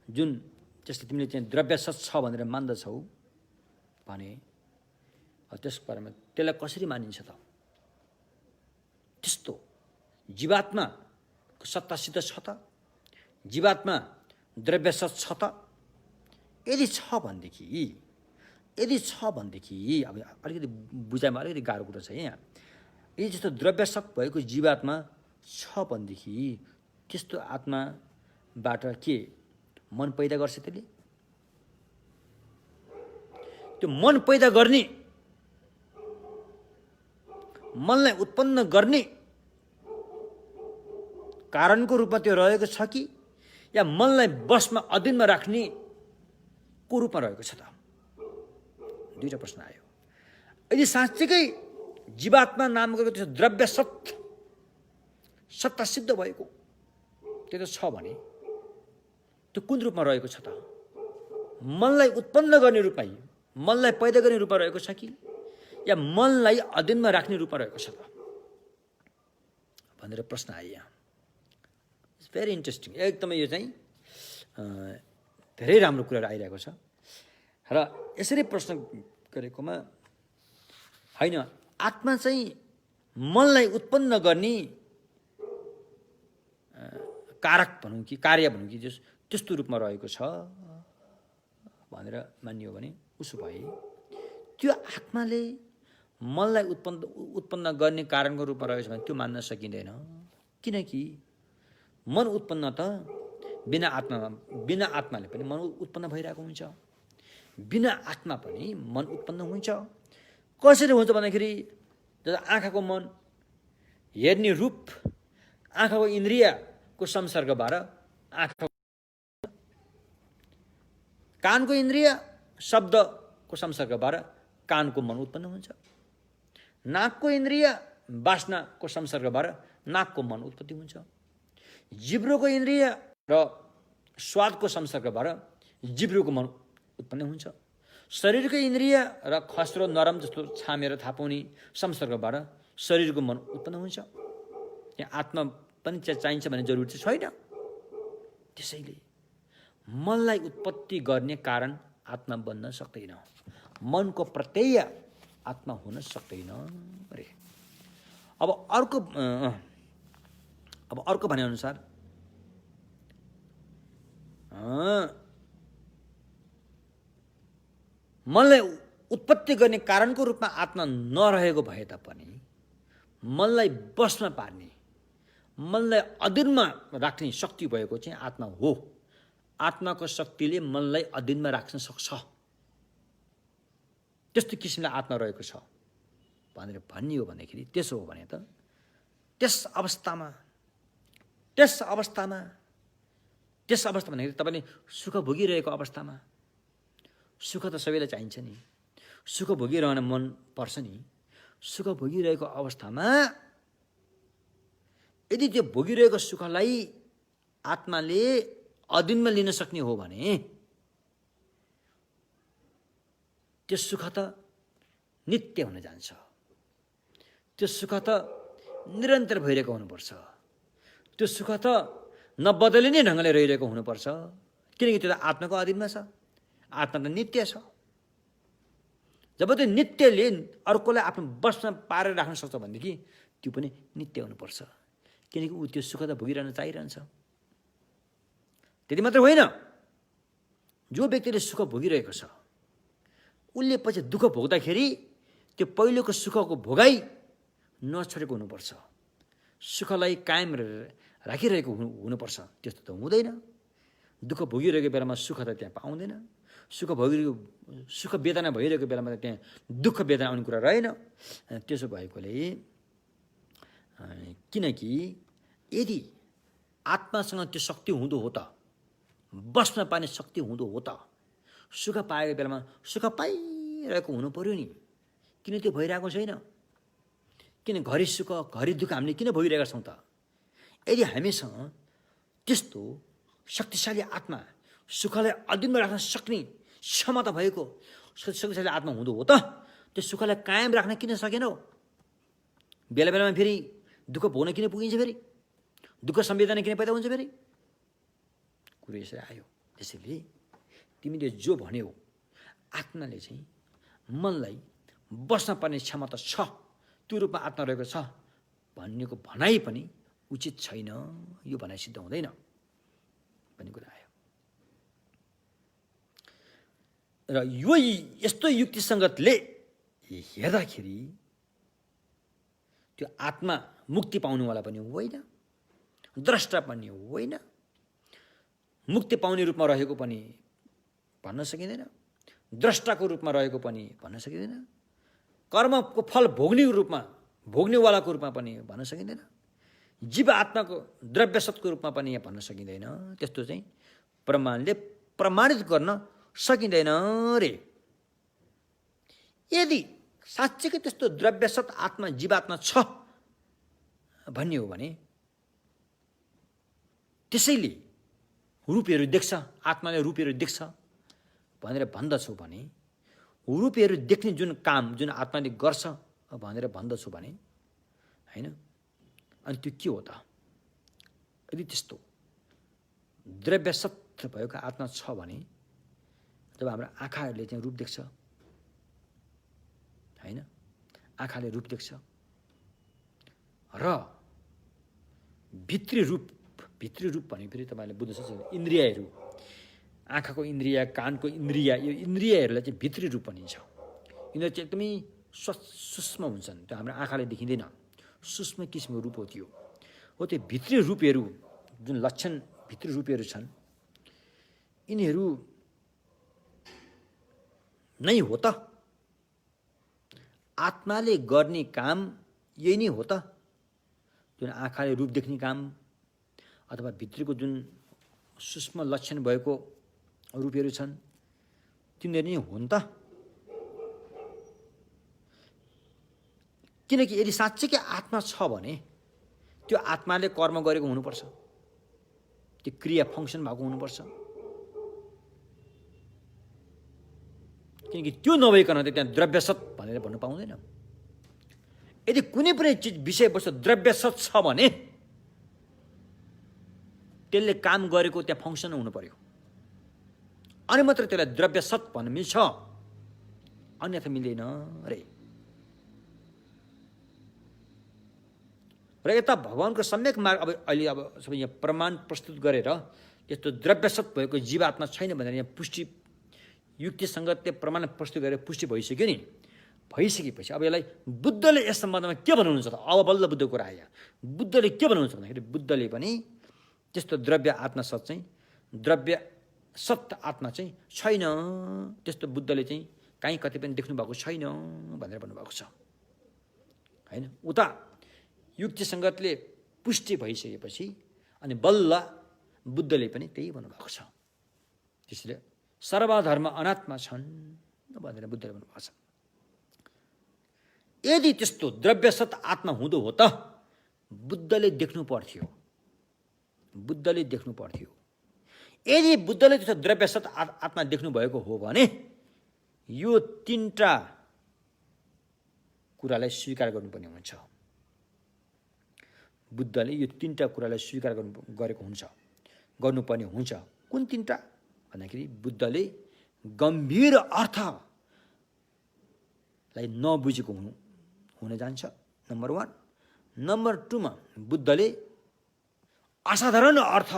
जुन जस्तो तिमीले चाहिँ द्रव्य सत छ भनेर मान्दछौ भने त्यस बारेमा त्यसलाई कसरी मानिन्छ त? त्यस्तो जीवात्माको सत्तासिद्ध छ त? जीवात्मा द्रव्य सत छ त? यदि छ भनेदेखि अब अलिकति बुझाइमा अलिकति गाह्रो कुरा छ यहाँ। यदि जस्तो द्रव्य सत भएको जीवात्मा छ भनेदेखि त्यस्तो आत्माबाट के मन पैदा गर्छ त्यसले? त्यो मन पैदा गर्ने मनलाई उत्पन्न गर्ने कारणको रूपमा त्यो रहेको छ कि या मनलाई बसमा अधीनमा राख्ने को रूपमा रहेको छ त? दुईटा प्रश्न आयो। यदि साँच्चीकै जीवात्मा नामको त्यो द्रव्य सत्ता सिद्ध भएको त्यो त छ भने त्यो कुन रूपमा रहेको छ त? मनलाई उत्पन्न गर्ने रूपमा, मनलाई पैदा गर्ने रूपमा रहेको छ कि या मनलाई अधीनमा राख्ने रूपमा रहेको छ त भनेर प्रश्न आयो यहाँ। It's very interesting. एकदमै यो चाहिँ धेरै राम्रो कुराहरू आइरहेको छ र यसरी प्रश्न गरेकोमा होइन, आत्मा चाहिँ मनलाई उत्पन्न गर्ने कारक भनौँ कि कार्य भनौँ कि त्यस्तो रूपमा रहेको छ भनेर मानियो भने उसो भए त्यो आत्माले मनलाई उत्पन्न गर्ने कारणको रूपमा रहेको छ भने त्यो मान्न सकिँदैन। किनकि मन उत्पन्न त बिना आत्माले पनि मन उत्पन्न भइरहेको हुन्छ, बिना आत्मा पनि मन उत्पन्न हुन्छ। कसरी हुन्छ भन्दाखेरि आँखाको मन, हेर्ने रूप, आँखाको इन्द्रियको संसर्गबाट आँखा, कानको इन्द्रिय शब्दको संसर्गबाट कानको मन उत्पन्न हुन्छ, नाकको इन्द्रिय वासनाको संसर्गबाट नाकको मन उत्पत्ति हुन्छ, जिब्रोको इन्द्रिय र स्वादको संसर्गबाट जिब्रोको मन उत्पन्न हुन्छ, शरीरको इन्द्रिय र खस्रो नरम जस्तो छामेर थाहा पाउने संसर्गबाट शरीरको मन उत्पन्न हुन्छ। यहाँ आत्मा पनि चाहिन्छ भन्ने जरुरी चाहिँ छैन। त्यसैले मनलाई उत्पत्ति गर्ने कारण आत्मा बन्न सक्दैन, मनको प्रत्यय आत्मा हुन सक्दैन अरे। अब अर्को भने अनुसार मनलाई उत्पत्ति गर्ने कारणको रूपमा आत्मा नरहेको भए तापनि मनलाई बसमा पार्ने, मनलाई अधीनमा राख्ने शक्ति भएको चाहिँ आत्मा हो। आत्माको शक्तिले मनलाई अधीनमा राख्न सक्छ, त्यस्तो किसिमले आत्मा रहेको छ भनेर भनियो भनेखेरि त्यसो हो भने त त्यस अवस्थामा भनेखेरि तपाईँले सुख भोगिरहेको अवस्थामा, सुख त सबैलाई चाहिन्छ नि, सुख भोगिरहन मन पर्छ नि। सुख भोगिरहेको अवस्थामा यदि त्यो भोगिरहेको सुखलाई आत्माले अधीनमा लिन सक्ने हो भने त्यो सुख त नित्य हुन जान्छ, त्यो सुख त निरन्तर भइरहेको हुनुपर्छ, त्यो सुख त नबदलिने ढङ्गले रहिरहेको हुनुपर्छ। किनकि त्यो त आत्माको अधीनमा छ, आत्मा त नित्य छ। जब त्यो नित्यले अर्कोलाई आफ्नो बसमा पारेर राख्न सक्छ भनेदेखि त्यो पनि नित्य हुनुपर्छ, किनकि ऊ त्यो सुख त भोगिरहन चाहिरहन्छ। त्यति मात्र होइन, जो व्यक्तिले सुख भोगिरहेको छ उसले पछि दुःख भोग्दाखेरि त्यो पहिलोको सुखको भोगाई नछोडेको हुनुपर्छ, सुखलाई कायम राखिरहेको हुनुपर्छ। त्यस्तो त हुँदैन। दुःख भोगिरहेको बेलामा सुख त त्यहाँ पाउँदैन, सुख वेदना भइरहेको बेलामा त त्यहाँ दुःख वेदना आउने कुरा रहेन। त्यसो भएकोले किनकि यदि आत्मासँग त्यो शक्ति हुँदो हो त, बस्न पाउने शक्ति हुँदो हो त, सुख पाएको बेलामा सुख पाइरहेको हुनु पर्यो नि। किन त्यो भइरहेको छैन? किन घरि सुख घरि दुःख हामीले किन भोगिरहेका छौँ त? यदि हामीसँग त्यस्तो शक्तिशाली आत्मा, सुखलाई अधीनमा राख्न सक्ने क्षमता भएको शक्तिशाली आत्मा हुँदो हो त, त्यो सुखलाई कायम राख्न किन सकेनौ? बेला बेलामा फेरि दुःख भोग्न किन पुगिन्छ? फेरि दुःख संवेदना किन पैदा हुन्छ? फेरि कुरो यसरी आयो। त्यसैले तिमीले जो भन्यौ आत्माले चाहिँ मनलाई बस्न पर्ने क्षमता छ, त्यो रूपमा आत्मा रहेको छ भन्नेको भनाइ पनि उचित छैन, यो भनाइ सिद्ध हुँदैन भन्ने कुरा आयो। र यो यस्तो युक्तिसङ्गतले हेर्दाखेरि त्यो आत्मा मुक्ति पाउनेवाला पनि होइन, द्रष्टा पनि होइन, मुक्ति पाउने रूपमा रहेको पनि भन्न सकिँदैन, द्रष्टाको रूपमा रहेको पनि भन्न सकिँदैन, कर्मको फल भोग्ने रूपमा भोग्नेवालाको रूपमा पनि भन्न सकिँदैन, जीव आत्माको द्रव्य सत्को रूपमा पनि यहाँ भन्न सकिँदैन। त्यस्तो चाहिँ प्रमाणले प्रमाणित गर्न सकिँदैन रे। यदि साँच्चैकै त्यस्तो द्रव्य सत् आत्मा जीवात्मा छ भन्ने हो भने त्यसैले रूपहरू देख्छ, आत्माले रूपहरू देख्छ भनेर भन्दछौ भने, रूपहरू देख्ने जुन काम जुन आत्माले गर्छ भनेर भन्दछु भने हैन, अनि त्यो के हो त? यदि त्यस्तो द्रव्य सत्य भएको आत्मा छ भने जब हाम्रो आँखाहरूले चाहिँ रूप देख्छ हैन, आँखाले रूप देख्छ र भित्री रूप भने फेरि तपाईले बुझ्न सक्नुहुन्छ। इन्द्रियहरू, आँखाको इन्द्रिय, कानको इन्द्रिय, यो इन्द्रियहरूलाई चाहिँ भित्री रूप भनिन्छ। यिनीहरू चाहिँ एकदमै सूक्ष्म हुन्छन्, त्यो हाम्रो आँखाले देखिँदैन, सूक्ष्म किसिमको रूप हो त्यो। हो त्यो भित्री रूपहरू जुन लक्षण भित्री रूपहरू छन्, यिनीहरू नै हो त आत्माले गर्ने काम, यही नै हो त जुन आँखाले रूप देख्ने काम अथवा भित्रीको जुन सूक्ष्म लक्षण भएको रूपहरू छन् तिनीहरू नै हुन् त। किनकि यदि साँच्चैकै आत्मा छ भने त्यो आत्माले कर्म गरेको हुनुपर्छ, त्यो क्रिया फङ्सन भएको हुनुपर्छ। किनकि त्यो नभइकन त त्यहाँ द्रव्यसत् भनेर भन्नु पाउँदैन। यदि कुनै पनि चिज विषयवस्तु द्रव्यसत् छ भने त्यसले काम गरेको त्यहाँ फङ्सन हुनु पर्यो, अनि मात्र त्यसलाई द्रव्यसत् भन्न मिल्छ, अन्यथा मिल्दैन रे। र यता भगवानको सम्यक मार्ग अब अहिले अब सबै यहाँ प्रमाण प्रस्तुत गरेर यस्तो द्रव्यसत् भएको जीवात्मा छैन भनेर यहाँ पुष्टि युक्तिसँग त्यो प्रमाण प्रस्तुत गरेर पुष्टि भइसक्यो नि। भइसकेपछि अब यसलाई बुद्धले यस सम्बन्धमा के भन्नुहुन्छ त? अब बल्ल बुद्धको कुरा आयो। बुद्धले के भन्नुहुन्छ भन्दाखेरि बुद्धले पनि त्यस्तो द्रव्य आत्मा सत् चाहिँ द्रव्य सत्य आत्मा चाहिँ छैन, त्यस्तो बुद्धले चाहिँ कहीँ कतै पनि देख्नु भएको छैन भनेर भन्नुभएको छ हैन। उता युक्ति सङ्गतले पुष्टि भइसकेपछि अनि बल्ल बुद्धले पनि त्यही भन्नुभएको छ। त्यसैले सर्वधर्म अनात्मा छन् भनेर बुद्धले भन्नुभएको छ। यदि त्यस्तो द्रव्यसत् आत्मा हुँदो हो त बुद्धले देख्नु पर्थ्यो, बुद्धले देख्नु पर्थ्यो। यदि बुद्धले त्यस्तो द्रव्यसत् आत्मा देख्नु भएको हो भने यो तीनटा कुरालाई स्वीकार गर्नुपर्ने हुन्छ। बुद्धले यो तीनटा कुरालाई स्वीकार गर्नुपर्ने हुन्छ। कुन तीनटा भन्दाखेरि बुद्धले गम्भीर अर्थलाई नबुझेको हुन जान्छ, नम्बर 1। नम्बर 2 मा बुद्धले असाधारण अर्थ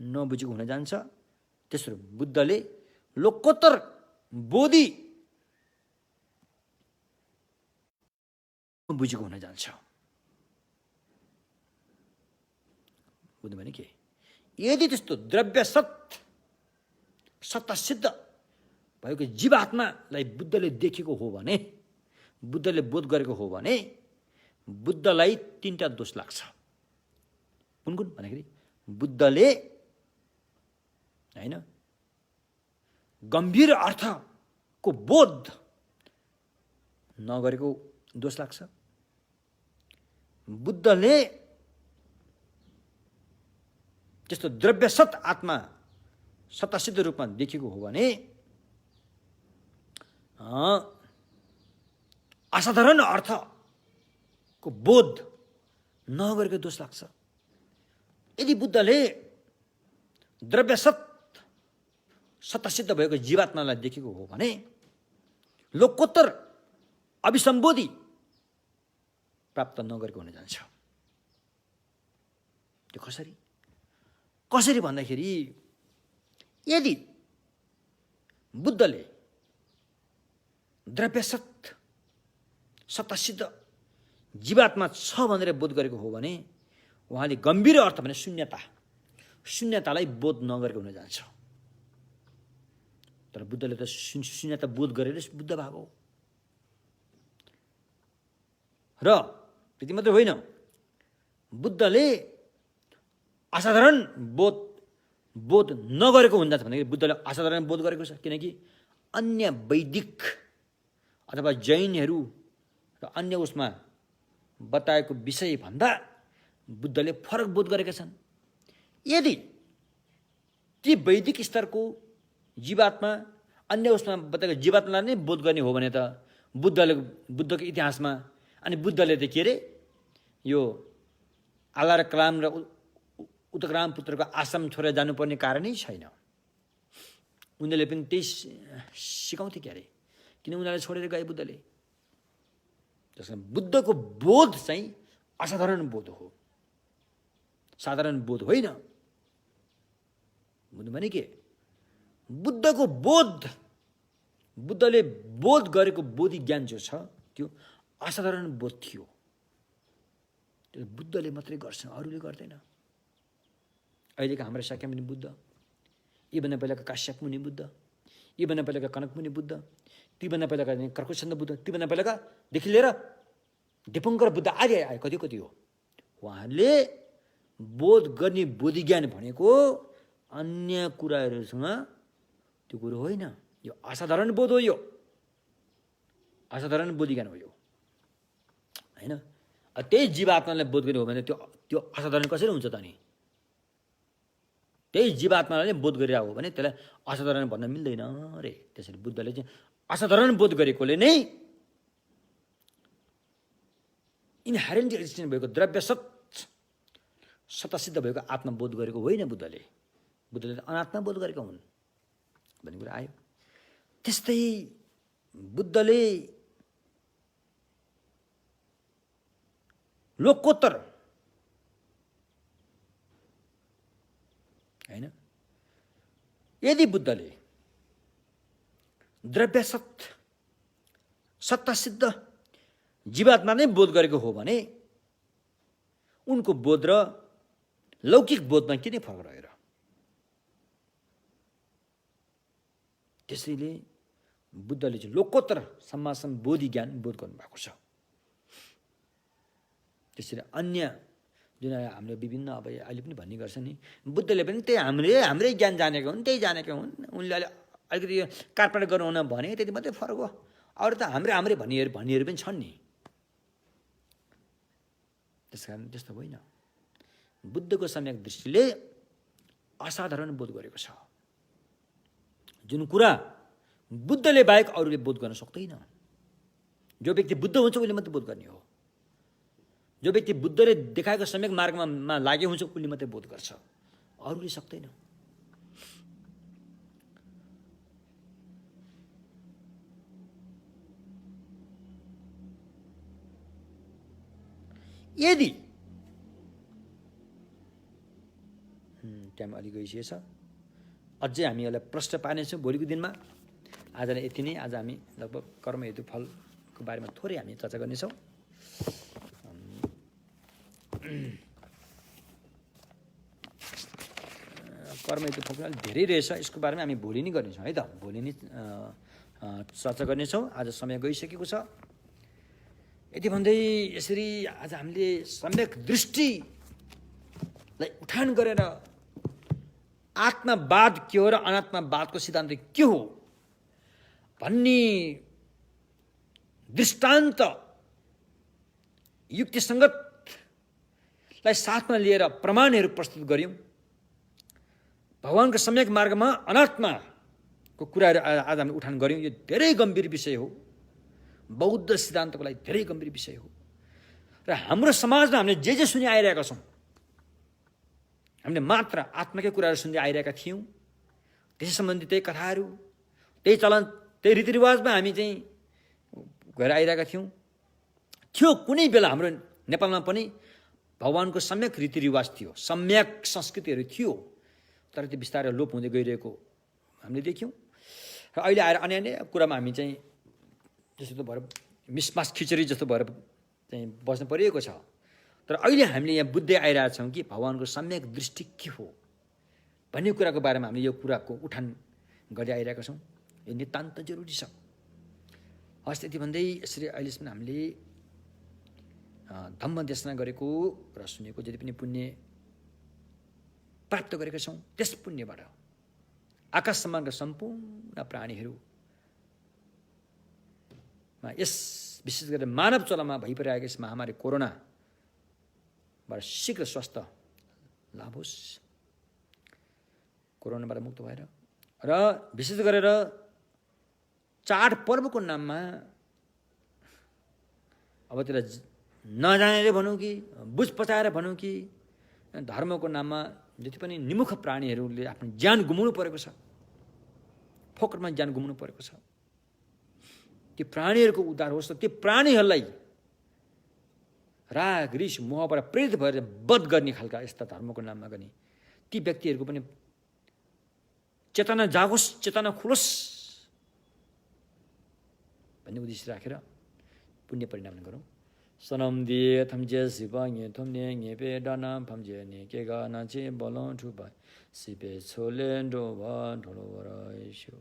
नबुझेको हुन जान्छ। तेस्रो बुद्धले लोकोत्तर बोधि बुझेको हुन जान्छ। बुझ्नु भने के? यदि त्यस्तो द्रव्यसत् सत्तासिद्ध भएको जीवात्मालाई बुद्धले देखेको हो भने, बुद्धले बोध गरेको हो भने बुद्धलाई तीनटा दोष लाग्छ। कुन कुन भन्दाखेरि बुद्धले हैन गम्भीर अर्थको बोध नगरेको दोष लाग्छ, बुद्धले त्यस्तो द्रव्यसत् आत्मा सत्तासिद्ध रूपमा देखेको हो भने असाधारण अर्थको बोध नगरेको दोष लाग्छ। यदि बुद्धले द्रव्यसत् सत्तासिद्ध भएको जीवात्मालाई देखेको हो भने लोकोत्तर अभिसम्बोधि प्राप्त नगरेको हुन जान्छ। त्यो कसरी भन्दाखेरि यदि बुद्धले द्रव्यसत् सत्तासिद्ध जीवात्मा छ भनेर बोध गरेको हो भने उहाँले गम्भीर अर्थ भने शून्यतालाई बोध नगरेको हुन जान्छ। तर बुद्धले त शून्यता बोध गरेर बुद्ध भएको हो। र त्यति मात्रै होइन, बुद्धले असाधारण बोध नगरेको हुन जान्छ भन्दाखेरि बुद्धले असाधारण बोध गरेको छ। किनकि अन्य वैदिक अथवा जैनहरू र अन्य उसमा बताएको विषयभन्दा बुद्धले फरक बोध गरेका छन्। यदि ती वैदिक स्तरको जीवात्मा अन्य उसमा बताएको जीवात्मालाई नै बोध गर्ने हो भने त बुद्धको इतिहासमा अनि बुद्धले त के अरे यो आला र कलाम र उतकराम पुत्रको आश्रम छोडेर जानुपर्ने कारणै छैन। उनीहरूले पनि त्यही सिकाउँथे क्यारे, किन उनीहरूले छोडेर गए बुद्धले। जसमा बुद्धको बोध चाहिँ असाधारण बोध हो, साधारण बोध होइन। बुझ्नु भने के, बुद्धको बोध, बुद्धले बोध गरेको बोधि ज्ञान जो छ त्यो असाधारण बोध थियो। त्यो बुद्धले मात्रै गर्छ, अरूले गर्दैन। अहिलेका हाम्रा शाक्यमुनि बुद्ध, योभन्दा पहिलाका काश्यप मुनि बुद्ध, योभन्दा पहिलाका कनक मुनि बुद्ध, तीभन्दा पहिलाका कर्कचन्द बुद्ध, तीभन्दा पहिलाकादेखि लिएर दिपङ्कर बुद्ध आदि आए, कति कति हो। उहाँहरूले बोध गर्ने बोधि ज्ञान भनेको अन्य कुराहरूसँग त्यो कुरो होइन। यो असाधारण बोध हो, यो असाधारण बोधि ज्ञान हो यो, होइन। त्यही जीवात्मालाई बोध गर्ने हो भने त्यो असाधारण कसरी हुन्छ त? नि त्यही जीवात्मालाई नै बोध गरिरहेको हो भने त्यसलाई असाधारण भन्न मिल्दैन रे। त्यसरी बुद्धले चाहिँ असाधारण बोध गरेकोले नै इनहेरेन्ट एक्जिस्टेन्स भएको द्रव्य सत्तासिद्ध भएको आत्मा बोध गरेको होइन बुद्धले। बुद्धले अनात्मा बोध गरेका हुन् भन्ने कुरा आयो। त्यस्तै बुद्धले लोकोत्तर होइन, यदि बुद्धले द्रव्य सत्तासिद्ध जीवात्मा नै बोध गरेको हो भने उनको बोध र लौकिक बोधमा के नै फरक रहेर। त्यसैले बुद्धले चाहिँ लोकोत्तर सम्मासम बोधि ज्ञान बोध गर्नुभएको छ। त्यसरी अन्य जुन हाम्रो विभिन्न अब अहिले पनि भन्ने गर्छ नि, बुद्धले पनि त्यही हाम्रै ज्ञान जानेका हुन्, त्यही जानेका हुन्। उनले अलिकति कार्पेट गराउन भने त्यति मात्रै फरक हो। अरू त हाम्रै भन्नेहरू पनि छन् नि। त्यस कारण त्यस्तो होइन। बुद्धको सम्यक दृष्टिले असाधारण बोध गरेको छ, जुन कुरा बुद्धले बाहेक अरूले बोध गर्न सक्दैन। जो व्यक्ति बुद्ध हुन्छ उसले मात्रै बोध गर्ने हो। जो व्यक्ति बुद्धले देखाएको सम्यक मार्गमा लागेको हुन्छ उसले मात्रै बोध गर्छ, अरूले सक्दैन। यदि टाइम अलि गइसकेछ, अझै हामी यसलाई प्रश्न पार्नेछौँ भोलिको दिनमा। आजलाई यति नै। आज हामी लगभग कर्म हेतु फलको बारेमा थोरै हामी चर्चा गर्नेछौँ। कर्म हेतु फल अलिक धेरै रहेछ, यसको बारेमा हामी भोलि नै गर्नेछौँ है त। भोलि नै चर्चा गर्नेछौँ। आज समय गइसकेको छ। यति भन्दै यसरी आज हामीले सम्यक दृष्टिलाई उठान गरेर आत्मवाद के हो र अनात्मवादको सिद्धान्त के हो भन्ने दृष्टान्त युक्तिसङ्गतलाई साथमा लिएर प्रमाणहरू प्रस्तुत गर्यौँ। भगवानको सम्यक मार्गमा अनात्माको कुराहरू आज हामीले उठान गर्यौँ। यो धेरै गम्भीर विषय हो, बौद्ध सिद्धान्तको लागि धेरै गम्भीर विषय हो। र हाम्रो समाजमा हामीले जे सुनि आइरहेका छौँ, हामीले मात्र आत्माकै कुराहरू सुन्दै आइरहेका थियौँ। त्यसै सम्बन्धी त्यही कथाहरू, त्यही चलन, त्यही रीतिरिवाजमा हामी चाहिँ गएर आइरहेका थियौँ। कुनै बेला हाम्रो नेपालमा पनि भगवानको सम्यक रीतिरिवाज थियो, सम्यक संस्कृतिहरू थियो, तर त्यो बिस्तारै लोप हुँदै गइरहेको हामीले देख्यौँ। र अहिले आएर अन्य कुरामा हामी चाहिँ जस्तो भएर मिसमास खिचडी जस्तो भएर चाहिँ बस्नु परिएको छ। तर अहिले हामीले यहाँ बुझ्दै आइरहेछौँ कि भगवानको सम्यक दृष्टि के हो भन्ने कुराको बारेमा हामीले यो कुराको उठान गर्दै आइरहेका छौँ। यो नितान्त जरुरी छ। हस्, यति भन्दै यसरी अहिलेसम्म हामीले धम्म देशना गरेको र सुनेको जति पनि पुण्य प्राप्त गरेका छौँ त्यस पुण्यबाट आकाश समानका सम्पूर्ण प्राणीहरूमा यस विशेष गरेर मानव चलमा भइपरेको यस महामारी कोरोनाबाट शीघ्र स्वास्थ्य लाभ होस्, कोरोनाबाट मुक्त भएर। र विशेष गरेर चाडपर्वको नाममा अब त्यसलाई नजानेर भनौँ कि बुझ पचाएर भनौँ कि धर्मको नाममा जति पनि निमुख प्राणीहरूले आफ्नो ज्यान गुमाउनु परेको छ, फोकटमा ज्यान गुमाउनु परेको छ, त्यो प्राणीहरूको उद्धार होस्। त्यो प्राणीहरूलाई राग रिस मोहबाट प्रेरित भएर वध गर्ने खालका यस्ता धर्मको नाममा गर्ने ती व्यक्तिहरूको पनि चेतना जागोस्, चेतना खुलोस् भन्ने उद्देश्य राखेर पुण्य परिणाम गरौँ। सनम दिए थम्जे सिबाङे थम्ने ङेबे डाना फम्जे ने केगा नाचे बलौं ठुबा सिबे छोले डोबा ढोलो वराइसो।